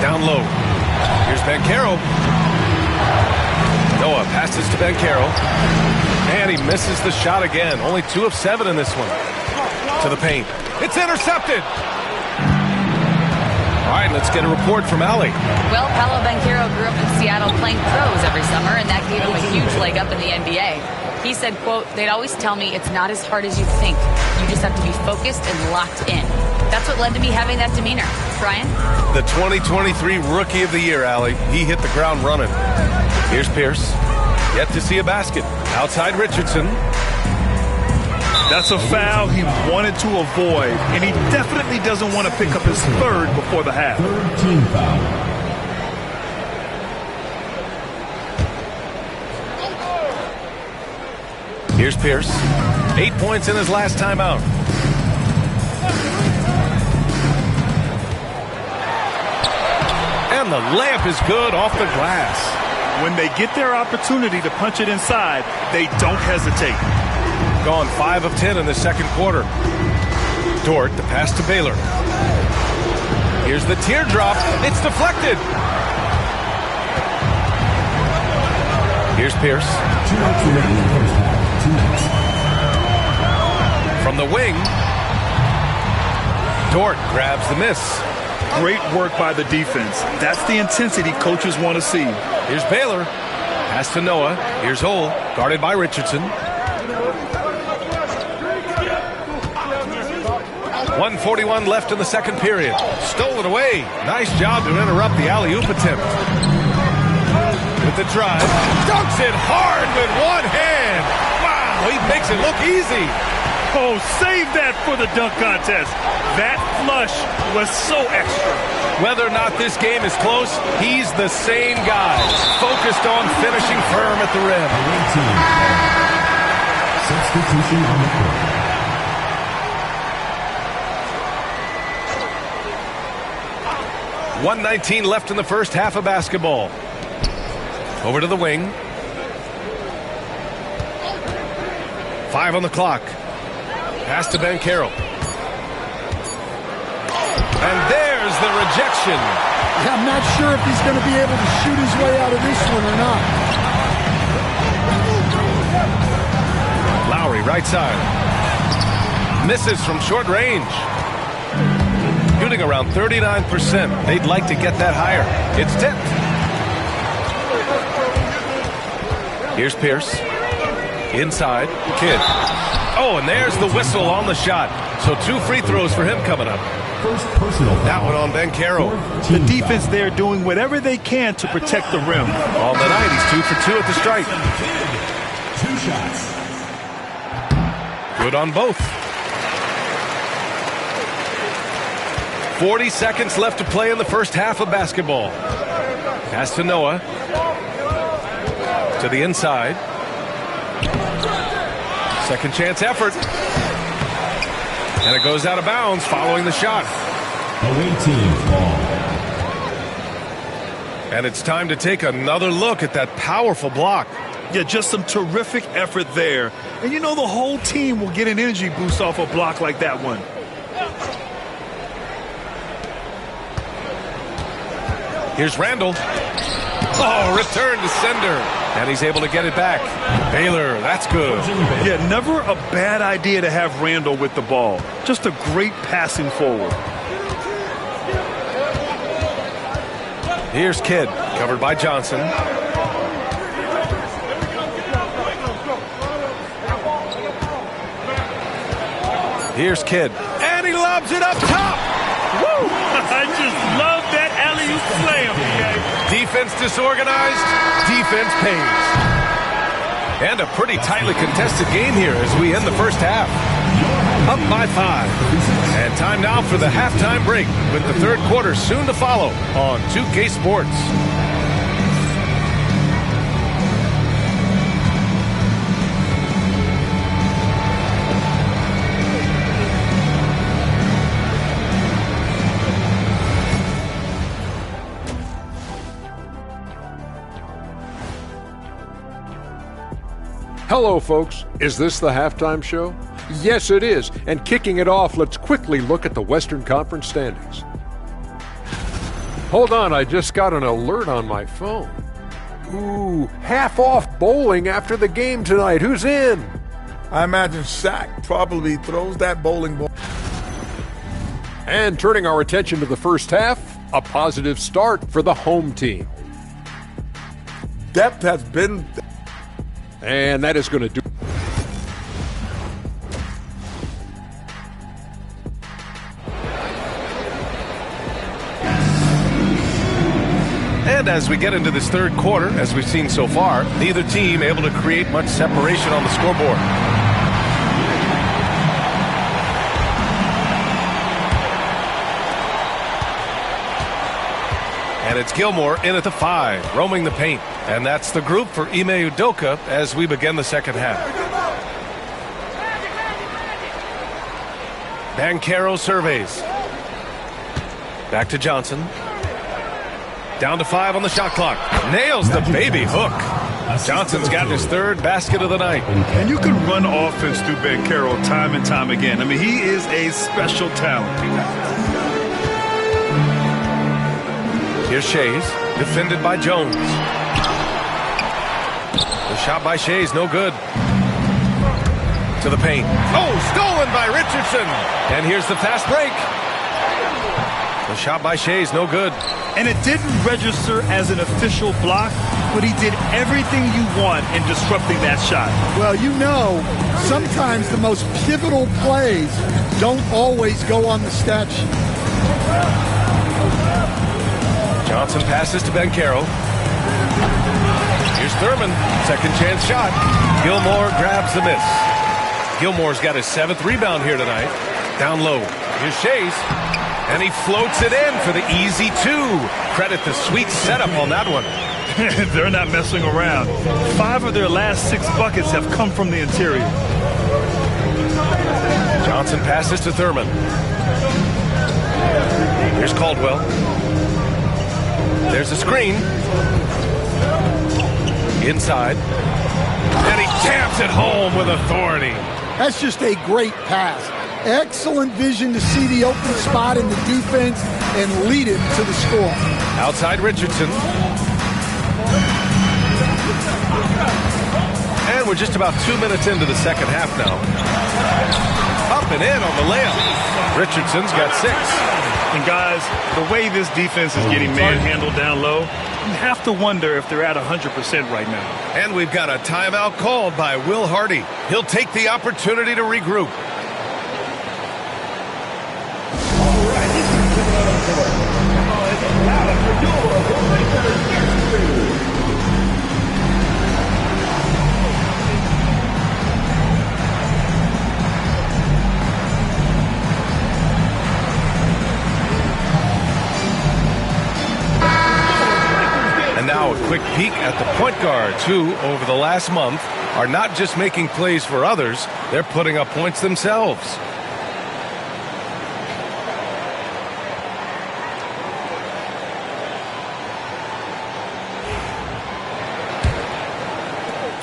Down low. Here's Banchero. Noah passes to Banchero. And he misses the shot again. Only 2 of 7 in this one. To the paint. It's intercepted. All right, let's get a report from Allie. Well, Paolo Banchero grew up in Seattle playing pros every summer, and that gave him a huge leg up in the NBA. He said, quote, "They'd always tell me it's not as hard as you think. You just have to be focused and locked in." That's what led to me having that demeanor. Brian? The 2023 Rookie of the Year, Allie. He hit the ground running. Here's Pierce. Yet to see a basket. Outside Richardson. That's a foul he wanted to avoid, and he definitely doesn't want to pick up his third before the half. Third team foul. Here's Pierce. 8 points in his last time out. And the layup is good off the glass. When they get their opportunity to punch it inside, they don't hesitate. Gone 5 of 10 in the second quarter. Dort, the pass to Baylor. Here's the teardrop. It's deflected. Here's Pierce. 2 minutes remaining in the first half. 2 minutes. From the wing, Dort grabs the miss. Great work by the defense. That's the intensity coaches want to see. Here's Baylor. Pass to Noah. Here's Hull, guarded by Richardson. 1:41 left in the second period. Stolen away. Nice job to interrupt the alley-oop attempt. With the drive. Dunks it hard with one hand. Wow, he makes it look easy. Oh, save that for the dunk contest. That flush was so extra. Whether or not this game is close, he's the same guy. Focused on finishing firm at the rim. Substitution on the court. .119 left in the first half of basketball. Over to the wing. 5 on the clock. Pass to Banchero. And there's the rejection. Yeah, I'm not sure if he's going to be able to shoot his way out of this one or not. Lowry, right side. Misses from short range. Shooting around 39%. They'd like to get that higher. It's tipped. Here's Pierce. Inside. Kidd. Oh, and there's the whistle on the shot. So 2 free throws for him coming up. First personal. That one on Banchero. The defense there doing whatever they can to protect the rim. On the night, he's 2 for 2 at the stripe. 2 shots. Good on both. 40 seconds left to play in the first half of basketball. Pass to Noah. To the inside. Second chance effort. And it goes out of bounds following the shot. Away team ball. And it's time to take another look at that powerful block. Yeah, just some terrific effort there. And you know the whole team will get an energy boost off a block like that one. Here's Randall. Oh, return to sender. And he's able to get it back. Baylor, that's good. Yeah, never a bad idea to have Randall with the ball. Just a great passing forward. Here's Kidd, covered by Johnson. Here's Kidd. And he lobs it up top. Woo! I just love that alley-oop slam. Defense disorganized. Defense pays. And a pretty tightly contested game here as we end the first half. Up by 5. And time now for the halftime break with the third quarter soon to follow on 2K Sports. Hello, folks. Is this the halftime show? Yes, it is. And kicking it off, let's quickly look at the Western Conference standings. Hold on, I just got an alert on my phone. Ooh, half off bowling after the game tonight. Who's in? I imagine Shaq probably throws that bowling ball. And turning our attention to the first half, a positive start for the home team. Depth has been... And that is going to do. And as we get into this third quarter, as we've seen so far, neither team able to create much separation on the scoreboard. And it's Gilmore in at the 5, roaming the paint. And that's the group for Ime Udoka as we begin the second half. Banchero surveys. Back to Johnson. Down to 5 on the shot clock. Nails the baby hook. Johnson's got his third basket of the night. And you can run offense through Banchero time and time again. I mean, he is a special talent. Here's Shays, defended by Jones. The shot by Shays, no good. To the paint. Oh, stolen by Richardson. And here's the fast break. The shot by Shays, no good. And it didn't register as an official block, but he did everything you want in disrupting that shot. Well, you know, sometimes the most pivotal plays don't always go on the stat sheet. Johnson passes to Banchero. Here's Thurman. Second chance shot. Gilmore grabs the miss. Gilmore's got his 7th rebound here tonight. Down low. Here's Shays. And he floats it in for the easy 2. Credit the sweet setup on that one. They're not messing around. 5 of their last 6 buckets have come from the interior. Johnson passes to Thurman. Here's Caldwell. There's a screen. Inside. And he taps it home with authority. That's just a great pass. Excellent vision to see the open spot in the defense and lead it to the score. Outside Richardson. And we're just about 2 minutes into the second half now. Up and in on the layup. Richardson's got 6. And guys, the way this defense is getting manhandled down low, you have to wonder if they're at 100% right now. And we've got a timeout called by Will Hardy. He'll take the opportunity to regroup. And now a quick peek at the point guards who, over the last month, are not just making plays for others, they're putting up points themselves.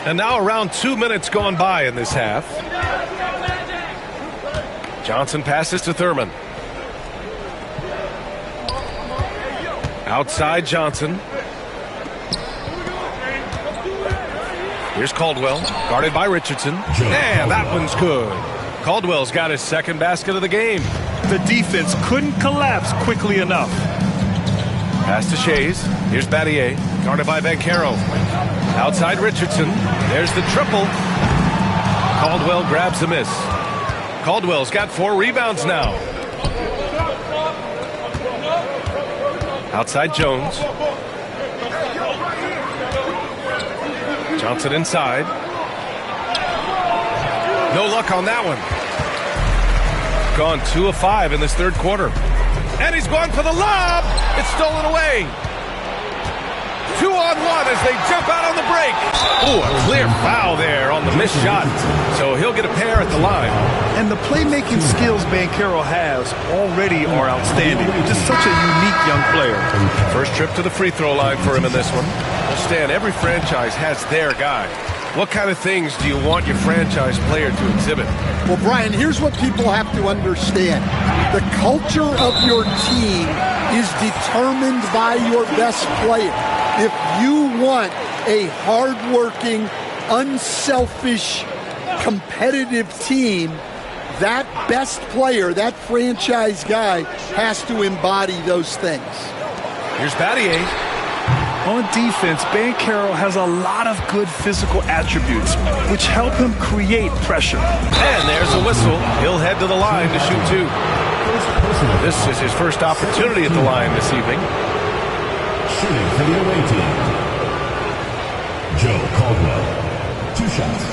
And now around 2 minutes gone by in this half. Johnson passes to Thurman. Outside Johnson. Here's Caldwell, guarded by Richardson. And that one's good. Caldwell's got his second basket of the game. The defense couldn't collapse quickly enough. Pass to Shays. Here's Battier, guarded by Banchero. Outside Richardson. There's the triple. Caldwell grabs the miss. Caldwell's got 4 rebounds now. Outside Jones. Johnson inside. No luck on that one. Gone 2 of 5 in this third quarter. And he's going for the lob. It's stolen away. 2-on-1 as they jump out on the break. Ooh, a clear foul there on the missed shot. So he'll get a pair at the line. And the playmaking skills Banchero has already are outstanding. Just such a unique young player. First trip to the free throw line for him in this one. Stan, every franchise has their guy. What kind of things do you want your franchise player to exhibit? Well, Brian, here's what people have to understand. The culture of your team is determined by your best player. If you want a hardworking, unselfish, competitive team, that best player, that franchise guy, has to embody those things. Here's Battier. On defense, Banchero has a lot of good physical attributes, which help him create pressure. And there's a whistle. He'll head to the line to shoot 2. This is his first opportunity at the line this evening. Shooting for the away team, Joe Caldwell. 2 shots.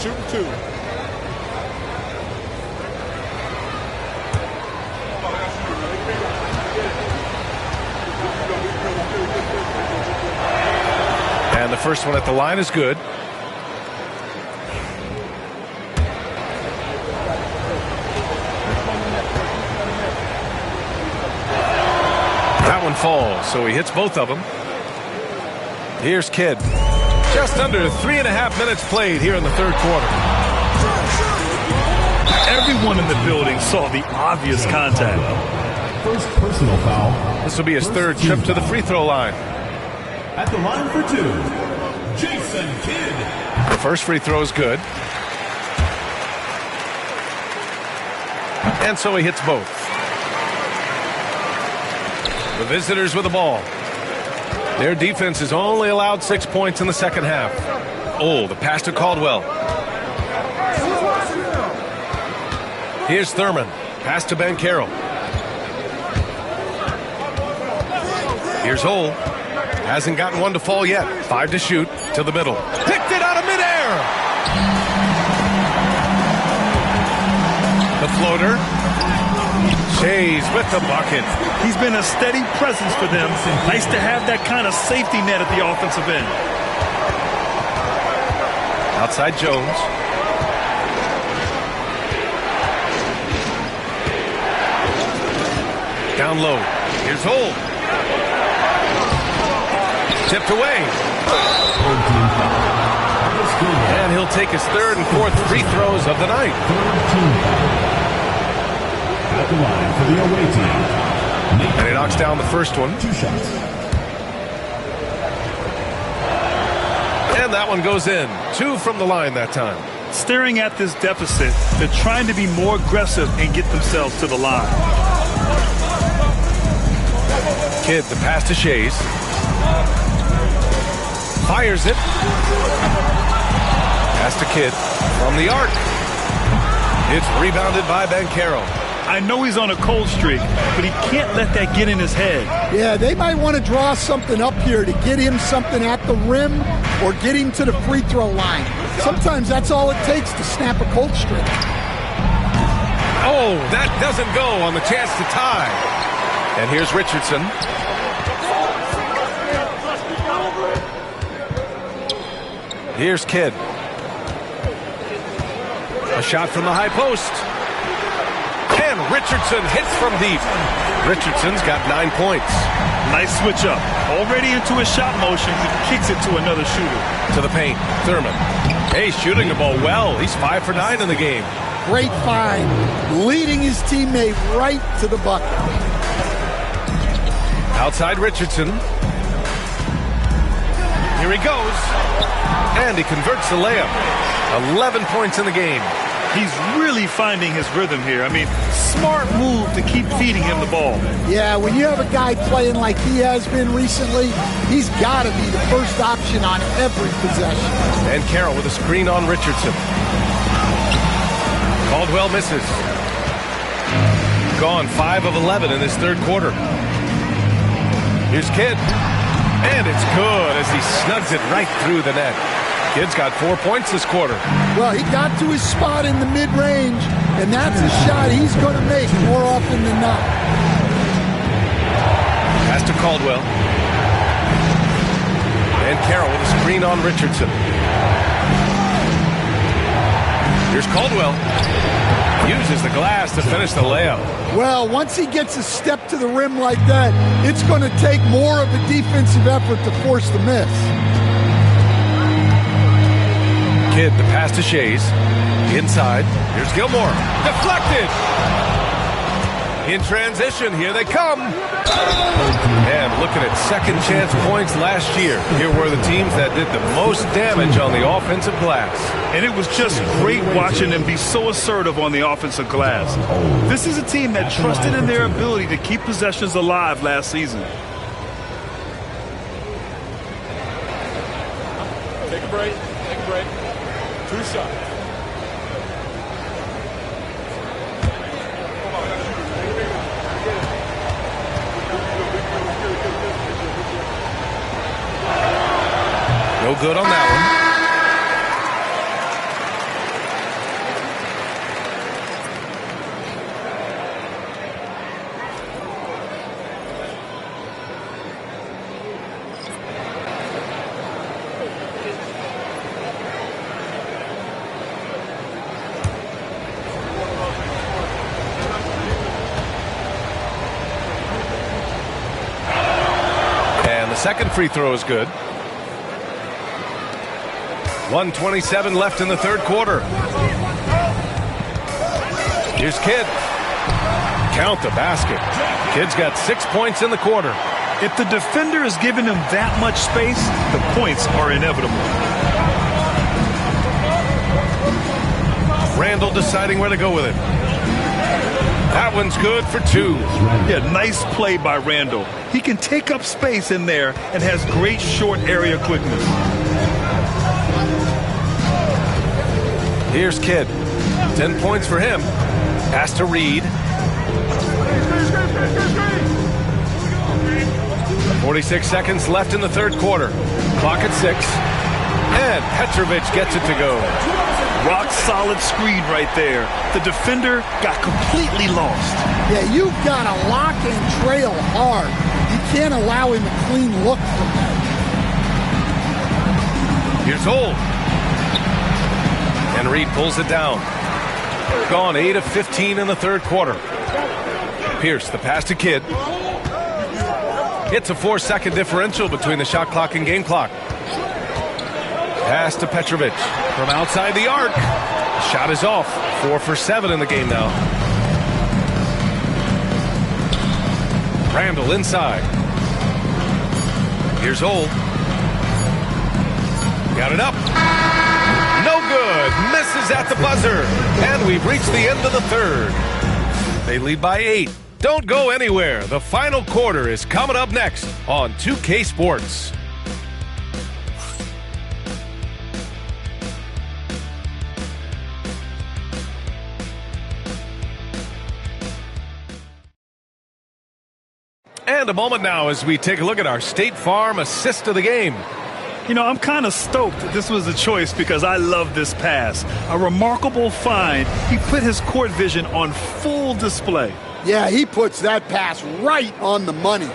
Shooting 2. And the first one at the line is good. That one falls, so he hits both of them. Here's Kidd. Just under 3.5 minutes played here in the third quarter. Everyone in the building saw the obvious contact. First personal foul. This will be his third trip to the free throw line. At the line for 2, Jason Kidd. The first free throw is good. And so he hits both. The visitors with the ball. Their defense has only allowed 6 points in the second half. Oh, the pass to Caldwell. Here's Thurman. Pass to Banchero. Here's Hull. Hasn't gotten one to fall yet. 5 to shoot. To the middle. Picked it out of midair. The floater. Shays with the bucket. He's been a steady presence for them. Nice to have that kind of safety net at the offensive end. Outside Jones. Down low. Here's Hull. Tipped away. And he'll take his third and fourth free throws of the night. At the line for the away team. And he knocks down the first one. 2 shots. And that one goes in. 2 from the line that time. Staring at this deficit, they're trying to be more aggressive and get themselves to the line. Kidd, the pass to Shays. Fires it. Pass to Kidd from the arc. It's rebounded by Banchero. I know he's on a cold streak, but he can't let that get in his head. Yeah, they might want to draw something up here to get him something at the rim or get him to the free throw line. Sometimes that's all it takes to snap a cold streak. Oh, that doesn't go on the chance to tie. And here's Richardson. Here's Kidd. A shot from the high post. And Richardson hits from deep. Richardson's got 9 points. Nice switch up. Already into his shot motion, he kicks it to another shooter. To the paint, Thurman. Hey, shooting the ball well. He's 5 for 9 in the game. Great find. Leading his teammate right to the bucket. Outside Richardson. Here he goes. And he converts the layup. 11 points in the game. He's really finding his rhythm here. I mean, smart move to keep feeding him the ball. Yeah, when you have a guy playing like he has been recently, he's got to be the first option on every possession. And Carroll with a screen on Richardson. Caldwell misses. Gone 5 of 11 in this third quarter. Here's Kidd. And it's good as he snugs it right through the net. Kidd's got 4 points this quarter. Well, he got to his spot in the mid-range, and that's a shot he's going to make more often than not. Pass to Caldwell. And Carroll with a screen on Richardson. Here's Caldwell. Uses the glass to finish the layup. Well, once he gets a step to the rim like that, it's going to take more of a defensive effort to force the miss. Kidd, the pass to Shays. Inside. Here's Gilmore. Deflected. In transition, here they come. And looking at second chance points last year. Here were the teams that did the most damage on the offensive glass. And it was just great watching them be so assertive on the offensive glass. This is a team that trusted in their ability to keep possessions alive last season. Take a break. Take a break. 2 shots. No good on that one. And the second free throw is good. 1:27 left in the third quarter. Here's Kidd. Count the basket. Kidd's got 6 points in the quarter. If the defender is giving him that much space, the points are inevitable. Randall deciding where to go with it. That one's good for 2. Yeah, nice play by Randall. He can take up space in there and has great short area quickness. Here's Kidd. 10 points for him. Pass to Reed. 46 seconds left in the third quarter. Clock at 6. And Petrovic gets it to go. Rock solid screen right there. The defender got completely lost. Yeah, you've got to lock and trail hard. You can't allow him a clean look from that. Here's Holt. And Reed pulls it down. Gone 8 of 15 in the third quarter. Pierce, the pass to Kidd. It's a 4-second differential between the shot clock and game clock. Pass to Petrovic from outside the arc. Shot is off. 4 for 7 in the game now. Randall inside. Here's Holt. Got it up. No good. Misses at the buzzer. And we've reached the end of the third. They lead by 8. Don't go anywhere. The final quarter is coming up next on 2K Sports. And a moment now as we take a look at our State Farm assist of the game. You know, I'm kind of stoked that this was a choice because I love this pass. A remarkable find. He put his court vision on full display. Yeah, he puts that pass right on the money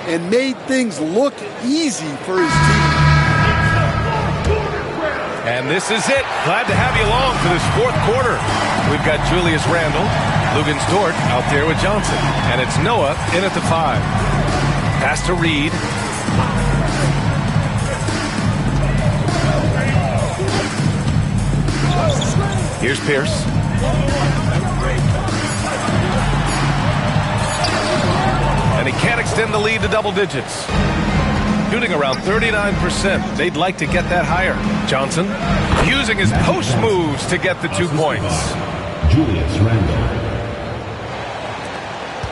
and made things look easy for his team. And this is it. Glad to have you along for this fourth quarter. We've got Julius Randle, Lugens Dort out there with Johnson. And it's Noah in at the 5. Pass to Reed. Here's Pierce. And he can't extend the lead to double digits. Shooting around 39%. They'd like to get that higher. Johnson using his post moves to get the 2 points. Julius Randle.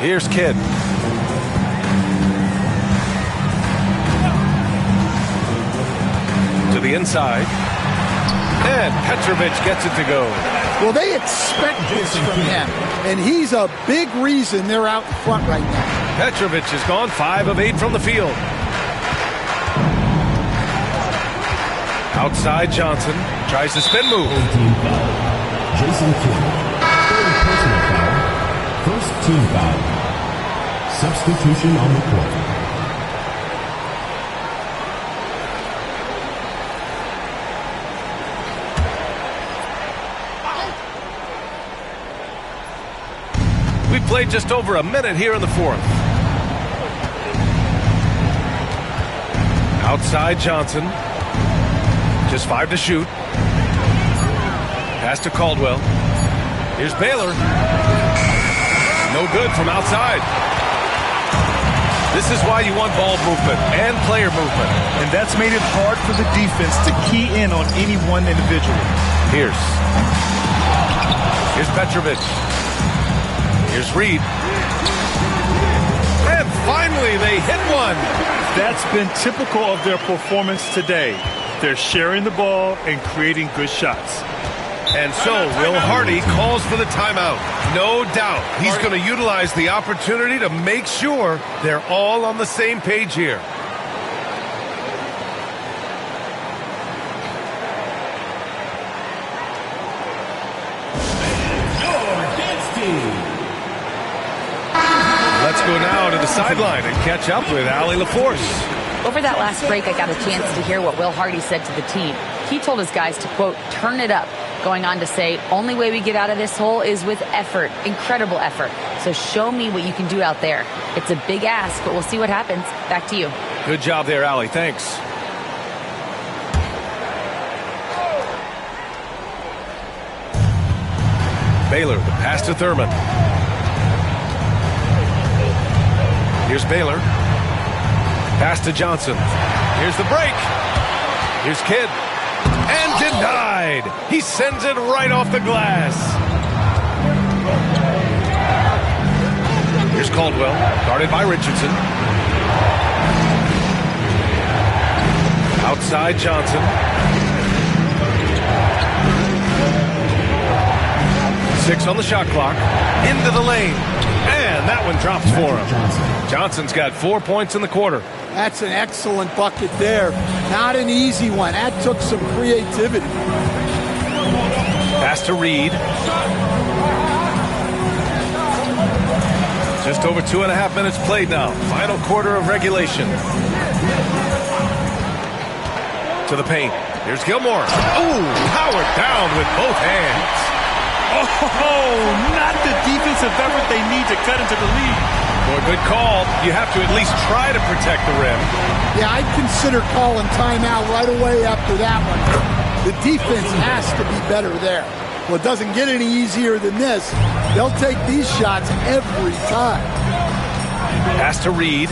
Here's Kidd. To the inside. And Petrovic gets it to go. Well, they expect this from him, and he's a big reason they're out in front right now. Petrovic has gone 5 of 8 from the field. Outside Johnson. Tries the spin move. Jason Kidd. Third personal foul. First team foul. Substitution on the court. We've played just over a minute here in the fourth. Outside Johnson. Just 5 to shoot. Pass to Caldwell. Here's Baylor. No good from outside. This is why you want ball movement and player movement. And that's made it hard for the defense to key in on any one individual. Here's Petrovic. Here's Reed. And finally they hit one. That's been typical of their performance today. They're sharing the ball and creating good shots. And so Will Hardy calls for the timeout. No doubt he's going to utilize the opportunity to make sure they're all on the same page here. Let's go now to the sideline and catch up with Allie LaForce. Over that last break, I got a chance to hear what Will Hardy said to the team. He told his guys to, quote, turn it up, going on to say, only way we get out of this hole is with effort, incredible effort. So show me what you can do out there. It's a big ask, but we'll see what happens. Back to you. Good job there, Allie. Thanks. Baylor, the pass to Thurman. Here's Baylor. Pass to Johnson. Here's the break. Here's Kidd. And denied. He sends it right off the glass. Here's Caldwell. Guarded by Richardson. Outside Johnson. 6 on the shot clock. Into the lane. And that one drops for him. Johnson's got 4 points in the quarter. That's an excellent bucket there. Not an easy one. That took some creativity. Pass to Reed. Just over 2.5 minutes played now. Final quarter of regulation. To the paint. Here's Gilmore. Ooh, powered down with both hands. Oh, not the defensive effort they need to cut into the lead. Boy, good call. You have to at least try to protect the rim. Yeah, I'd consider calling timeout right away after that one. The defense has to be better there. Well, it doesn't get any easier than this. They'll take these shots every time. Pass to Reed.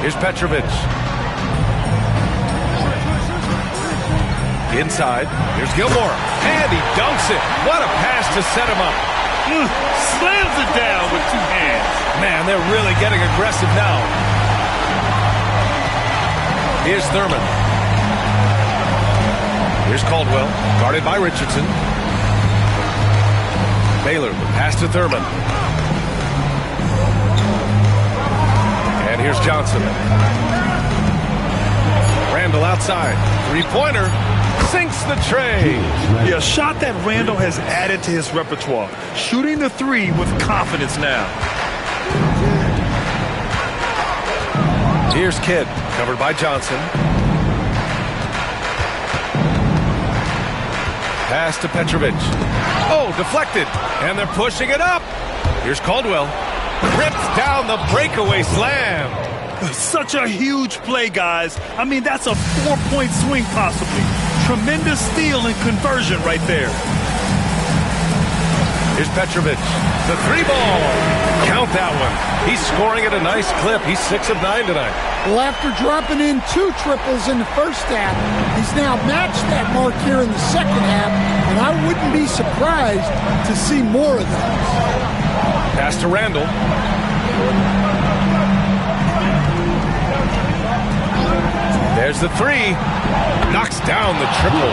Here's Petrovic. Inside, here's Gilmore, and he dunks it. What a pass to set him up. Slams it down with two hands. Man, they're really getting aggressive now. Here's Thurman. Here's Caldwell, guarded by Richardson. Baylor, the pass to Thurman. And here's Johnson. Randall outside. Three-pointer. Sinks the tray. Yeah, a shot that Randall has added to his repertoire. Shooting the three with confidence now. Here's Kidd, covered by Johnson. Pass to Petrovic. Oh, deflected. And they're pushing it up. Here's Caldwell. Rips down the breakaway slam. Such a huge play, guys. I mean, that's a 4-point swing possibly. Tremendous steal and conversion right there. Here's Petrovic. The three ball. Count that one. He's scoring at a nice clip. He's 6 of 9 tonight. Well, after dropping in 2 triples in the first half, he's now matched that mark here in the second half, and I wouldn't be surprised to see more of those. Pass to Randall. There's the three. Knocks down the triple.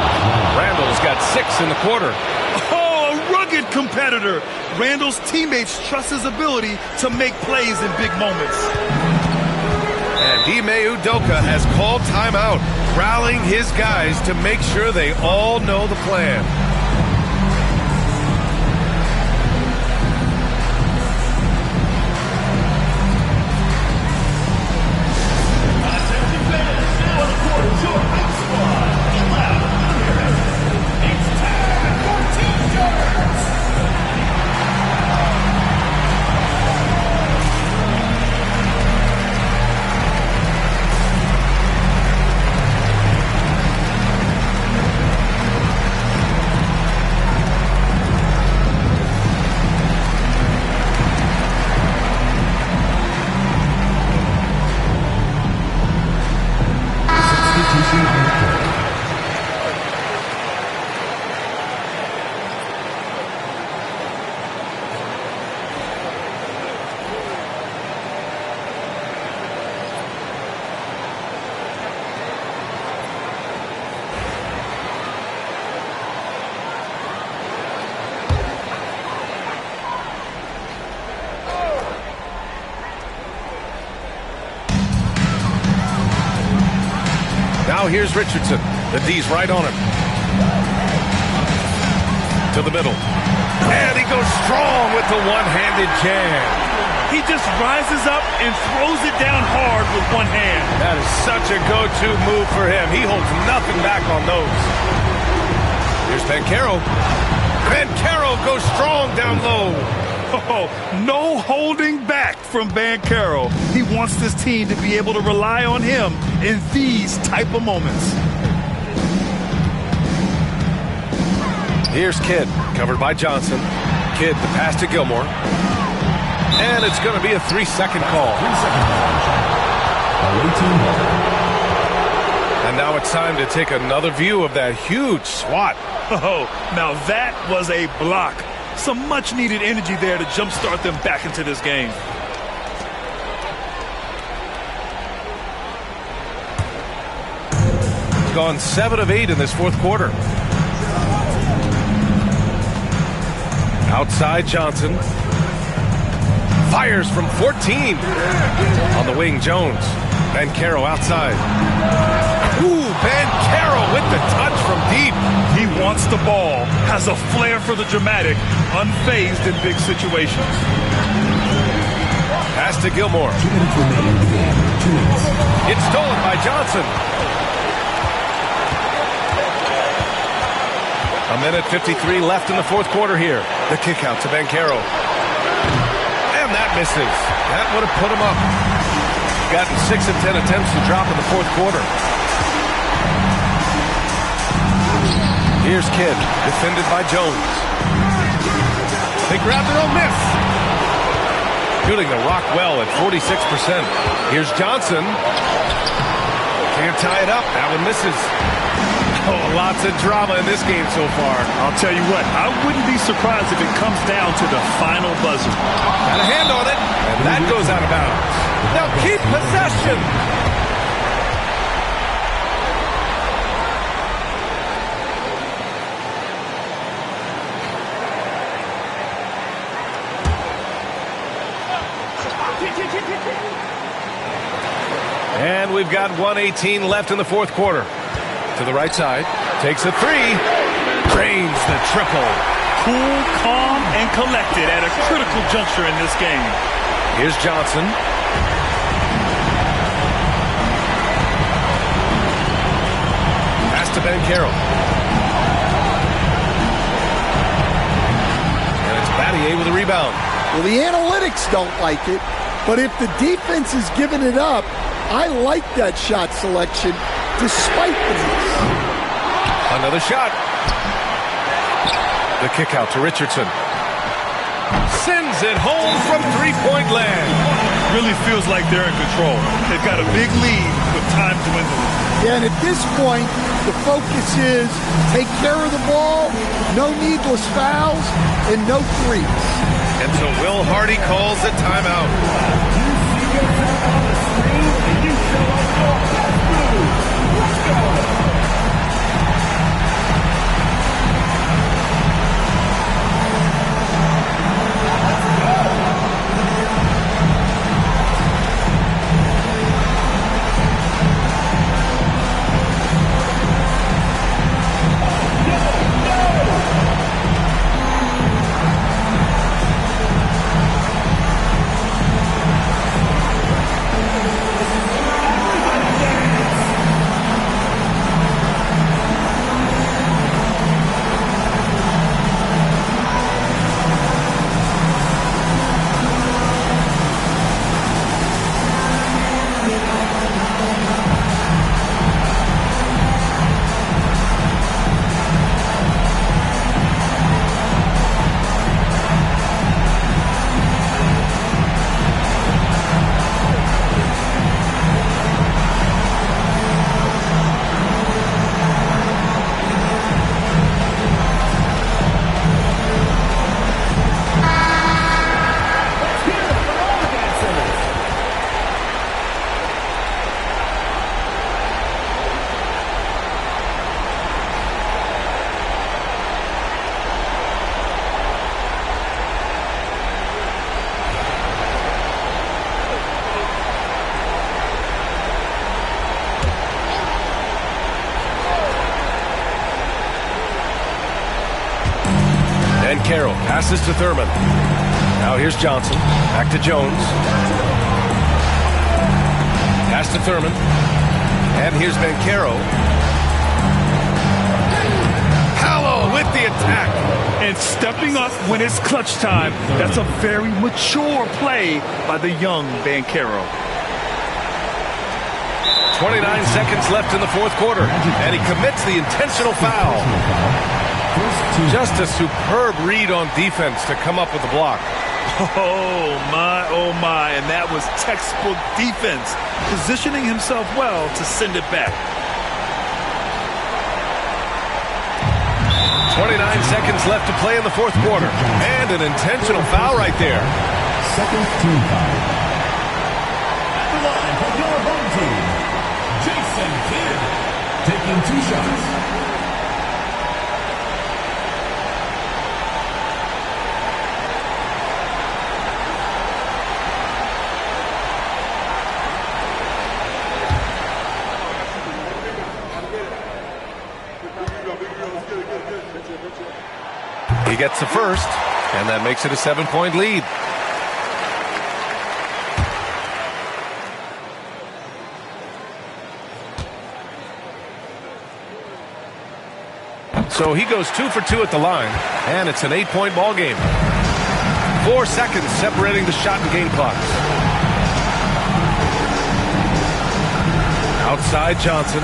Randall's got 6 in the quarter. Oh, a rugged competitor. Randall's teammates trust his ability to make plays in big moments. And Ime Udoka has called timeout, rallying his guys to make sure they all know the plan. Now here's Richardson. The D's right on him. To the middle. And he goes strong with the one-handed jam. He just rises up and throws it down hard with one hand. That is such a go-to move for him. He holds nothing back on those. Here's Banchero. Banchero goes strong down low. Oh, no holding back from Banchero. He wants this team to be able to rely on him in these type of moments. Here's Kidd, covered by Johnson. Kidd, the pass to Gilmore. And it's going to be a 3-second call. And now it's time to take another view of that huge swat. Oh, now that was a block. Some much-needed energy there to jumpstart them back into this game. Gone 7 of 8 in this fourth quarter. Outside Johnson. Fires from 14. On the wing, Jones. Banchero outside. Ooh, Banchero with the touch from deep. He wants the ball, has a flair for the dramatic, unfazed in big situations. Pass to Gilmore. 2 minutes remaining in the game. 2 minutes. It's stolen by Johnson. A minute 53 left in the fourth quarter here. The kick out to Banchero. And that misses. That would have put him up. Gotten 6 of 10 attempts to drop in the fourth quarter. Here's Kidd, defended by Jones. They grab their own miss. Shooting the rock well at 46%. Here's Johnson. Can't tie it up. That one misses. Oh, lots of drama in this game so far. I'll tell you what, I wouldn't be surprised if it comes down to the final buzzer. Got a hand on it, and that goes out of bounds. Now keep possession. And we've got 1:18 left in the fourth quarter. To the right side, takes a three, drains the triple. Cool, calm, and collected at a critical juncture in this game. Here's Johnson. Pass to Banchero. And it's Battier with a rebound. Well, the analytics don't like it, but if the defense is giving it up, I like that shot selection despite the miss. Another shot. The kick out to Richardson. Sends it home from three-point land. Really feels like they're in control. They've got a big lead with time dwindling. Yeah, and at this point, the focus is take care of the ball, no needless fouls, and no threes. And so Will Hardy calls a timeout. Banchero passes to Thurman. Now here's Johnson. Back to Jones. Pass to Thurman. And here's Banchero. Paolo with the attack. And stepping up when it's clutch time. That's a very mature play by the young Banchero. 29 seconds left in the fourth quarter. And he commits the intentional foul. Just a superb read on defense to come up with the block. Oh my, and that was textbook defense, positioning himself well to send it back. 29 seconds left to play in the fourth quarter. And an intentional foul right there. Second team foul. At the line for your home team, Jason Kidd, taking 2 shots. He gets the first, and that makes it a 7-point lead. So he goes 2 for 2 at the line, and it's an 8-point ball game. 4 seconds separating the shot and game clocks. Outside Johnson.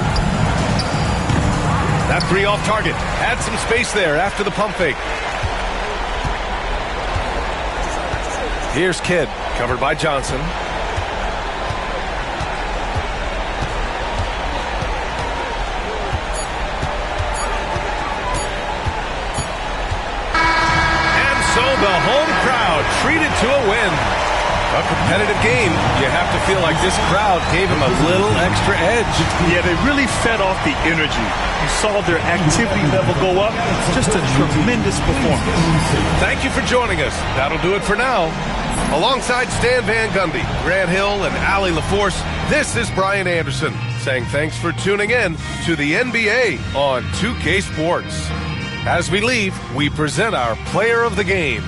That three off target. Had some space there after the pump fake. Here's Kidd, covered by Johnson. The home crowd treated to a win. A competitive game. You have to feel like this crowd gave him a little extra edge. Yeah, they really fed off the energy. You saw their activity level go up. Just a tremendous performance. Thank you for joining us. That'll do it for now. Alongside Stan Van Gundy, Grant Hill, and Allie LaForce, this is Brian Anderson saying thanks for tuning in to the NBA on 2K Sports. As we leave, we present our player of the game.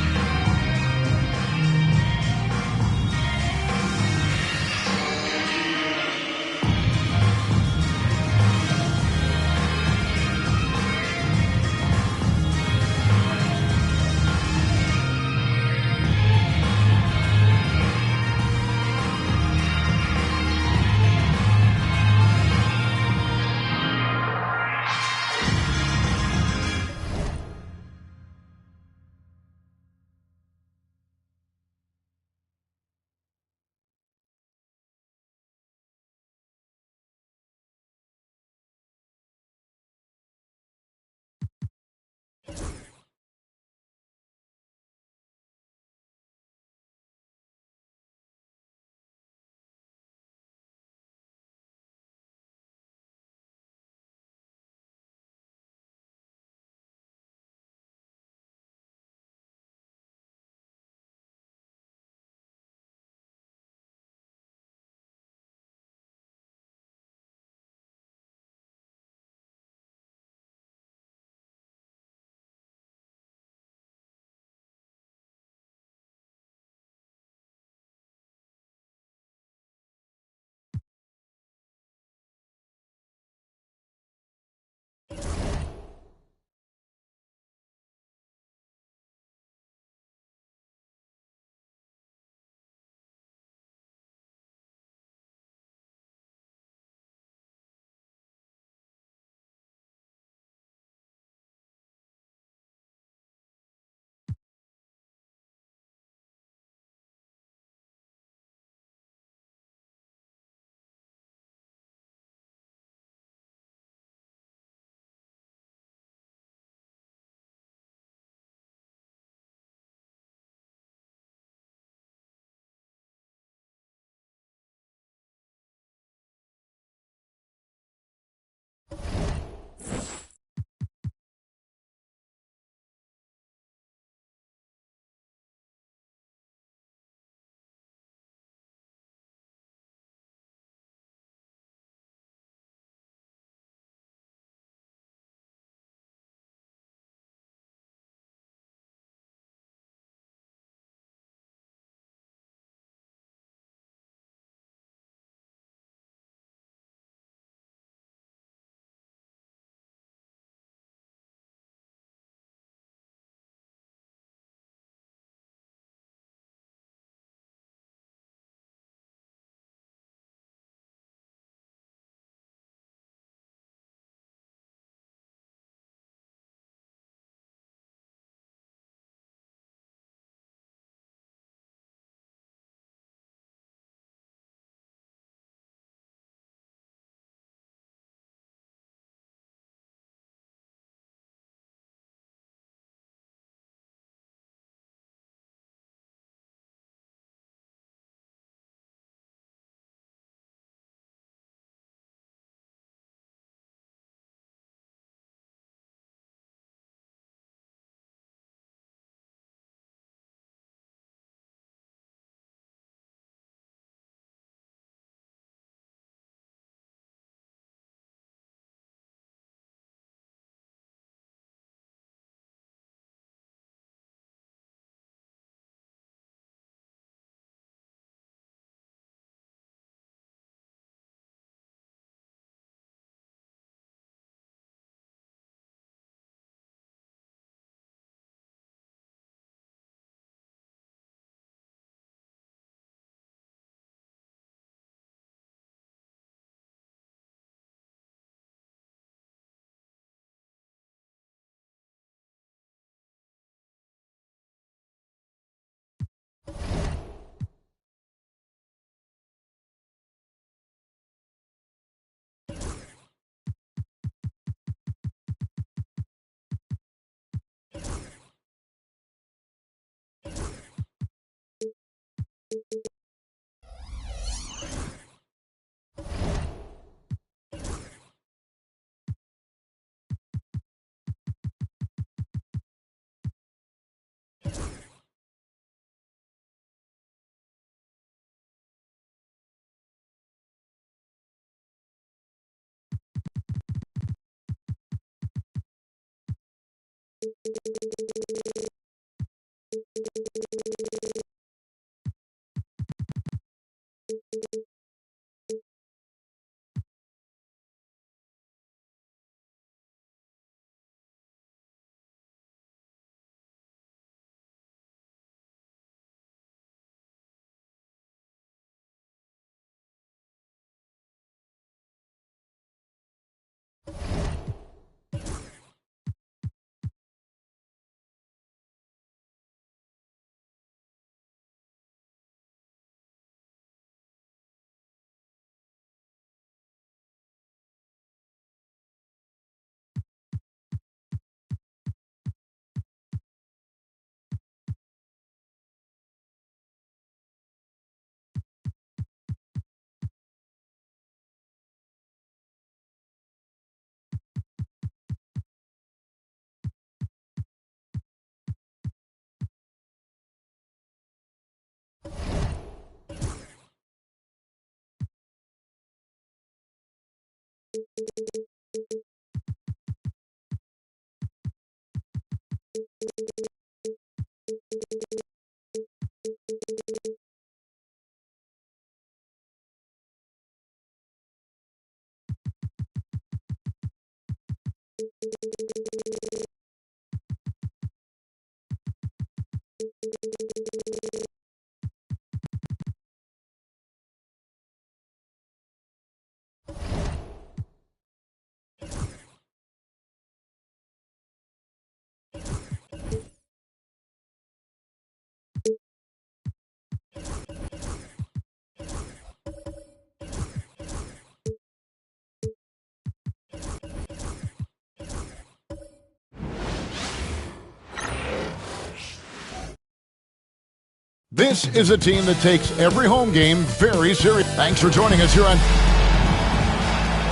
This is a team that takes every home game very serious. Thanks for joining us here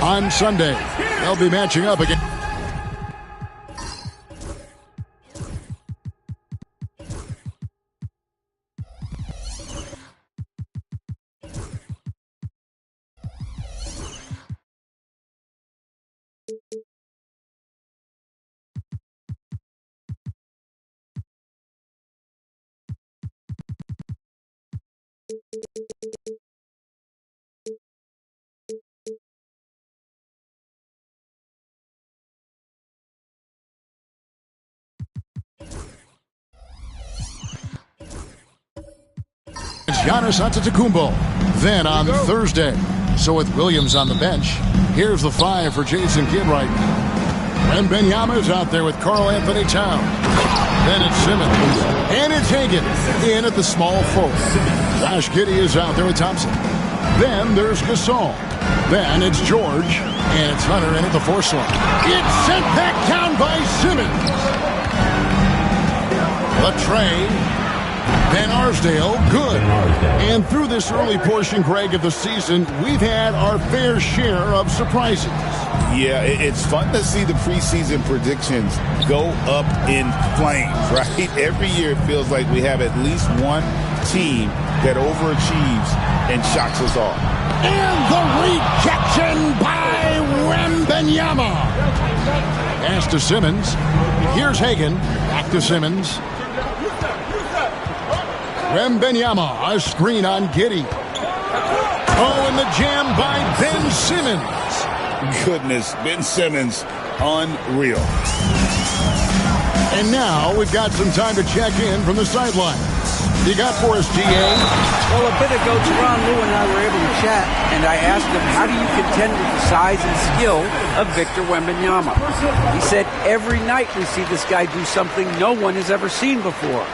on Sunday. They'll be matching up again. It's Giannis Antetokounmpo. Then on Thursday. So with Williams on the bench, here's the 5 for Jason Kidd right now. Wembanyama is out there with Karl Anthony Towns. Then it's Simmons. And it's Hagan in at the small forward. Josh Giddey is out there with Thompson. Then there's Gasol. Then it's George. And it's Hunter in at the 4 slot. It's sent back down by Simmons. Latrey. Then Arsdale, good. And through this early portion, Greg, of the season, we've had our fair share of surprises. Yeah, it's fun to see the preseason predictions go up in flames, right? Every year it feels like we have at least one team that overachieves and shocks us all. And the rejection by Wembanyama. Pass to Simmons. Here's Hagan. Back to Simmons. Wembanyama, a screen on Giddey. Oh, and the jam by Ben Simmons. Goodness, Ben Simmons, unreal. And now we've got some time to check in from the sideline. You got for us, GA? Well, a bit ago, Teron Lou and I were able to chat, and I asked him, how do you contend with the size and skill of Victor Wembanyama? He said, every night we see this guy do something no one has ever seen before.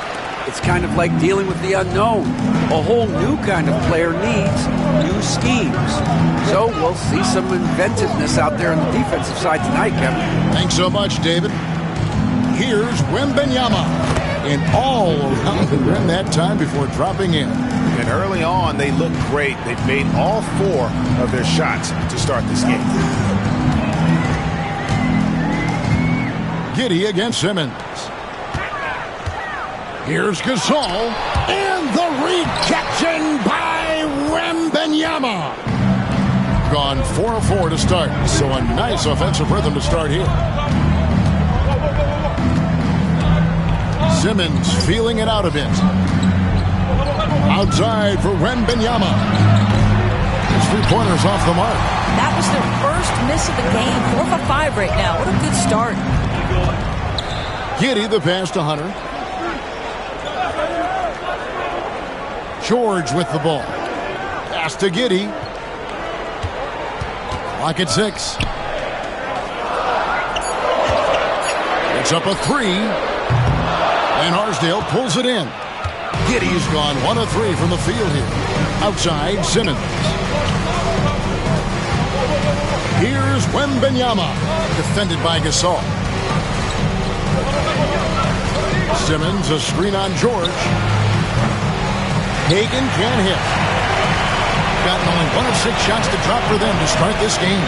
It's kind of like dealing with the unknown. A whole new kind of player needs new schemes. So we'll see some inventiveness out there on the defensive side tonight, Kevin. Thanks so much, David. Here's Wembanyama. And all around the rim that time before dropping in. And early on, they looked great. They've made all 4 of their shots to start this game. Giddey against Simmons. Here's Gasol, and the rejection by Wembanyama. Gone 4 of 4 to start, so a nice offensive rhythm to start here. Simmons feeling it out a bit. Outside for Wembanyama. His 3-pointers off the mark. That was their first miss of the game. 4 for 5 right now. What a good start. Giddey the pass to Hunter. George with the ball. Pass to Giddey. Clock at 6. It's up a 3. And Harsdale pulls it in. Giddey's gone 1 of 3 from the field here. Outside, Simmons. Here's Wembanyama. Defended by Gasol. Simmons, a screen on George. Hagan can't hit. Gotten only 1 of 6 shots to drop for them to start this game.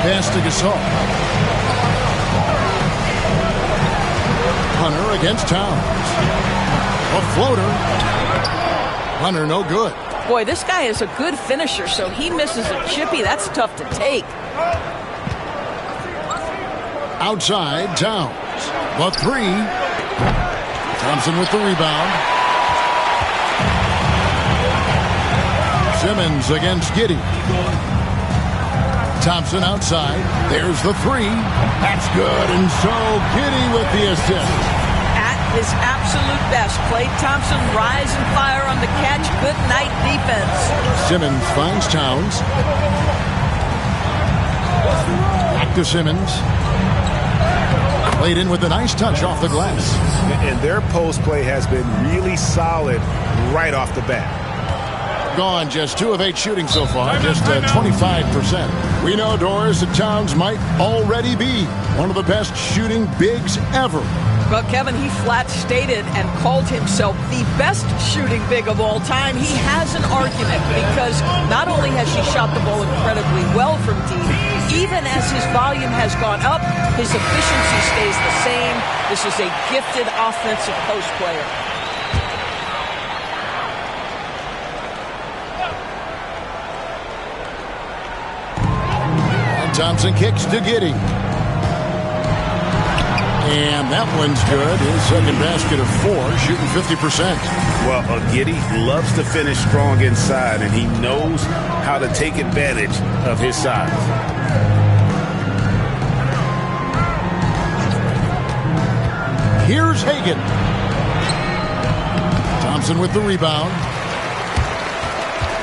Pass to Gasol. Hunter against Towns. A floater. Hunter no good. Boy, this guy is a good finisher, so he misses a chippy. That's tough to take. Outside, Towns. The 3. Thompson with the rebound. Simmons against Giddey. Thompson outside. There's the 3. That's good. And so Giddey with the assist. At his absolute best. Klay Thompson rise and fire on the catch. Good night defense. Simmons finds Towns. Back to Simmons. Played in with a nice touch off the glass. And their post play has been really solid right off the bat. Gone just 2 of 8 shooting so far, just 25%. We know, Doris, that Towns might already be one of the best shooting bigs ever. Well, Kevin, he flat stated and called himself the best shooting big of all time. He has an argument because not only has he shot the ball incredibly well from deep, even as his volume has gone up, his efficiency stays the same. This is a gifted offensive post player. Thompson kicks to Giddey. And that one's good. His second basket of 4, shooting 50%. Well, Giddey loves to finish strong inside, and he knows how to take advantage of his size. Here's Hagan. Thompson with the rebound.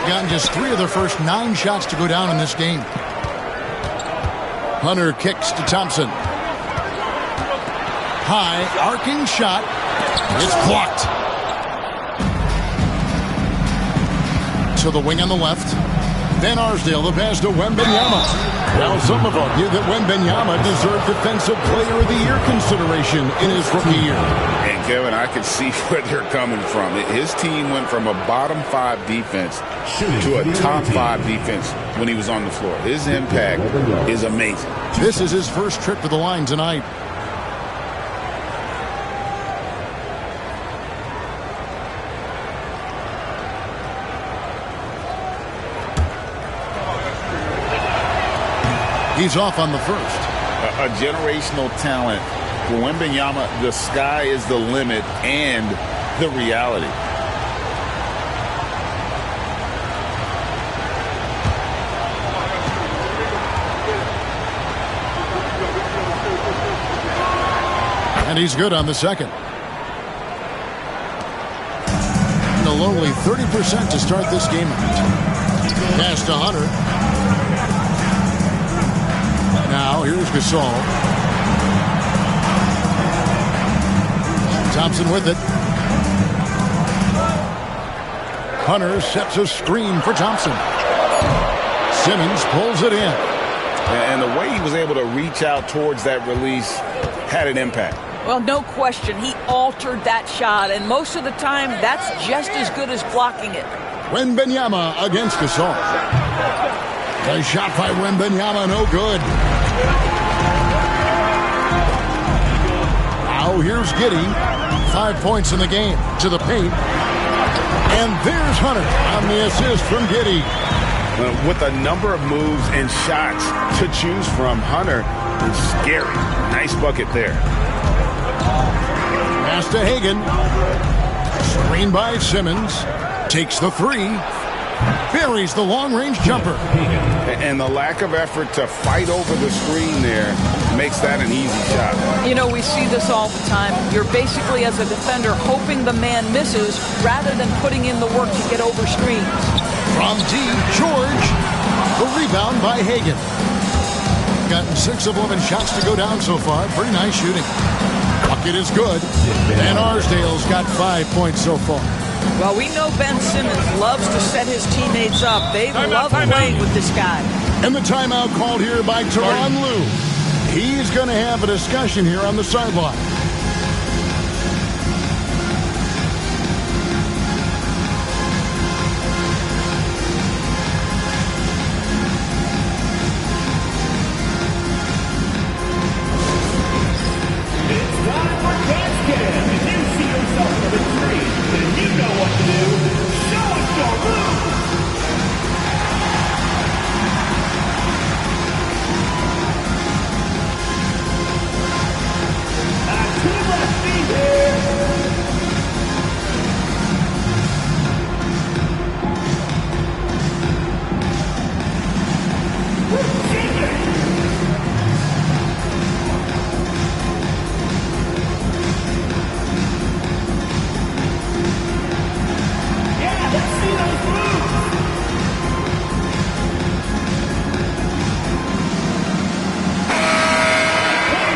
Gotten just 3 of their first 9 shots to go down in this game. Hunter kicks to Thompson. High, arcing shot. It's blocked. To the wing on the left. Then Arsdale, the pass to Wembanyama. Now some have argued that Wembanyama deserved Defensive Player of the Year consideration in his rookie year. And Kevin, I can see where they're coming from. His team went from a bottom 5 defense to a top 5 defense when he was on the floor. His impact is amazing. This is his first trip to the line tonight. He's off on the first. A generational talent. For Wembanyama, the sky is the limit and the reality. And he's good on the second. And a lonely 30% to start this game out. Pass to Hunter. Now, here's Gasol. Thompson with it. Hunter sets a screen for Thompson. Simmons pulls it in. And the way he was able to reach out towards that release had an impact. Well, no question. He altered that shot, and most of the time, that's just as good as blocking it. Wembanyama against Gasol. A shot by Wembanyama, no good. Now here's Giddey. 5 points in the game to the paint. And there's Hunter on the assist from Giddey. With a number of moves and shots to choose from, Hunter is scary. Nice bucket there. to Hagan. Screen by Simmons. Takes the three. Buries the long-range jumper. And the lack of effort to fight over the screen there makes that an easy shot. You know, we see this all the time. You're basically, as a defender, hoping the man misses rather than putting in the work to get over screens. From D, George. The rebound by Hagan. Gotten 6 of 11 shots to go down so far. Pretty nice shooting. Bucket is good. And Arsdale's got 5 points so far. Well, we know Ben Simmons loves to set his teammates up. They love playing with this guy. And the timeout called here by Tyronn Lue. He's going to have a discussion here on the sideline.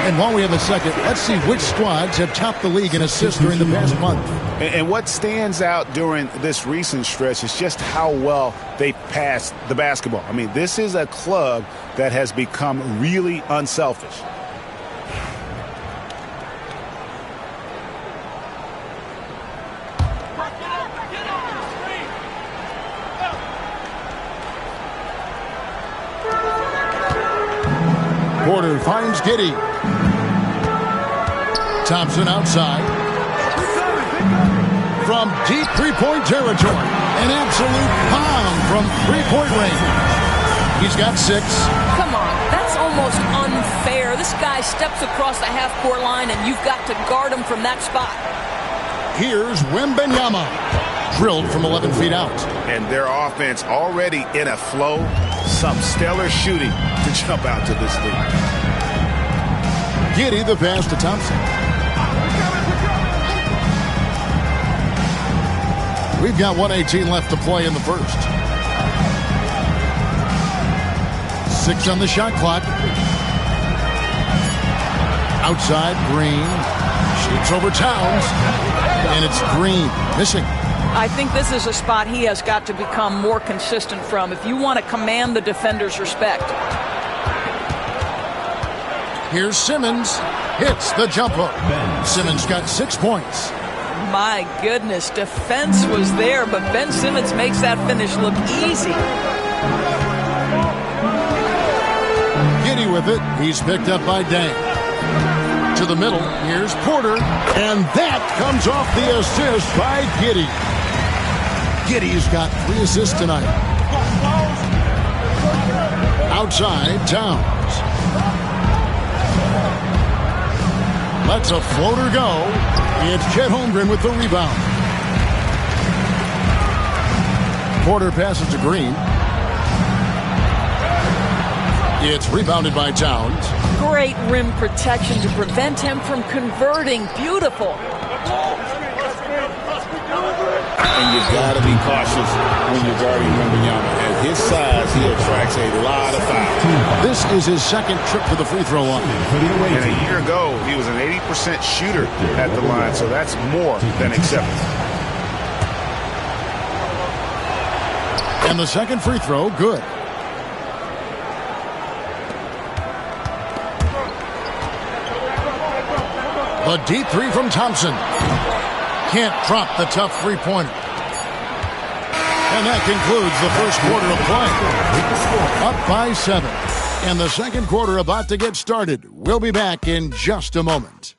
And while we have a second, let's see which squads have topped the league in assists during the past month. And what stands out during this recent stretch is just how well they passed the basketball. I mean, this is a club that has become really unselfish. Porter finds Giddey. Thompson outside. From deep three-point territory. An absolute bomb from three-point range. He's got 6. Come on, that's almost unfair. This guy steps across the half-court line, and you've got to guard him from that spot. Here's Wembanyama. Drilled from 11 feet out. And their offense already in a flow. Some stellar shooting to jump out to this lead. Giddey the pass to Thompson. We've got 1:18 left to play in the first. 6 on the shot clock. Outside, Green. Shoots over Towns. And it's Green missing. I think this is a spot he has got to become more consistent from if you want to command the defender's respect. Here's Simmons. Hits the jumper. Simmons got 6 points. My goodness, defense was there, but Ben Simmons makes that finish look easy. Giddey with it. He's picked up by Dang. To the middle. Here's Porter. And that comes off the assist by Giddey. Giddey's got 3 assists tonight. Outside, Towns. Lets a floater go. It's Chet Holmgren with the rebound. Porter passes to Green. It's rebounded by Towns. Great rim protection to prevent him from converting. Beautiful. And you've got to be cautious when you're guarding Wembanyama. At his size, he attracts a lot of fouls. This is his second trip to the free throw line. And a year ago, he was an 80% shooter at the line, so that's more than acceptable. And the second free throw, good. The deep 3 from Thompson. Can't drop the tough three-pointer. And that concludes the first quarter of play. Up by 7. And the second quarter about to get started. We'll be back in just a moment.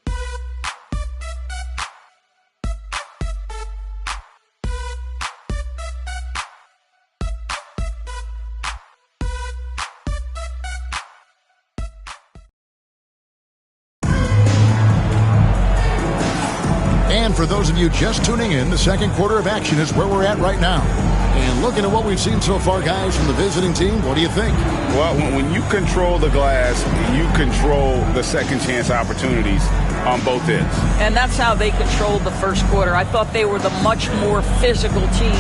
And for those of you just tuning in, the second quarter of action is where we're at right now. And looking at what we've seen so far, guys, from the visiting team, what do you think? Well, when you control the glass, you control the second chance opportunities on both ends. And that's how they controlled the first quarter. I thought they were the much more physical team.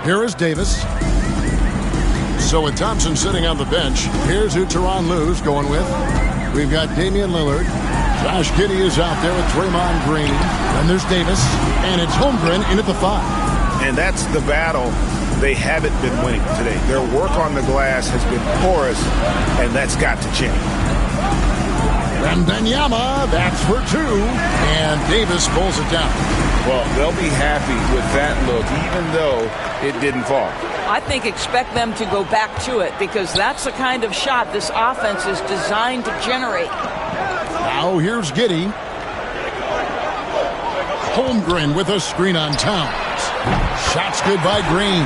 Here is Davis. So with Thompson sitting on the bench, here's who Tyronn Lue's going with. We've got Damian Lillard. Josh Giddey is out there with Draymond Green. And there's Davis. And it's Holmgren in at the 5. And that's the battle they haven't been winning today. Their work on the glass has been porous, and that's got to change. Wembanyama, that's for 2. And Davis pulls it down. Well, they'll be happy with that look, even though it didn't fall. I think expect them to go back to it because that's the kind of shot this offense is designed to generate. Now here's Giddey. Holmgren with a screen on Towns. Shots good by Green.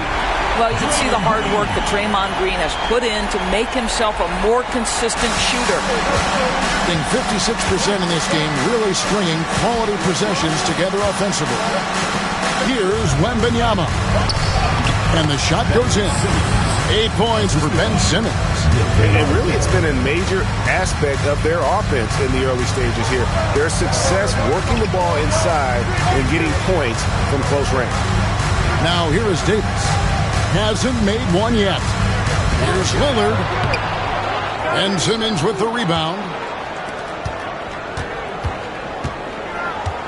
Well, you can see the hard work that Draymond Green has put in to make himself a more consistent shooter. I think 56% in this game, really stringing quality possessions together offensively. Here's Wembanyama. And the shot goes in. 8 points for Ben Simmons. And really, it's been a major aspect of their offense in the early stages here. Their success working the ball inside and getting points from close range. Now here is Davis. Hasn't made one yet. Here's Lillard. And Simmons with the rebound.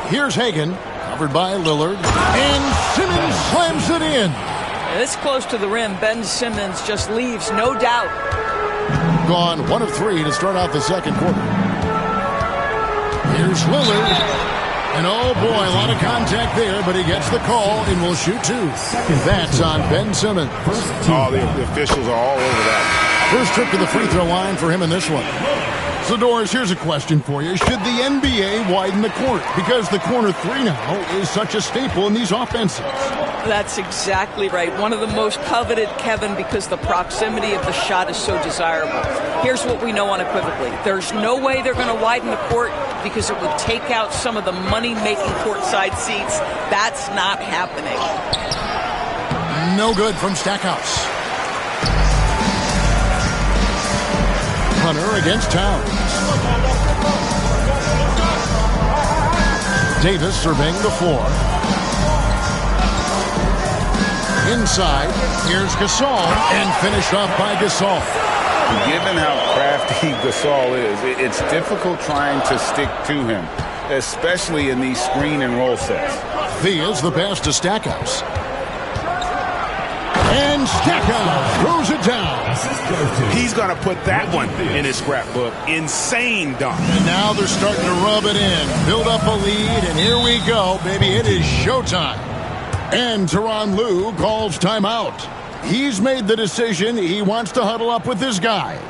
Here's Hagan, covered by Lillard. And Simmons slams it in. This close to the rim, Ben Simmons just leaves, no doubt. Gone 1 of 3 to start out the second quarter. Here's Lillard. And oh boy, a lot of contact there, but he gets the call and will shoot 2. That's on Ben Simmons. Oh, the officials are all over that. First trip to the free throw line for him in this one. So, Doris, here's a question for you. Should the NBA widen the court? Because the corner 3 now is such a staple in these offenses. That's exactly right. One of the most coveted, Kevin, because the proximity of the shot is so desirable. Here's what we know unequivocally. There's no way they're going to widen the court because it would take out some of the money-making courtside seats. That's not happening. No good from Stackhouse. Hunter against Towns. Davis surveying the floor. Inside, here's Gasol, and finished off by Gasol. Given how crafty Gasol is, it's difficult trying to stick to him, especially in these screen and roll sets. Thea's the pass to Stackhouse. And Stackhouse throws it down. He's going to put that one in his scrapbook. Insane dunk. And now they're starting to rub it in. Build up a lead, and here we go, baby. It is showtime. And Tyronn Lue calls timeout. He's made the decision. He wants to huddle up with his guys.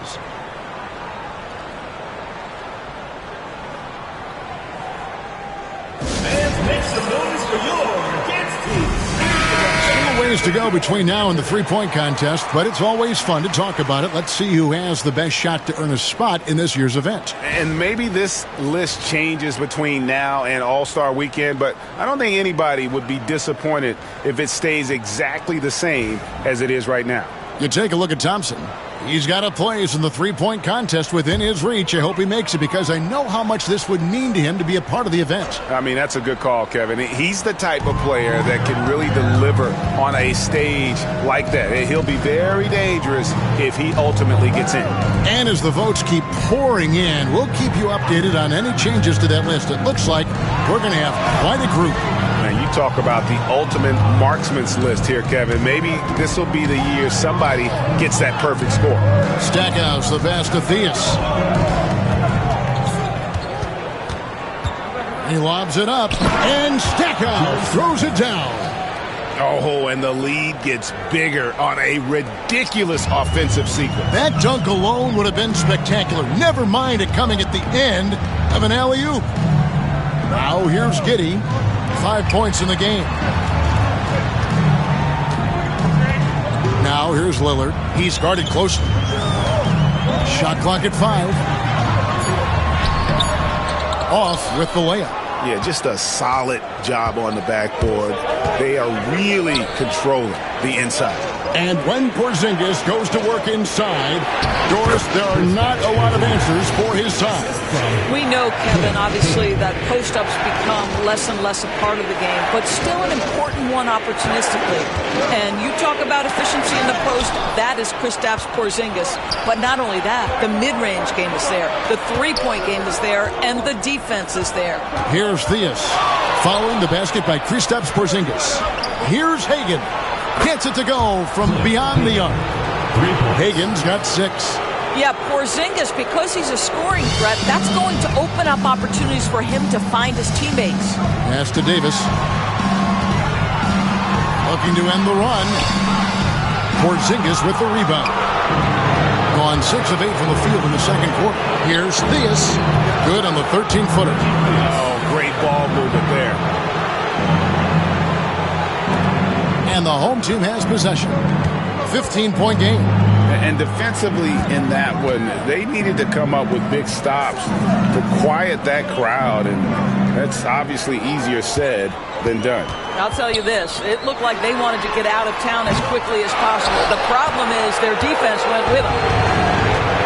Fans, make some noise for your dance team. Still ways to go between now and the three-point contest, but it's always fun to talk about it. Let's see who has the best shot to earn a spot in this year's event. And maybe this list changes between now and All-Star Weekend, but I don't think anybody would be disappointed if it stays exactly the same as it is right now. You take a look at Thompson. He's got a place in the three-point contest within his reach. I hope he makes it because I know how much this would mean to him to be a part of the event. I mean, that's a good call, Kevin. He's the type of player that can really deliver on a stage like that. He'll be very dangerous if he ultimately gets in. And as the votes keep pouring in, we'll keep you updated on any changes to that list. It looks like we're going to have quite a group. Man, you talk about the ultimate marksman's list here, Kevin. Maybe this will be the year somebody gets that perfect score. Stackhouse, the pass to Theus. He lobs it up, and Stackhouse throws it down. Oh, and the lead gets bigger on a ridiculous offensive sequence. That dunk alone would have been spectacular. Never mind it coming at the end of an alley-oop. Now here's Giddey. 5 points in the game. Now here's Lillard. He's guarded closely. Shot clock at 5. off with the layup. Yeah, just a solid job on the backboard. They are really controlling the inside. And when Porzingis goes to work inside, Doris, there are not a lot of answers for his side. We know, Kevin, obviously, that post-ups become less and less a part of the game, but still an important one opportunistically. And you talk about efficiency in the post, that is Kristaps Porzingis. But not only that, the mid-range game is there, the three-point game is there, and the defense is there. Here's Theus, following the basket by Kristaps Porzingis. Here's Hagan. Gets it to go from beyond the arc. Hagan's got 6. Yeah, Porzingis, because he's a scoring threat, that's going to open up opportunities for him to find his teammates. Pass to Davis. Looking to end the run. Porzingis with the rebound. Gone 6 of 8 from the field in the second quarter. Here's Theus. Good on the 13-footer. Oh, great ball movement there. And the home team has possession. 15-point game. And defensively in that one, they needed to come up with big stops to quiet that crowd. And that's obviously easier said than done. I'll tell you this. It looked like they wanted to get out of town as quickly as possible. The problem is their defense went with them.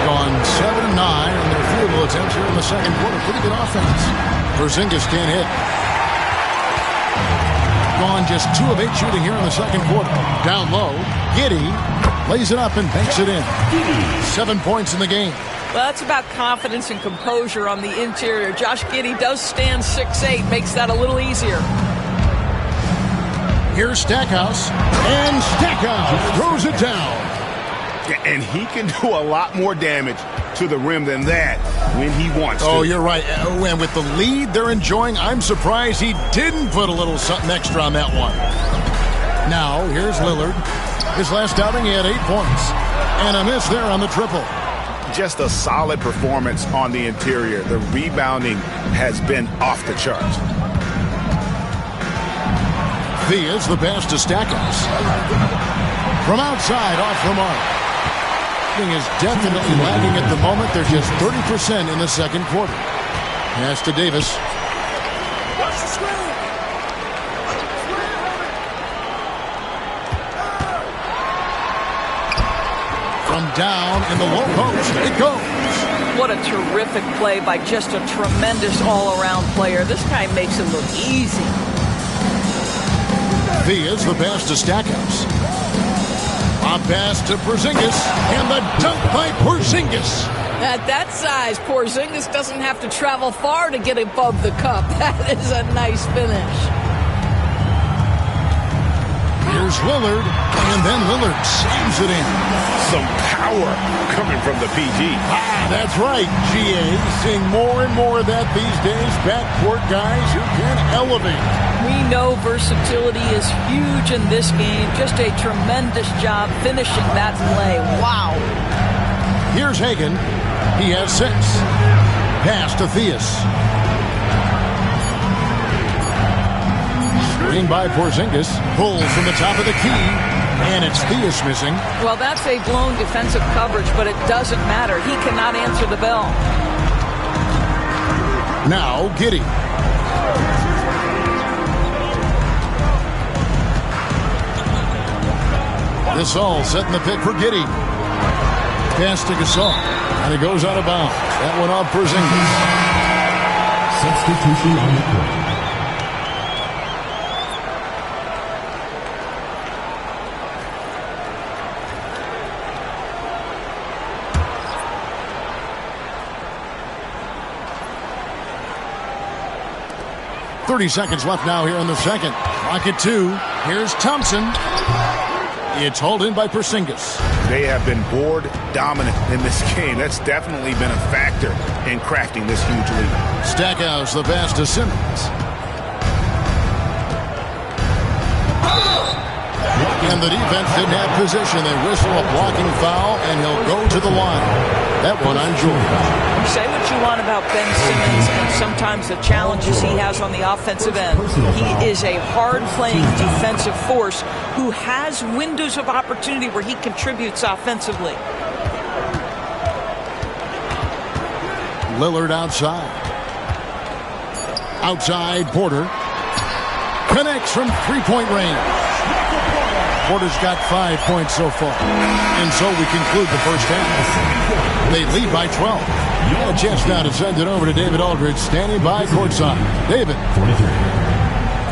Gone 7 of 9 on their field goal attempts here in the second quarter. Pretty good offense. Porzingis can't hit. Gone just 2 of 8 shooting here in the second quarter. Down low, Giddey lays it up and banks it in. 7 points in the game. Well, that's about confidence and composure on the interior. Josh Giddey does stand 6'8", makes that a little easier. Here's Stackhouse, and Stackhouse throws it down. And he can do a lot more damage to the rim than that when he wants to. Oh, you're right. And with the lead they're enjoying, I'm surprised he didn't put a little something extra on that one. Now, here's Lillard. His last outing, he had 8 points. And a miss there on the triple. Just a solid performance on the interior. The rebounding has been off the charts. Theus the pass to Stackhouse. From outside, off the mark. Is definitely lagging at the moment. They're just 30% in the second quarter. Pass to Davis. From down in the low post, it goes. What a terrific play by just a tremendous all-around player. This guy makes it look easy. Theus the pass to Stackhouse. A pass to Porzingis, and the dunk by Porzingis. At that size, Porzingis doesn't have to travel far to get above the cup. That is a nice finish. Here's Lillard, and then Lillard saves it in. Some power coming from the PG. That's right, GA. Seeing more and more of that these days. Backcourt guys who can elevate. We know versatility is huge in this game. Just a tremendous job finishing that play. Wow. Here's Hagan. He has 6. Pass to Theus. Screen by Porzingis. Pulls from the top of the key. And it's Theus missing. Well, that's a blown defensive coverage, but it doesn't matter. He cannot answer the bell. Now, Giddey. Gasol setting the pick for Giddey. Pass to Gasol. And it goes out of bounds. That one off Porzingis. Substitution on the court. .30 seconds left now here in the second. Clock at 2. Here's Thompson. It's hauled in by Porzingis. They have been board dominant in this game. That's definitely been a factor in crafting this huge lead. Stackhouse the pass to Simmons. And the defense didn't have position. They whistle a blocking foul, and he'll go to the line. That one on Jordan. Say what you want about Ben Simmons and sometimes the challenges he has on the offensive end. He is a hard-playing defensive force who has windows of opportunity where he contributes offensively. Lillard outside. Outside, Porter. Connects from three-point range. Porter's got 5 points so far. And so we conclude the first half. They lead by 12. A chance now to send it over to David Aldridge, standing by courtside. David. 43.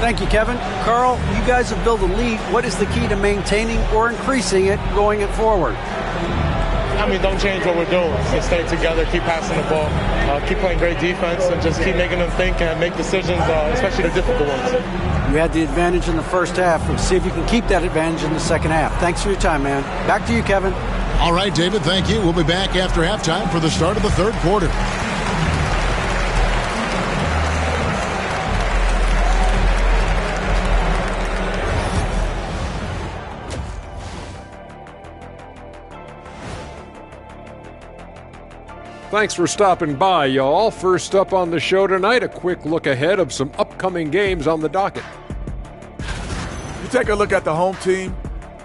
Thank you, Kevin. Carl, you guys have built a lead. What is the key to maintaining or increasing it going it forward? I mean, don't change what we're doing. Just stay together, keep passing the ball, keep playing great defense, and just keep making them think and make decisions, especially the difficult ones. You had the advantage in the first half. We'll see if you can keep that advantage in the second half. Thanks for your time, man. Back to you, Kevin. All right, David, thank you. We'll be back after halftime for the start of the third quarter. Thanks for stopping by, y'all. First up on the show tonight, a quick look ahead of some upcoming games on the docket. You take a look at the home team,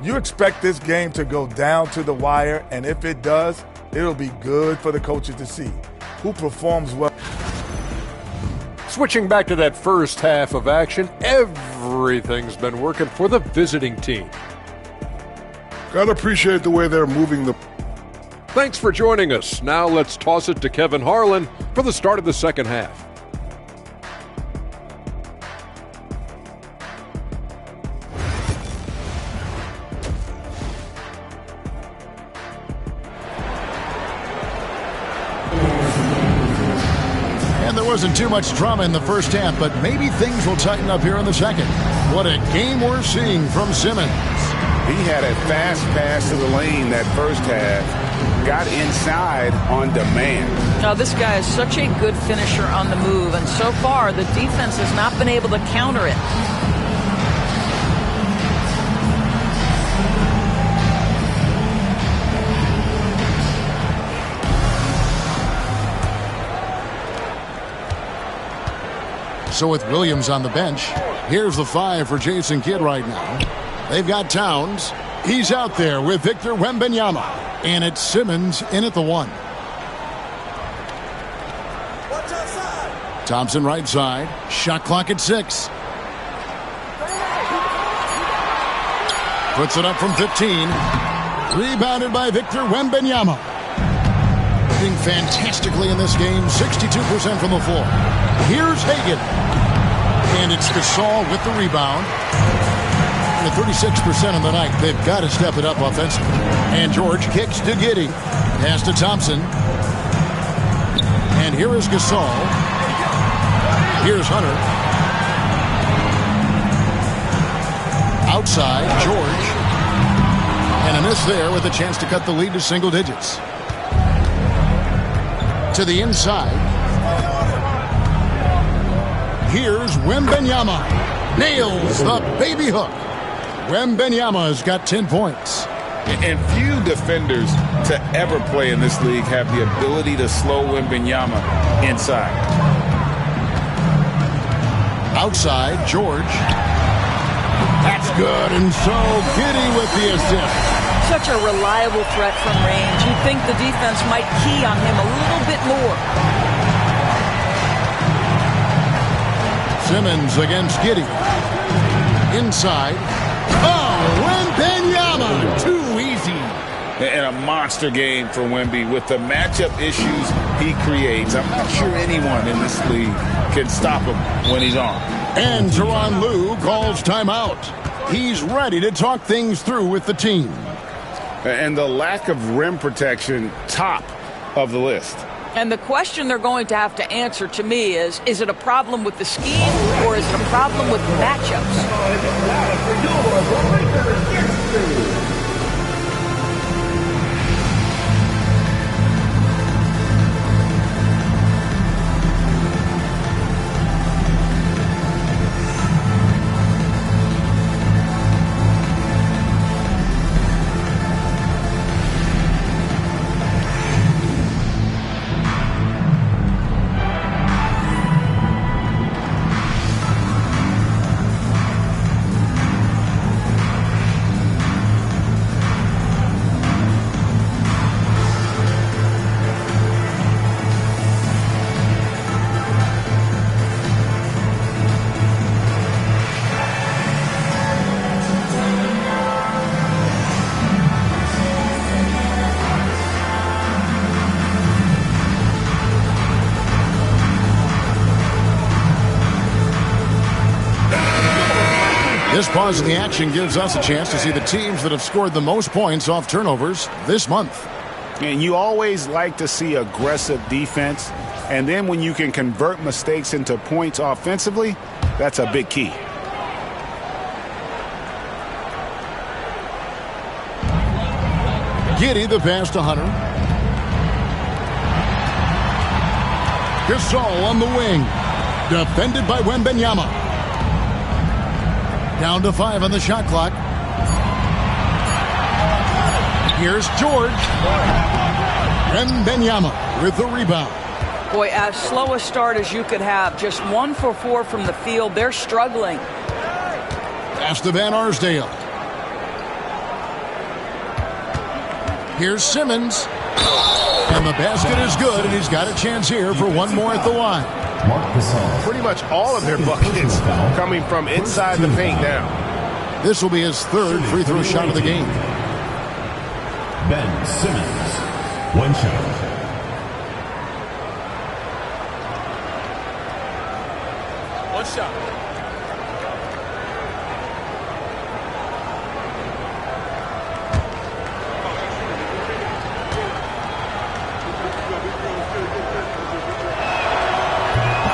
you expect this game to go down to the wire, and if it does, it'll be good for the coaches to see who performs well. Switching back to that first half of action, everything's been working for the visiting team. Gotta appreciate the way they're moving the... Thanks for joining us. Now let's toss it to Kevin Harlan for the start of the second half. And there wasn't too much drama in the first half, but maybe things will tighten up here in the second. What a game we're seeing from Simmons. He had a fast pass to the lane that first half. Got inside on demand. Now, this guy is such a good finisher on the move, and so far the defense has not been able to counter it. So with Williams on the bench, here's the 5 for Jason Kidd right now. They've got Towns. He's out there with Victor Wembanyama. And it's Simmons in at the 1. Thompson right side. Shot clock at 6. Puts it up from 15. Rebounded by Victor Wembanyama. Doing fantastically in this game. 62% from the floor. Here's Hagan. And it's Gasol with the rebound. At 36% on the night, they've got to step it up offensively. And George kicks to Giddey. Pass to Thompson. And here is Gasol. Here's Hunter. Outside, George. And a miss there with a chance to cut the lead to single digits. To the inside. Here's Wembanyama. Nails the baby hook. Wembanyama's got 10 points. And few defenders to ever play in this league have the ability to slow Wembanyama inside. Outside, George. That's good, and so Giddey with the assist. Such a reliable threat from range. You'd think the defense might key on him a little bit more. Simmons against Giddey. Inside. Oh, Wembanyama, too easy. And a monster game for Wemby with the matchup issues he creates. I'm not sure anyone in this league can stop him when he's on. And Tyronn Lue calls timeout. He's ready to talk things through with the team. And the lack of rim protection, top of the list. And the question they're going to have to answer to me is it a problem with the scheme or is it a problem with matchups? This pause in the action gives us a chance to see the teams that have scored the most points off turnovers this month. And you always like to see aggressive defense. And then when you can convert mistakes into points offensively, that's a big key. Giddey the pass to Hunter. Gasol on the wing. Defended by Wembanyama. Down to 5 on the shot clock. Here's George. Wembanyama with the rebound. Boy, as slow a start as you could have. Just 1 for 4 from the field. They're struggling. Pass to Van Arsdale. Here's Simmons. And the basket is good, and he's got a chance here for one more at the line. Pretty much all of their buckets coming from inside the paint now. This will be his 3rd free throw shot of the game. Ben Simmons, 1 shot.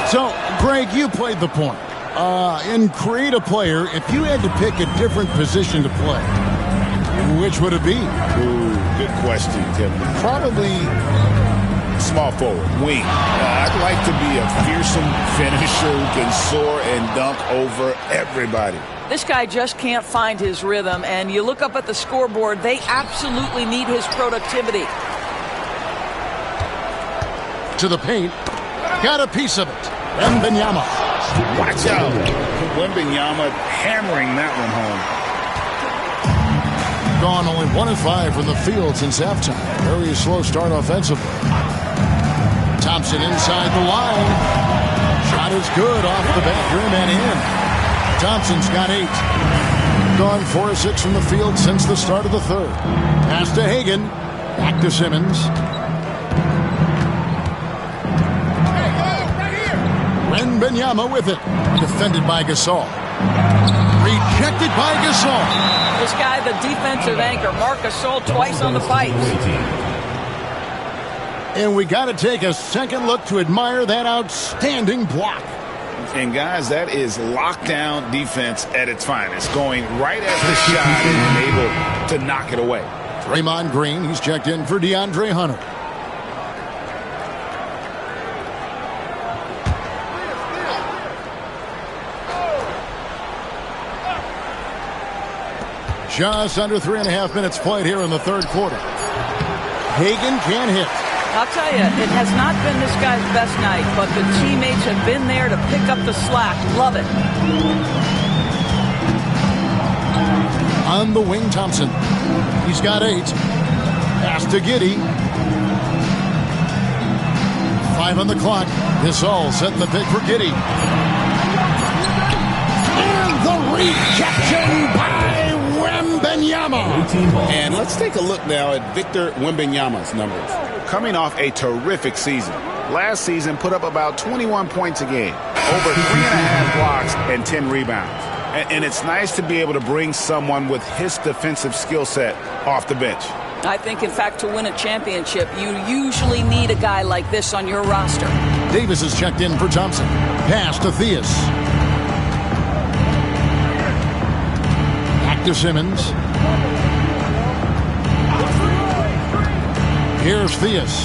So, Greg, you played the point. In Create a Player, if you had to pick a different position to play, which would it be? Ooh, good question, Tim. Probably small forward, wing. I'd like to be a fearsome finisher who can soar and dunk over everybody. This guy just can't find his rhythm, and you look up at the scoreboard, they absolutely need his productivity. To the paint. Got a piece of it. Wembanyama. Watch out. Wembanyama hammering that one home. Gone only 1 of 5 from the field since halftime. Very slow start offensively. Thompson inside the line. Shot is good off the back rim and in. Thompson's got 8. Gone 4 of 6 from the field since the start of the 3rd. Pass to Hagan. Back to Simmons. Wembanyama with it. Defended by Gasol. Rejected by Gasol. This guy, the defensive anchor, Marc Gasol, twice on the pipes. And we got to take a second look to admire that outstanding block. And guys, that is lockdown defense at its finest. Going right at the shot and able to knock it away. Draymond Green, he's checked in for DeAndre Hunter. Just under 3.5 minutes played here in the 3rd quarter. Hagan can't hit. I'll tell you, it has not been this guy's best night, but the teammates have been there to pick up the slack. Love it. On the wing, Thompson. He's got 8. Pass to Giddey. 5 on the clock. This all setting the pick for Giddey. And the rejection by Wembanyama. And let's take a look now at Victor Wembanyama's numbers. Coming off a terrific season. Last season put up about 21 points a game. Over 3.5 blocks and 10 rebounds. And it's nice to be able to bring someone with his defensive skill set off the bench. I think, in fact, to win a championship, you usually need a guy like this on your roster. Davis is checked in for Thompson. Pass to Theus. Back to Simmons. Here's Theus.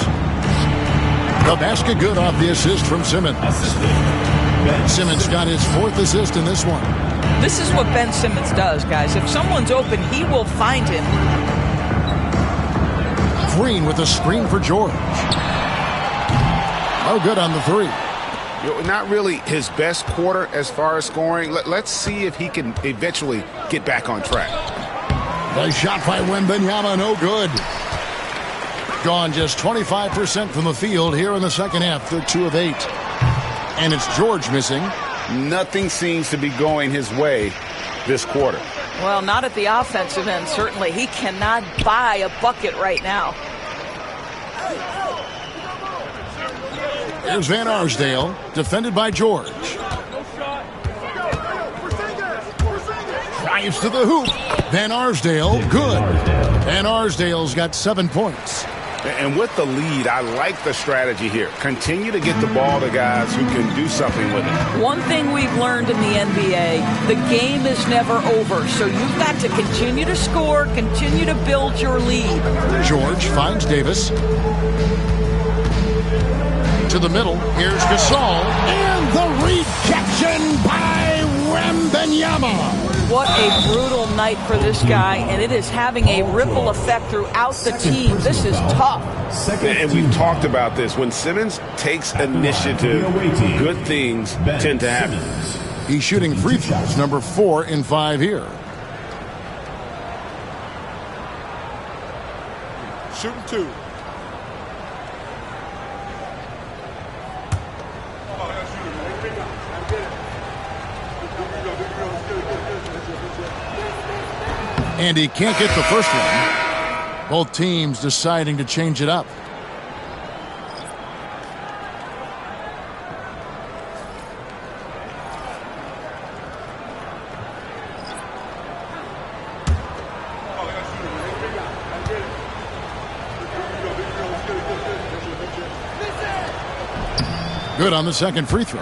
The basket good off the assist from Simmons. Simmons got his 4th assist in this one. This is what Ben Simmons does, guys. If someone's open, he will find him. Green with a screen for George. Oh, good on the 3. Not really his best quarter as far as scoring. Let's see if he can eventually get back on track. Nice shot by Wembanyama, no good. Gone just 25% from the field here in the second half. They're 2 of 8. And it's George missing. Nothing seems to be going his way this quarter. Well, not at the offensive end, certainly. He cannot buy a bucket right now. Here's Van Arsdale, defended by George. Drives to the hoop. Van Arsdale, good. Van Arsdale's got 7 points. And with the lead, I like the strategy here. Continue to get the ball to guys who can do something with it. One thing we've learned in the NBA, the game is never over. So you've got to continue to score, continue to build your lead. George finds Davis. To the middle. Here's Gasol. And the rejection by Wembanyama. What a brutal night for this guy, and it is having a ripple effect throughout the team. This is tough. And we've talked about this. When Simmons takes initiative, good things tend to happen. He's shooting free throws, number 4 in 5 here. Shooting 2. And he can't get the first one. Both teams deciding to change it up. Good on the second free throw.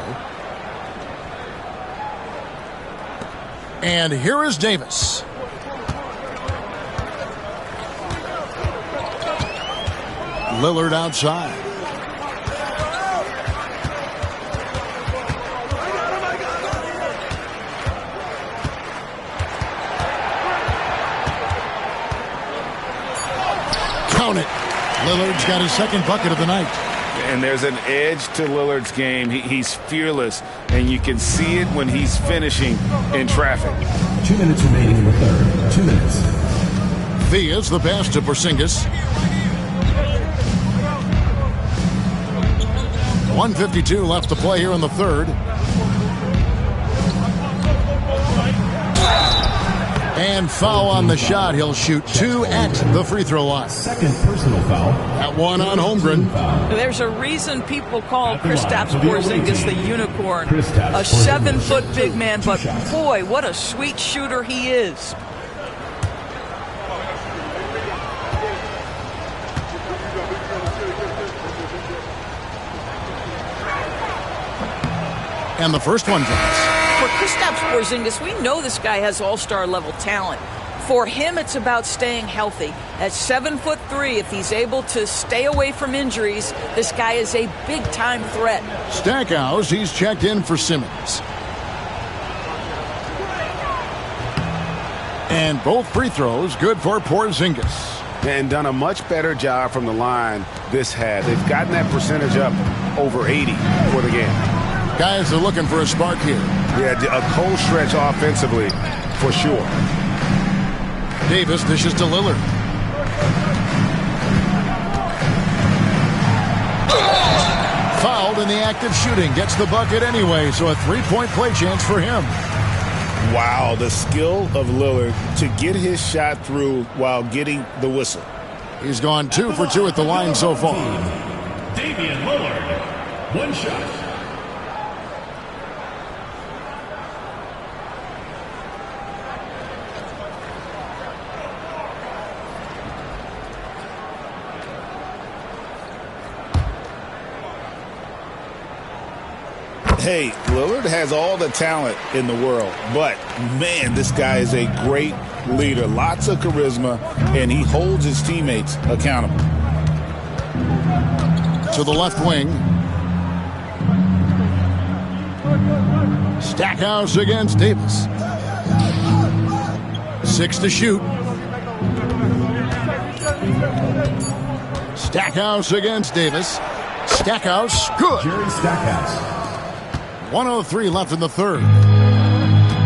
And here is Davis. Lillard outside. Count it. Lillard's got his second bucket of the night. And there's an edge to Lillard's game. He's fearless, and you can see it when he's finishing in traffic. 2 minutes remaining in the third. 2 minutes. Thea's the pass to Porzingis. 1:52 left to play here in the third. And foul on the shot. He'll shoot 2 at the free throw line. Second personal foul. At 1 on Holmgren. There's a reason people call Kristaps Porzingis the unicorn. A 7-foot big man, but boy, what a sweet shooter he is. And the first one drops. For Kristaps Porzingis, we know this guy has all-star level talent. For him, it's about staying healthy. At 7'3", if he's able to stay away from injuries, this guy is a big-time threat. Stackhouse, he's checked in for Simmons. And both free throws good for Porzingis. And done a much better job from the line this had. They've gotten that percentage up over 80 for the game. Guys are looking for a spark here. Yeah, a cold stretch offensively, for sure. Davis dishes to Lillard. Fouled in the act of shooting. Gets the bucket anyway, so a 3-point play chance for him. Wow, the skill of Lillard to get his shot through while getting the whistle. He's gone 2 for 2 at the line so far. Damian Lillard, 1 shot. Hey, Lillard has all the talent in the world, but, man, this guy is a great leader. Lots of charisma, and he holds his teammates accountable. To the left wing. Stackhouse against Davis. 6 to shoot. Stackhouse against Davis. Stackhouse, good. Jerry Stackhouse. 1:03 left in the third.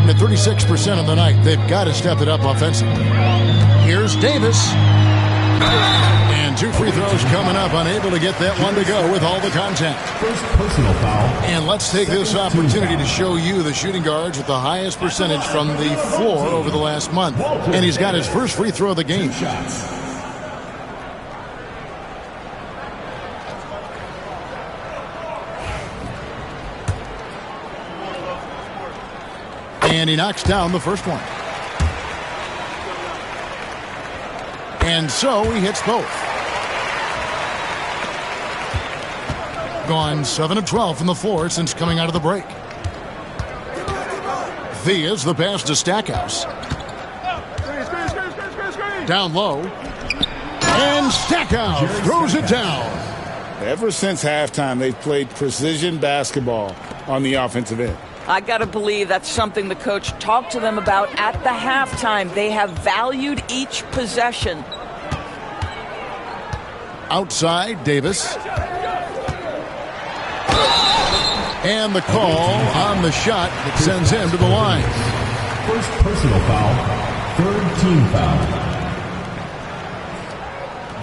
At 36% of the night, they've got to step it up offensively. Here's Davis. And 2 free throws coming up, unable to get that one to go with all the contact. First personal foul. And let's take this opportunity to show you the shooting guards with the highest percentage from the floor over the last month. And he's got his first free throw of the game. And he knocks down the first one. And so he hits both. Gone 7 of 12 from the floor since coming out of the break. Thea's the pass to Stackhouse. Down low. And Stackhouse throws it down. Ever since halftime, they've played precision basketball on the offensive end. I got to believe that's something the coach talked to them about at the halftime. They have valued each possession. Outside, Davis. And the call on the shot that sends him to the line. First personal foul, third team foul.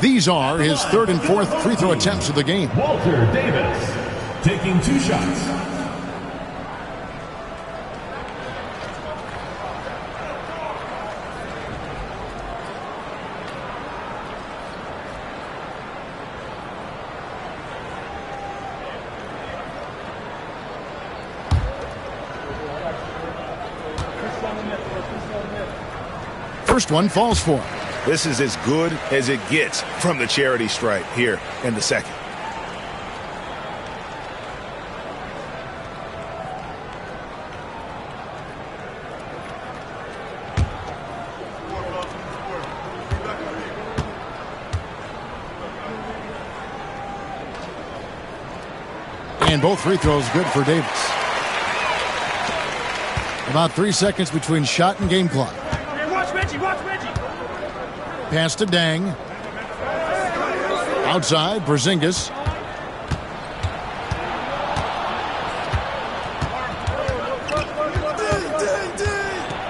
These are his third and fourth free throw attempts of the game. Walter Davis taking 2 shots. First one falls for him. This is as good as it gets from the charity stripe here in the second. And both free throws good for Davis. About 3 seconds between shot and game clock. Watch Reggie. Pass to Dang. Outside, Porzingis.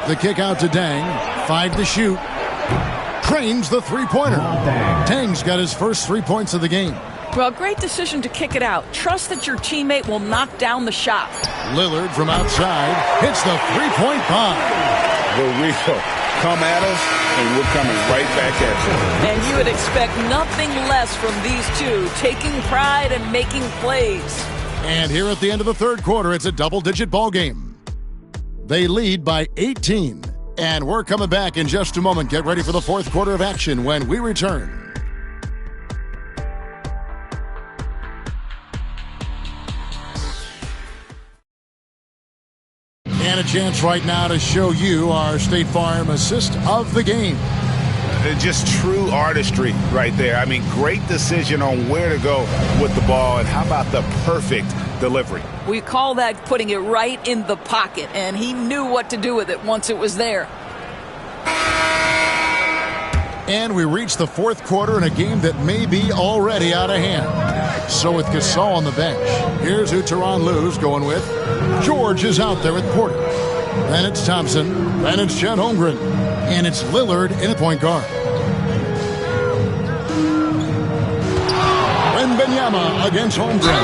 The kick out to Dang. 5 to shoot. Trains the three-pointer. Dang's got his first 3 points of the game. Well, great decision to kick it out. Trust that your teammate will knock down the shot. Lillard from outside hits the three-point bomb. The Rico. Come at us, and we're coming right back at you. And you would expect nothing less from these two, taking pride and making plays. And here at the end of the third quarter, it's a double-digit ball game. They lead by 18. And we're coming back in just a moment. Get ready for the fourth quarter of action when we return. And a chance right now to show you our State Farm assist of the game. Just true artistry right there. I mean, great decision on where to go with the ball, and how about the perfect delivery? We call that putting it right in the pocket, and he knew what to do with it once it was there. And we reach the fourth quarter in a game that may be already out of hand. So with Gasol on the bench, here's who Tyronn Lue's going with. George is out there with Porter. Then it's Thompson. Then it's Chet Holmgren. And it's Lillard in at point guard. Wembanyama against Holmgren.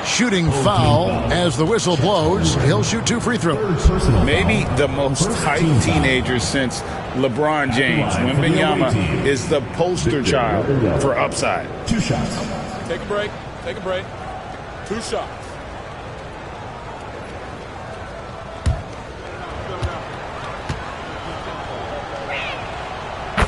Shooting foul as the whistle blows. He'll shoot 2 free throws. Maybe the most hyped teenager since LeBron James. Wembanyama is the poster child for upside. 2 shots. Take a break. 2 shots.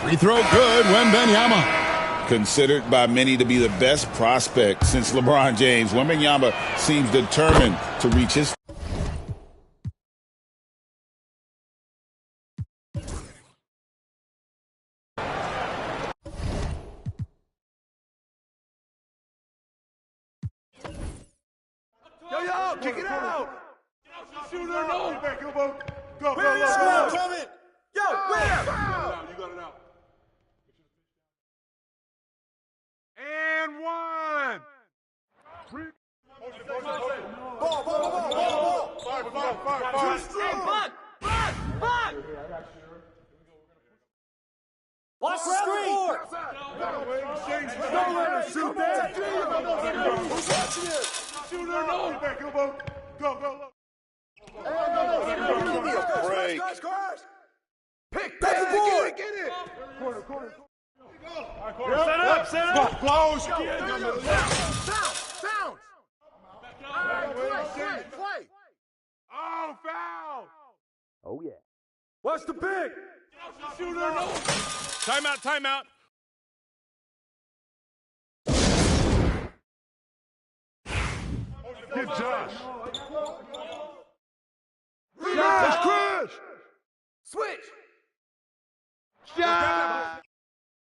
Free throw good, Wembanyama. Considered by many to be the best prospect since LeBron James, Wembanyama seems determined to reach his. Yo, kick it out! Shooter, no! Go, coming! Yo, where? You got it out. And 1. Ball. Hey, Buck! Watch the screen! Don't let him shoot that! Shooter, no! Go. Give me a break. Pick the board! Get it! Corner. Set up! Close! Play! Oh, foul! Oh, yeah. What's the pick? Shooter, no! Timeout, timeout. Get Josh. Josh, Chris. Switch. Josh.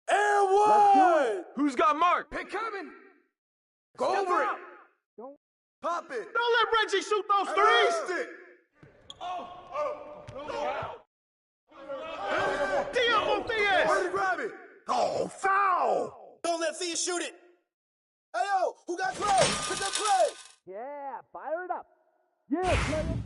And one. Who's got Mark? Pick coming. Go over it. Don't pop it. Don't let Reggie shoot those threes. Diego Diaz. Where did he grab it? Oh, foul. Don't let Thea shoot it. Hey, yo, who got play? Pick up play. Yeah, fire it up. Yeah, player.